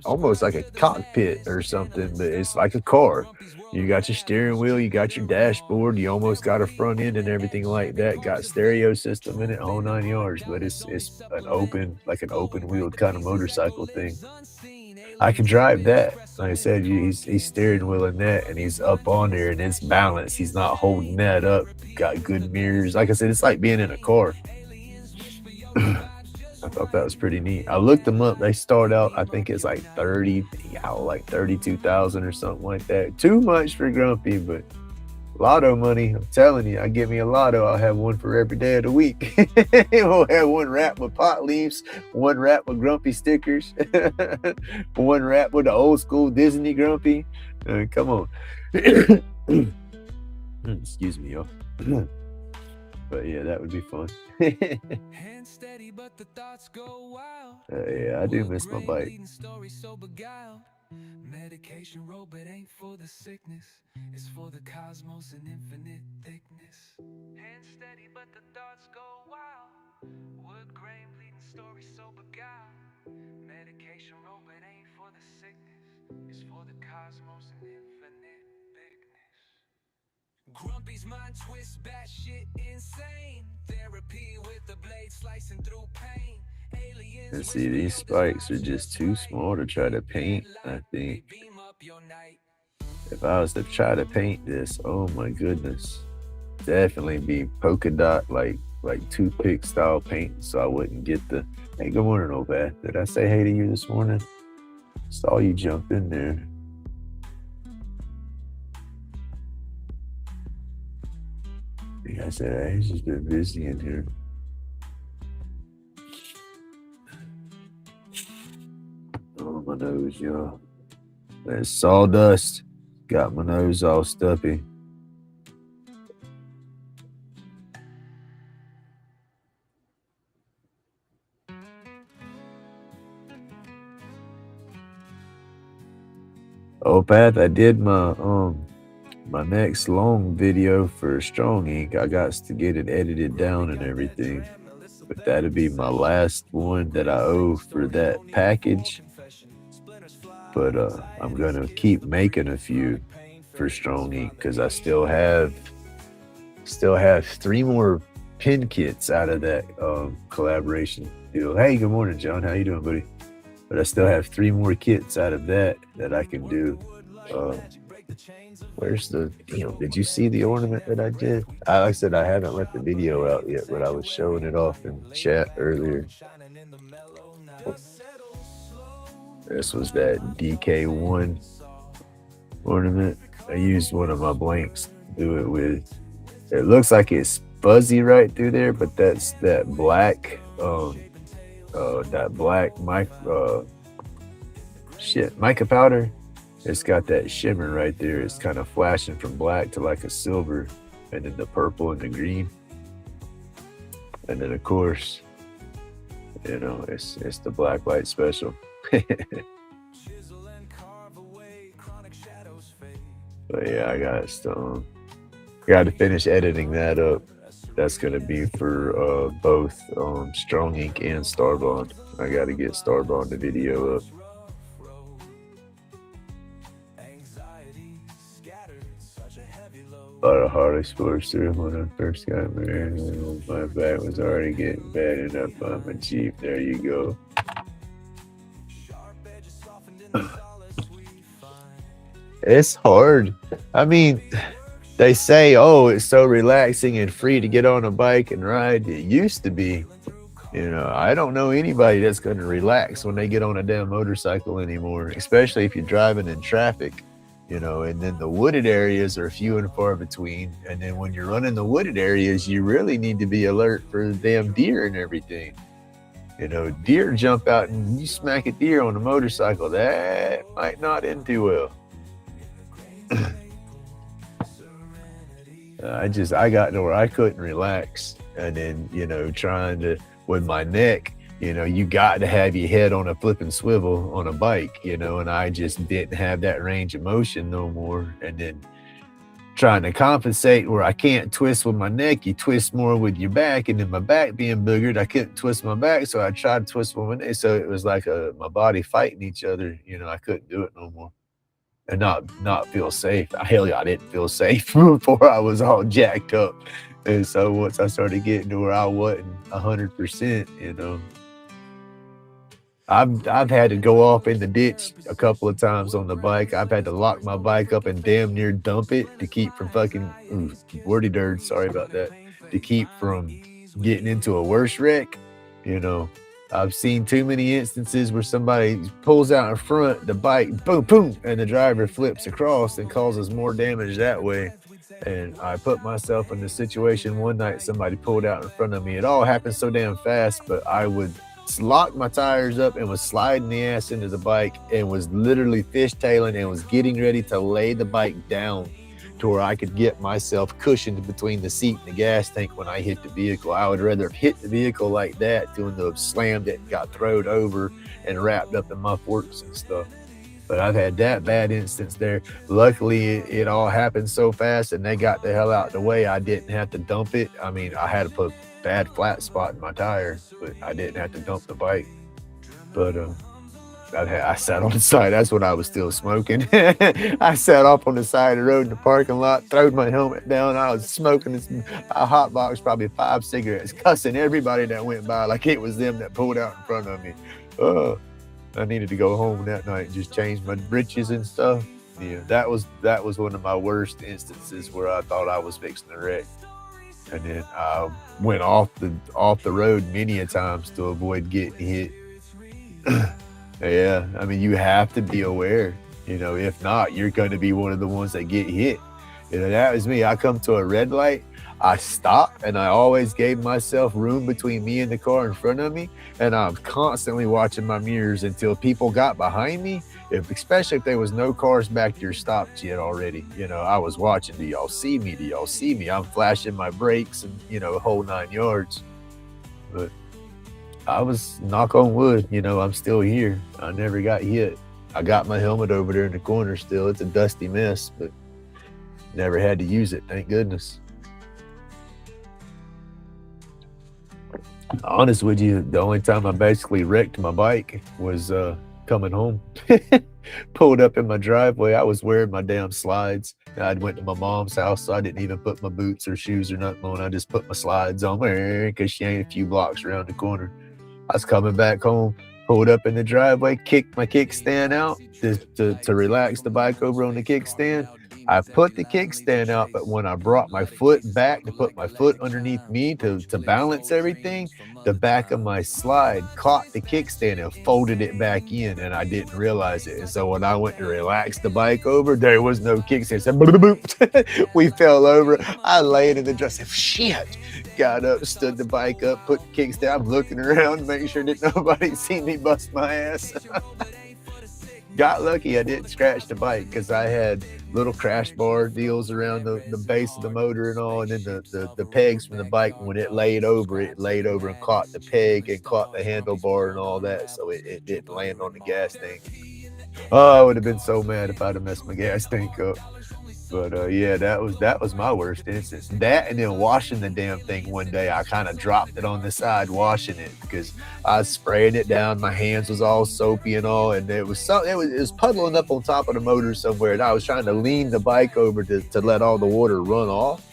A: almost like a cockpit or something, but it's like a car. You got your steering wheel, you got your dashboard, you almost got a front end and everything like that. Got stereo system in it, whole 9 yards. But it's an open wheeled kind of motorcycle thing. I can drive that. Like I said, he's steering wheel in that, and he's up on there, and it's balanced. He's not holding that up. Got good mirrors. Like I said, it's like being in a car. I thought that was pretty neat. I looked them up. They start out, I think it's like 32,000 or something like that. Too much for Grumpy, but lotto money. I'm telling you, I give me a lotto, I'll have one for every day of the week. We'll have one wrapped with pot leaves, one wrapped with Grumpy stickers, one wrapped with the old school Disney Grumpy. Come on. Excuse me, y'all. But yeah, that would be fun.
B: Hand steady, but the thoughts go wild.
A: Yeah, I do miss my bike.
B: Medication road, but ain't for the sickness. It's for the cosmos and infinite thickness. Hand steady, but the thoughts go wild. Wood grain bleeding story so beguiled. Medication road, but ain't for the sickness. It's for the cosmos and infinite bigness. Grumpy's mind twist, batshit insane. Therapy with the blade slicing through pain.
A: And see, these spikes are just too small to try to paint, I think. If I was to try to paint this, oh my goodness. Definitely be polka dot, like toothpick style paint, so I wouldn't get the... Hey, good morning, Obad. Did I say hey to you this morning? Saw you jump in there. Like I said, I've just been busy in here. Oh, my nose, y'all. There's sawdust. Got my nose all stuffy. Oh, Pat, I did my next long video for Strong Ink. I got to get it edited down and everything. But that'll be my last one that I owe for that package. But I'm gonna keep making a few for Strong Ink because I still have 3 more pin kits out of that collaboration deal. Hey, good morning, John. How you doing, buddy? But I still have 3 more kits out of that I can do. Where's the, did you see the ornament that I did? Like I said, I haven't let the video out yet, but I was showing it off in chat earlier. This was that DK1 ornament. I used one of my blanks to do it with. It looks like it's fuzzy right through there, but that's that black, mica powder. It's got that shimmer right there. It's kind of flashing from black to like a silver, and then the purple and the green. And then of course, it's the black light special. But yeah, I got to finish editing that up. That's gonna be for both Strong Ink and Starbond. I got to get Starbond the video up. A lot of Harley Sportster when I first got married. My back was already getting bad enough on my Jeep. There you go. It's hard. I mean, they say, oh, it's so relaxing and free to get on a bike and ride. It used to be. I don't know anybody that's going to relax when they get on a damn motorcycle anymore, especially if you're driving in traffic. And then the wooded areas are few and far between. And then when you're running the wooded areas, you really need to be alert for the damn deer and everything. Deer jump out and you smack a deer on a motorcycle. That might not end too well. I got to where I couldn't relax. And then, trying to, with my neck, you got to have your head on a flipping swivel on a bike, and I just didn't have that range of motion no more. And then trying to compensate where I can't twist with my neck, you twist more with your back, and then my back being boogered, I couldn't twist my back, so I tried to twist with my neck. So it was like my body fighting each other. I couldn't do it no more. and not feel safe. Hell yeah, I didn't feel safe before I was all jacked up. And so once I started getting to where I wasn't 100%, I've had to go off in the ditch a couple of times on the bike. I've had to lock my bike up and damn near dump it to keep from wordy dirt. Sorry about that. To keep from getting into a worse wreck. I've seen too many instances where somebody pulls out in front the bike, boom, boom, and the driver flips across and causes more damage that way. And I put myself in the situation one night, somebody pulled out in front of me. It all happened so damn fast, but I would lock my tires up and was sliding the ass into the bike and was literally fishtailing and was getting ready to lay the bike down to where I could get myself cushioned between the seat and the gas tank when I hit the vehicle. I would rather have hit the vehicle like that doing the slammed it, got thrown over and wrapped up in my forks and stuff. But I've had that bad instance there. Luckily, it all happened so fast and they got the hell out the way. I didn't have to dump it. I mean, I had to put bad flat spot in my tire, but I didn't have to dump the bike. But I sat on the side. That's when I was still smoking. I sat off on the side of the road in the parking lot, throwed my helmet down. I was smoking a hot box, probably 5 cigarettes, cussing everybody that went by like it was them that pulled out in front of me. I needed to go home that night and just change my britches and stuff. Yeah, that was one of my worst instances where I thought I was fixing to wreck. And then I went off the road many a times to avoid getting hit. Yeah, I mean, you have to be aware. If not, you're going to be one of the ones that get hit. That was me. I come to a red light, I stop, and I always gave myself room between me and the car in front of me. And I'm constantly watching my mirrors until people got behind me. Especially if there was no cars back there stopped yet already. I was watching, do y'all see me? Do y'all see me? I'm flashing my brakes and, whole 9 yards. But I was, knock on wood, I'm still here. I never got hit. I got my helmet over there in the corner still. It's a dusty mess, but never had to use it, thank goodness. Honest with you, the only time I basically wrecked my bike was coming home. Pulled up in my driveway. I was wearing my damn slides. I went to my mom's house, so I didn't even put my boots or shoes or nothing on. I just put my slides on because she ain't a few blocks around the corner. I was coming back home, pulled up in the driveway, kicked my kickstand out to relax the bike over on the kickstand. I put the kickstand out, but when I brought my foot back to put my foot underneath me to balance everything, the back of my slide caught the kickstand and folded it back in, and I didn't realize it. And so when I went to relax the bike over, there was no kickstand. So boop, we fell over. I laid in the drum, said, shit. Got up, stood the bike up, put the kickstand. I'm looking around, making sure that nobody see me bust my ass. Got lucky I didn't scratch the bike because I had little crash bar deals around the base of the motor and all, and then the pegs from the bike, when it laid over and caught the peg and caught the handlebar and all that, so it didn't land on the gas tank. Oh, I would have been so mad if I'd have messed my gas tank up. But yeah, that was my worst instance. That, and then washing the damn thing one day, I kind of dropped it on the side washing it because I was spraying it down. My hands was all soapy and all, and it was puddling up on top of the motor somewhere. And I was trying to lean the bike over to let all the water run off.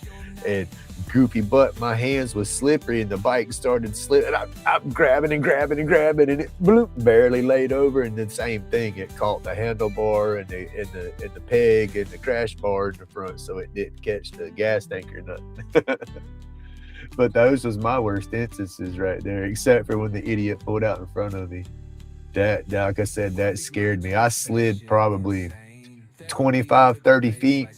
A: And goofy butt, my hands was slippery and the bike started slipping. I'm grabbing and it bloop, barely laid over, and the same thing, it caught the handlebar and the peg and the crash bar in the front, so it didn't catch the gas tank or nothing. But those was my worst instances right there, except for when the idiot pulled out in front of me. That, like I said, that scared me. I slid probably 25-30 feet,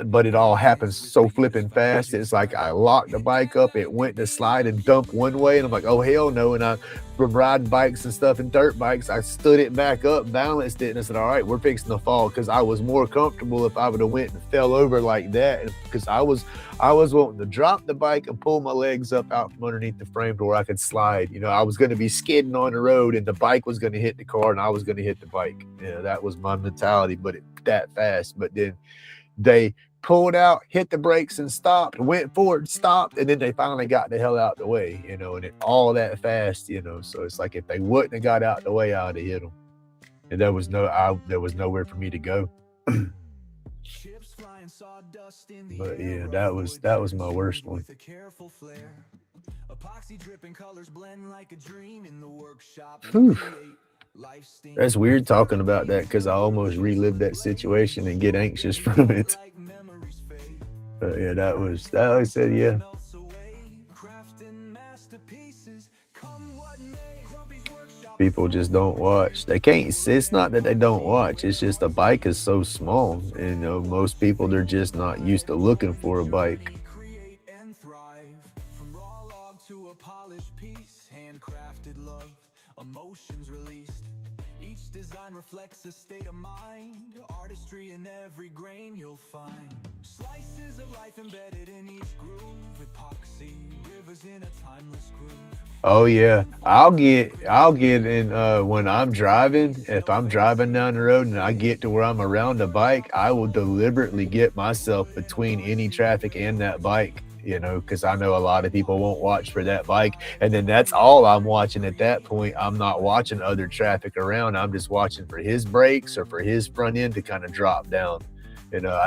A: but it all happened so flipping fast. It's like I locked the bike up, it went to slide and dump one way, and I'm like, oh hell no. And from riding bikes and stuff and dirt bikes, I stood it back up, balanced it, and I said, all right, we're fixing to fall, because I was more comfortable if I would have went and fell over like that, because I was wanting to drop the bike and pull my legs up out from underneath the frame to where I could slide. I was going to be skidding on the road, and the bike was going to hit the car, and I was going to hit the bike. That was my mentality, but that fast. But then they pulled out, hit the brakes and stopped, went forward, stopped, and then they finally got the hell out the way, and it all that fast, so it's like if they wouldn't have got out the way, I would have hit them. And there was nowhere for me to go.
B: Chips flying, sawdust in the
A: But
B: air,
A: yeah,
B: rough
A: that
B: wood
A: was my worst one.
B: with a careful flair. Epoxy dripping colors blend like a dream in the workshop. We
A: Whew.
B: create life stains.
A: That's weird talking about that because I almost relived that situation and get anxious from it.
B: Like memories fade.
A: But yeah, that I said, yeah.
B: Melts away, crafting masterpieces. Come what may, Grumpy's workshop.
A: People just don't watch. They can't. It's not that they don't watch. It's just a bike is so small. And, you know, most people, they're just not used to looking for a bike.
B: Create and thrive. From raw log to a polished piece, handcrafted love, emotions released. Each design reflects a state of mind, artistry in every grain you'll find. Slices of life embedded in each groove, epoxy rivers in a timeless groove.
A: Oh yeah, I'll get in when I'm driving. If I'm driving down the road and I get to where I'm around a bike, I will deliberately get myself between any traffic and that bike. You know, because I know a lot of people won't watch for that bike, and then that's all I'm watching at that point. I'm not watching other traffic around. I'm just watching for his brakes or for his front end to kind of drop down. You know,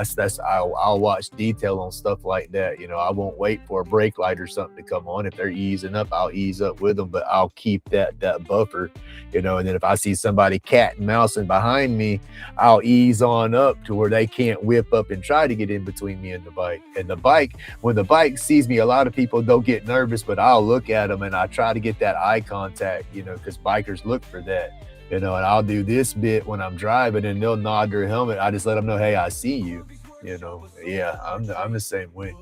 A: I'll watch detail on stuff like that. You know, I won't wait for a brake light or something to come on. If they're easing up, I'll ease up with them, but I'll keep that buffer, you know. And then if I see somebody cat and mousing behind me, I'll ease on up to where they can't whip up and try to get in between me and the bike. And the bike, when the bike sees me, a lot of people don't get nervous, but I'll look at them and I try to get that eye contact, you know, because bikers look for that. You know, and I'll do this bit when I'm driving and they'll nod their helmet. I just let them know, hey, I see you. You know, yeah, I'm the same way.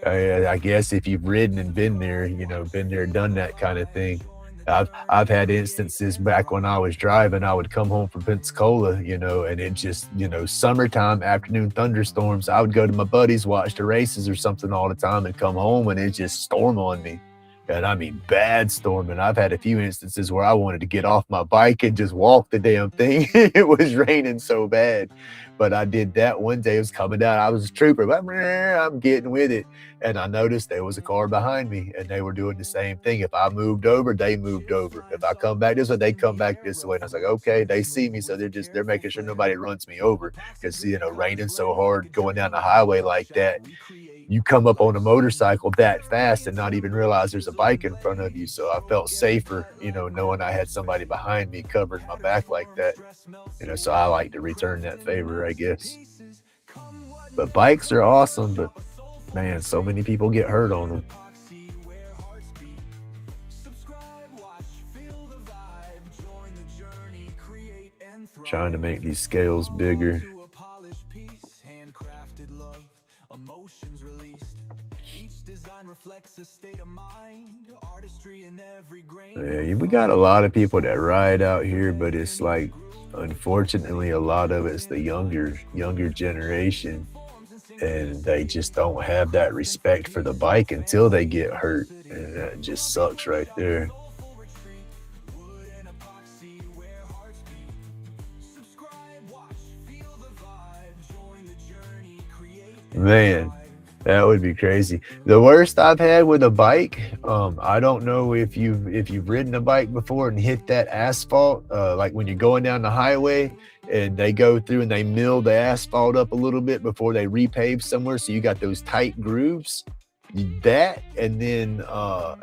A: I guess if you've ridden and been there, you know, been there, done that kind of thing. I've had instances back when I was driving, I would come home from Pensacola, you know, and it just, you know, summertime, afternoon thunderstorms, I would go to my buddies, watch the races or something all the time and come home and it just storm on me. And I mean, bad storming. I've had a few instances where I wanted to get off my bike and just walk the damn thing. It was raining so bad. But I did that one day. It was coming down. I was a trooper, but I'm getting with it. And I noticed there was a car behind me and they were doing the same thing. If I moved over, they moved over. If I come back this way, they come back this way. And I was like, okay, they see me. So they're making sure nobody runs me over. Because, you know, raining so hard going down the highway like that, you come up on a motorcycle that fast and not even realize there's a bike in front of you. So I felt safer, you know, knowing I had somebody behind me covering my back like that. You know, so I like to return that favor, I guess. But bikes are awesome, but man, so many people get hurt on them. Trying to make these scales bigger.
B: Emotions released. Each design reflects a state of mind, artistry in every grain.
A: Yeah, we got a lot of people that ride out here, but it's like, unfortunately, a lot of it's the younger generation, and they just don't have that respect for the bike until they get hurt, and that just sucks right there. Man, that would be crazy. The worst I've had with a bike, I don't know if you've ridden a bike before and hit that asphalt, like when you're going down the highway and they go through and they mill the asphalt up a little bit before they repave somewhere, so you got those tight grooves. That, and then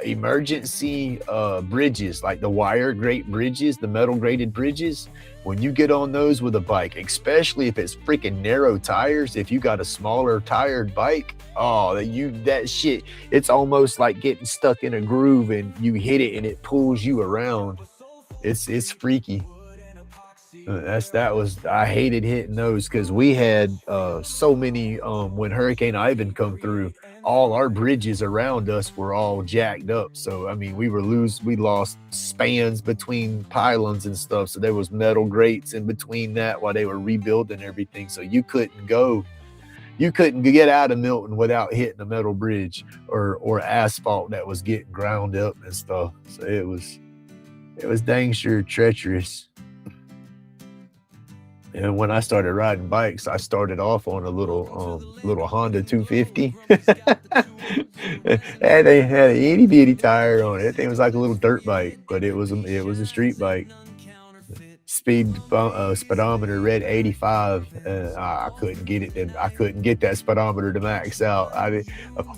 A: emergency bridges, like the wire grate bridges, the metal grated bridges. When you get on those with a bike, especially if it's freaking narrow tires, if you got a smaller tired bike, that shit, it's almost like getting stuck in a groove and you hit it and it pulls you around. It's freaky. I hated hitting those because we had so many when Hurricane Ivan come through, all our bridges around us were all jacked up. So I mean, we lost spans between pylons and stuff. So there was metal grates in between that while they were rebuilding everything. So you couldn't get out of Milton without hitting a metal bridge or asphalt that was getting ground up and stuff. So it was dang sure treacherous. And when I started riding bikes, I started off on a little Honda 250. And they had an itty bitty tire on it. That thing was like a little dirt bike, but it was a street bike. speedometer read 85. I couldn't get it. And I couldn't get that speedometer to max out. I mean,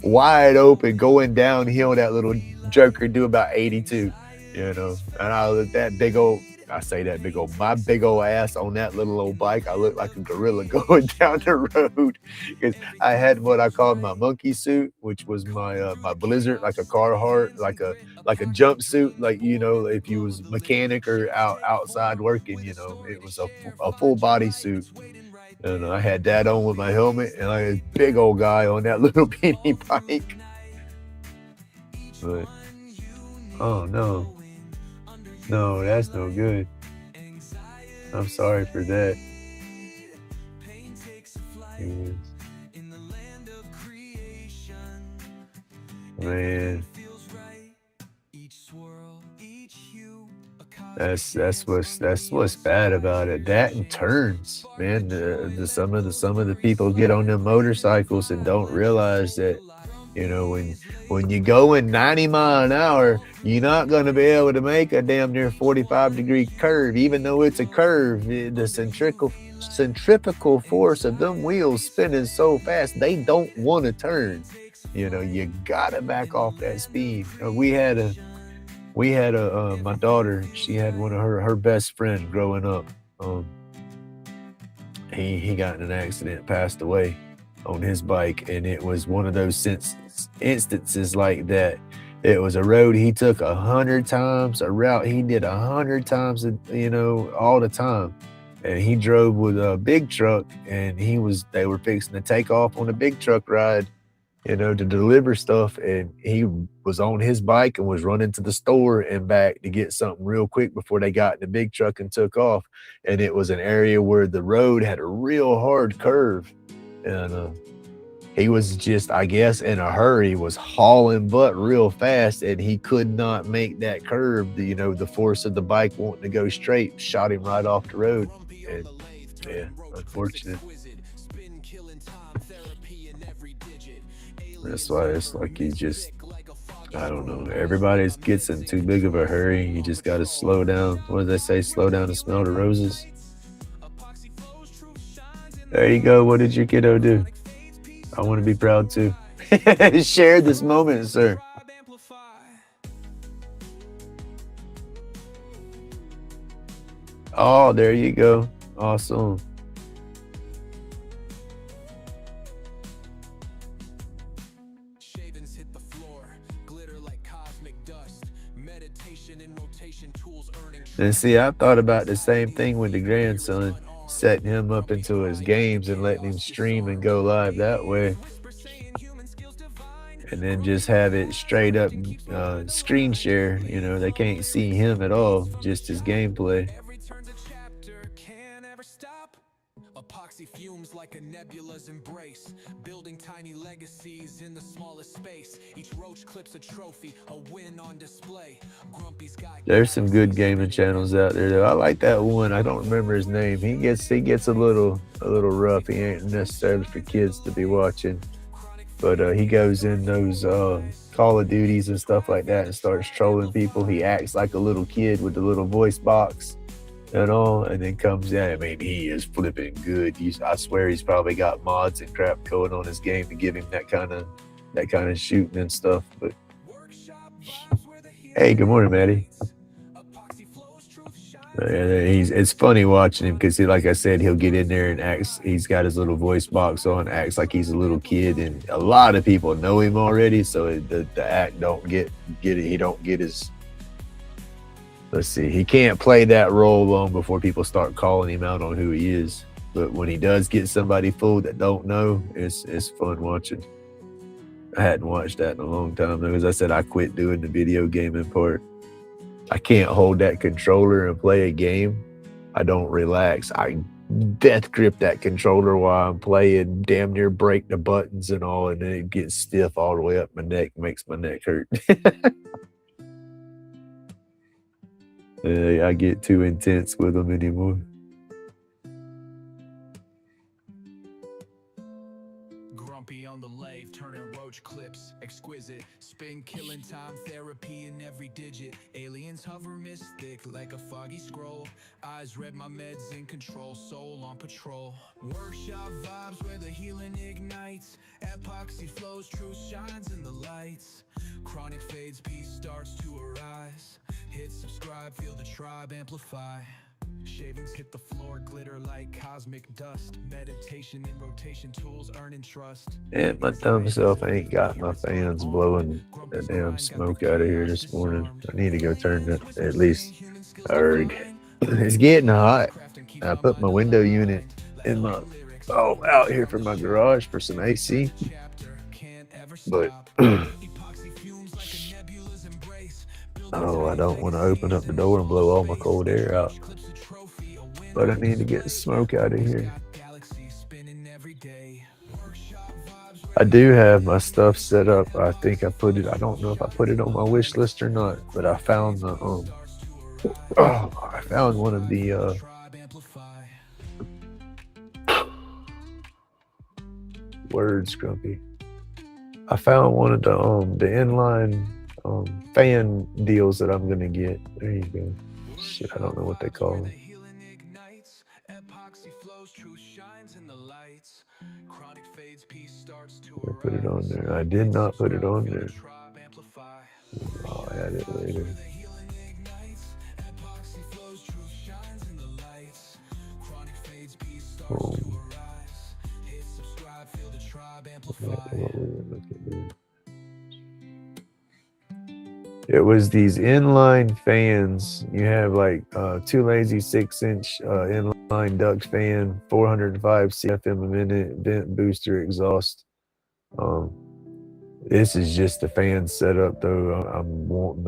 A: wide open going downhill, that little joker do about 82. You know, and I look that big old. I say that big old, my big old ass on that little old bike. I look like a gorilla going down the road because I had what I called my monkey suit, which was my blizzard, like a Carhartt, like a jumpsuit, like you know, if you was mechanic or outside working, you know, it was a full body suit, and I had that on with my helmet, and I was a big old guy on that little bitty bike. But oh no. No, that's no good. I'm sorry for that. Yes. Man, that's what's bad about it. That and turns, man. Some of the people get on them motorcycles and don't realize that, you know, when you go in 90 mile an hour, you're not going to be able to make a damn near 45-degree curve, even though it's a curve. The centrifugal force of them wheels spinning so fast, they don't want to turn. You know, you gotta back off that speed. We had my daughter. She had one of her best friend growing up. He got in an accident, passed away on his bike, and it was one of those instances like that. It was a road he took 100 times, a route he did 100 times, you know, all the time. And he drove with a big truck, and they were fixing to take off on a big truck ride, you know, to deliver stuff. And he was on his bike and was running to the store and back to get something real quick before they got in the big truck and took off. And it was an area where the road had a real hard curve. And he was just, I guess, in a hurry, was hauling butt real fast, and he could not make that curve. You know, the force of the bike wanting to go straight shot him right off the road. And yeah, unfortunate. That's why it's like you just, I don't know. Everybody gets in too big of a hurry. You just got to slow down. What do they say? Slow down and smell the roses. There you go. What did your kiddo do? I want to be proud too. Share this moment, sir. Oh, there you go. Awesome.
B: Shavings hit the floor, glitter like cosmic dust. Meditation and rotation tools earning.
A: And see, I thought about the same thing with the grandson, setting him up into his games and letting him stream and go live that way. And then just have it straight up screen share. You know, they can't see him at all, just his gameplay.
B: Every turn's a chapter, can't ever stop. Epoxy fumes like a nebula's embrace, building tiny legacies in the smallest space. Each roach clips a trophy, a win on display. Grumpy's got.
A: There's some good gaming channels out there though. I like that one. I don't remember his name. He gets a little rough. He ain't necessarily for kids to be watching. But he goes in those Call of Duties and stuff like that and starts trolling people. He acts like a little kid with the little voice box and all, and then comes in. I mean, he is flipping good. I swear he's probably got mods and crap going on his game to give him that kind of shooting and stuff. But hey, good morning, Maddie. It's funny watching him because, like I said, he'll get in there and acts. He's got his little voice box on, acts like he's a little kid, and a lot of people know him already. So the act don't get it. He don't get his. Let's see. He can't play that role long before people start calling him out on who he is. But when he does get somebody fooled that don't know, it's fun watching. I hadn't watched that in a long time though. As I said, I quit doing the video gaming part. I can't hold that controller and play a game. I don't relax. I death grip that controller while I'm playing, damn near break the buttons and all, and then it gets stiff all the way up my neck, makes my neck hurt. I get too intense with them anymore.
B: Grumpy on the lathe, turning roach clips clips, exquisite. Spin killing time, therapy in every digit. Aliens hover mystic like a foggy scroll. Eyes read my meds in control, soul on patrol. Workshop vibes where the healing ignites. Epoxy flows, truth shines in the lights. Chronic fades, peace starts to arise. Hit subscribe, feel the tribe amplify. Shavings hit the floor, glitter like cosmic dust. Meditation in rotation, tools earning trust.
A: And my dumb self ain't got my fans blowing that damn smoke out of here this morning. I need to go turn it, at least. Erg. It's getting hot. I put my window unit in my out here from my garage for some AC. But I don't want to open up the door and blow all my cold air out. But I need to get smoke out of here. I do have my stuff set up. I think I don't know if I put it on my wish list or not, but I found I found one of the words grumpy. I found one of the inline fan deals that I'm gonna get. There you go. Shit, I don't know what they call them. I put it on there. I did not put it on there. I'll add it later. It was these inline fans. You have like two lazy 6-inch inline duct fan, 405 CFM a minute, vent booster exhaust. This is just the fan setup though. I'm wanting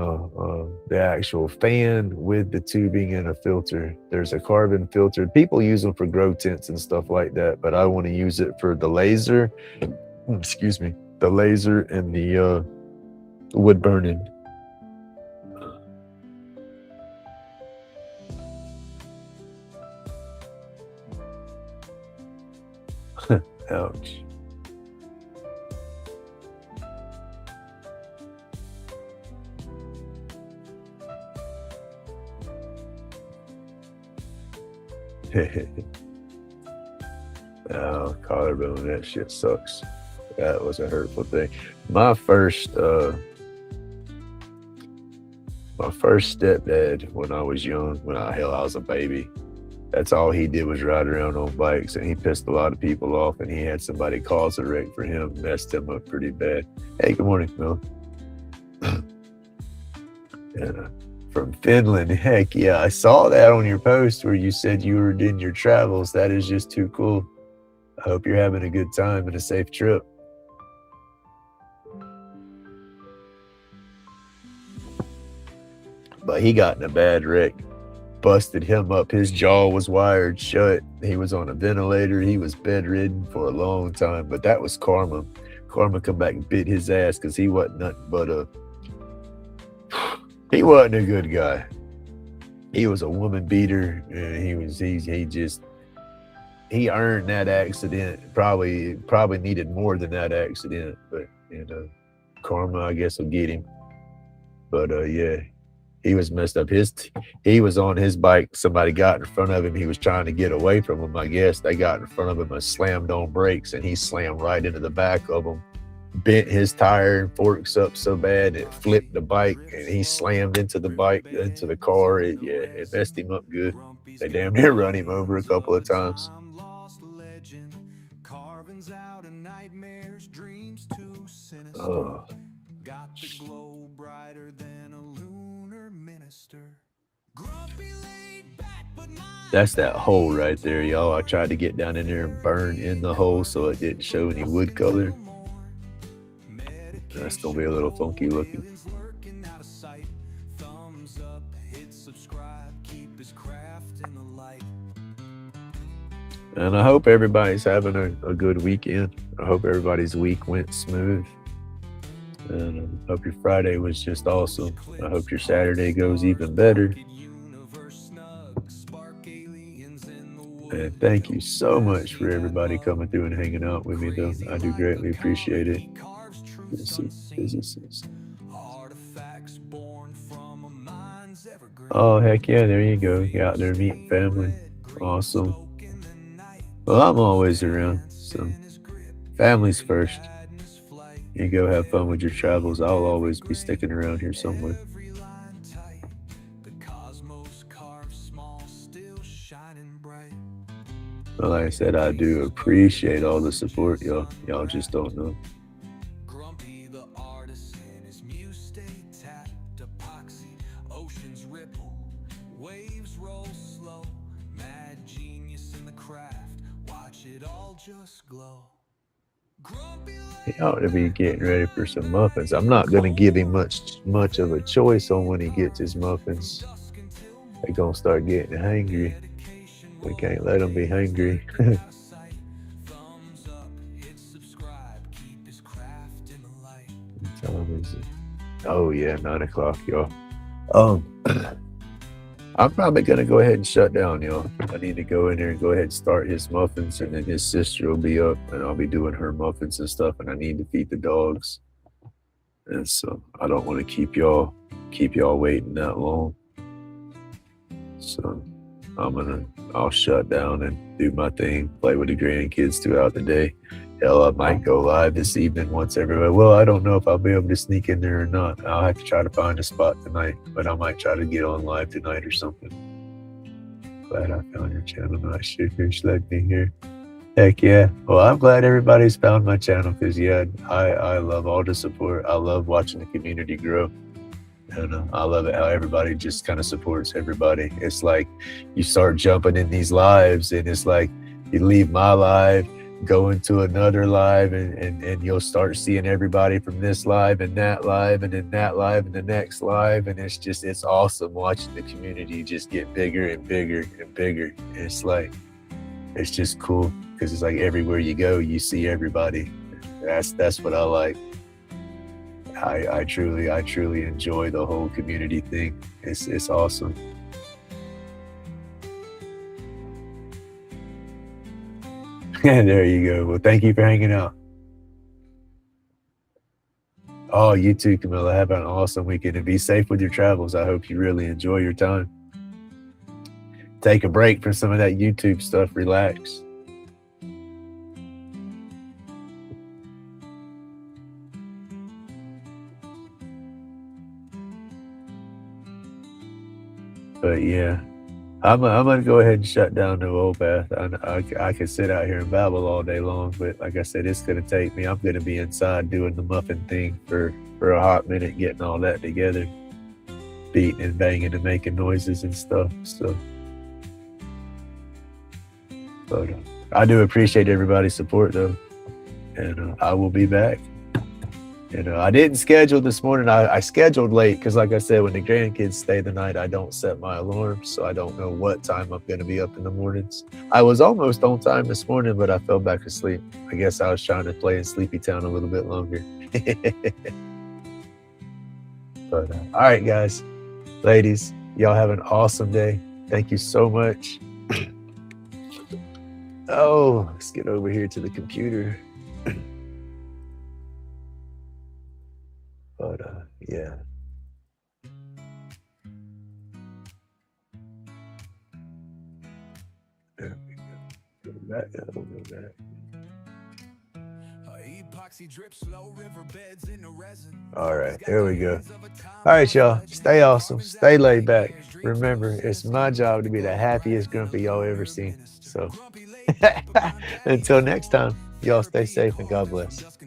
A: the actual fan with the tubing and a filter. There's a carbon filter. People use them for grow tents and stuff like that, but I want to use it for the laser. Excuse me, the laser and the wood burning. Ouch. Oh, collarbone, that shit sucks. That was a hurtful thing. My first stepdad when I was young, I was a baby, that's all he did was ride around on bikes, and he pissed a lot of people off, and he had somebody cause a wreck for him, messed him up pretty bad. Hey, good morning, Phil. And, from Finland, heck yeah, I saw that on your post where you said you were in your travels. That is just too cool. I hope you're having a good time and a safe trip. But he got in a bad wreck, busted him up. His jaw was wired shut. He was on a ventilator. He was bedridden for a long time, but that was karma. Karma come back and bit his ass because he wasn't nothing but he wasn't a good guy. He was a woman beater, and he earned that accident. Probably needed more than that accident, but karma, I guess, will get him. But yeah, he was messed up. He was on his bike. Somebody got in front of him. He was trying to get away from him. I guess they got in front of him and slammed on brakes, and he slammed right into the back of them. Bent his tire and forks up so bad it flipped the bike, and he slammed into the car. It messed him up good. They damn near run him over a couple of times. Oh. That's that hole right there, y'all. I tried to get down in there and burn in the hole so it didn't show any wood color. That's gonna be a little funky looking. And I hope everybody's having a good weekend. I hope everybody's week went smooth. And I hope your Friday was just awesome. I hope your Saturday goes even better. And thank you so much for everybody coming through and hanging out with me, though. I do greatly appreciate it. Businesses.
B: Artifacts born from a mind's evergreen.
A: Oh, heck yeah, there you go. You out there meeting family. Awesome. Well, I'm always around, so family's first. You go have fun with your travels. I'll always be sticking around here somewhere.
B: Every line tight. The cosmos carved small, still shining bright.
A: But like I said, I do appreciate all the support, y'all. Y'all just don't know.
B: Grumpy the artist and his muse stay tapped. Epoxy, oceans ripple, waves roll slow. Mad genius in the craft, watch it all just glow. Grumpy
A: He ought to be getting ready for some muffins. I'm not gonna give him much of a choice on when he gets his muffins. They're gonna start getting hangry. We can't let them be hungry.
B: sight. Thumbs up, hit subscribe, keep his craft in the light.
A: What time is it? Oh yeah, 9 o'clock, y'all. I'm probably gonna go ahead and shut down, y'all. I need to go in there and go ahead and start his muffins, and then his sister will be up, and I'll be doing her muffins and stuff. And I need to feed the dogs, and so I don't want to keep y'all waiting that long. So I'll shut down and do my thing, play with the grandkids throughout the day. Hell, I might go live this evening once everybody. Well, I don't know if I'll be able to sneak in there or not. I'll have to try to find a spot tonight, but I might try to get on live tonight or something. Glad I found your channel. Nice shippers, let me here. Heck yeah. Well, I'm glad everybody's found my channel because, yeah, I love all the support. I love watching the community grow. And I love it how everybody just kind of supports everybody. It's like you start jumping in these lives, and it's like you leave my live, go into another live, and you'll start seeing everybody from this live and that live and then that live and the next live. And it's awesome watching the community just get bigger and bigger and bigger. And it's just cool because it's like everywhere you go, you see everybody. That's what I like. I truly enjoy the whole community thing. It's awesome. There you go. Well, thank you for hanging out. Oh, you too, Camilla. Have an awesome weekend and be safe with your travels. I hope you really enjoy your time. Take a break from some of that YouTube stuff. Relax. But yeah, I'm gonna go ahead and shut down the old path. I could sit out here and babble all day long, but like I said, it's gonna take me. I'm gonna be inside doing the muffin thing for a hot minute, getting all that together, beating and banging and making noises and stuff. So, but I do appreciate everybody's support though, and I will be back. I didn't schedule this morning. I scheduled late because, like I said, when the grandkids stay the night, I don't set my alarm, so I don't know what time I'm going to be up in the mornings. I was almost on time this morning, but I fell back asleep. I guess I was trying to play in Sleepy Town a little bit longer. But all right, guys, ladies, y'all have an awesome day. Thank you so much. Oh, let's get over here to the computer. But yeah. There we go. Go back. Go back. All right, there we go. All right, y'all. Stay awesome. Stay laid back. Remember, it's my job to be the happiest grumpy y'all ever seen. So until next time, y'all stay safe and God bless.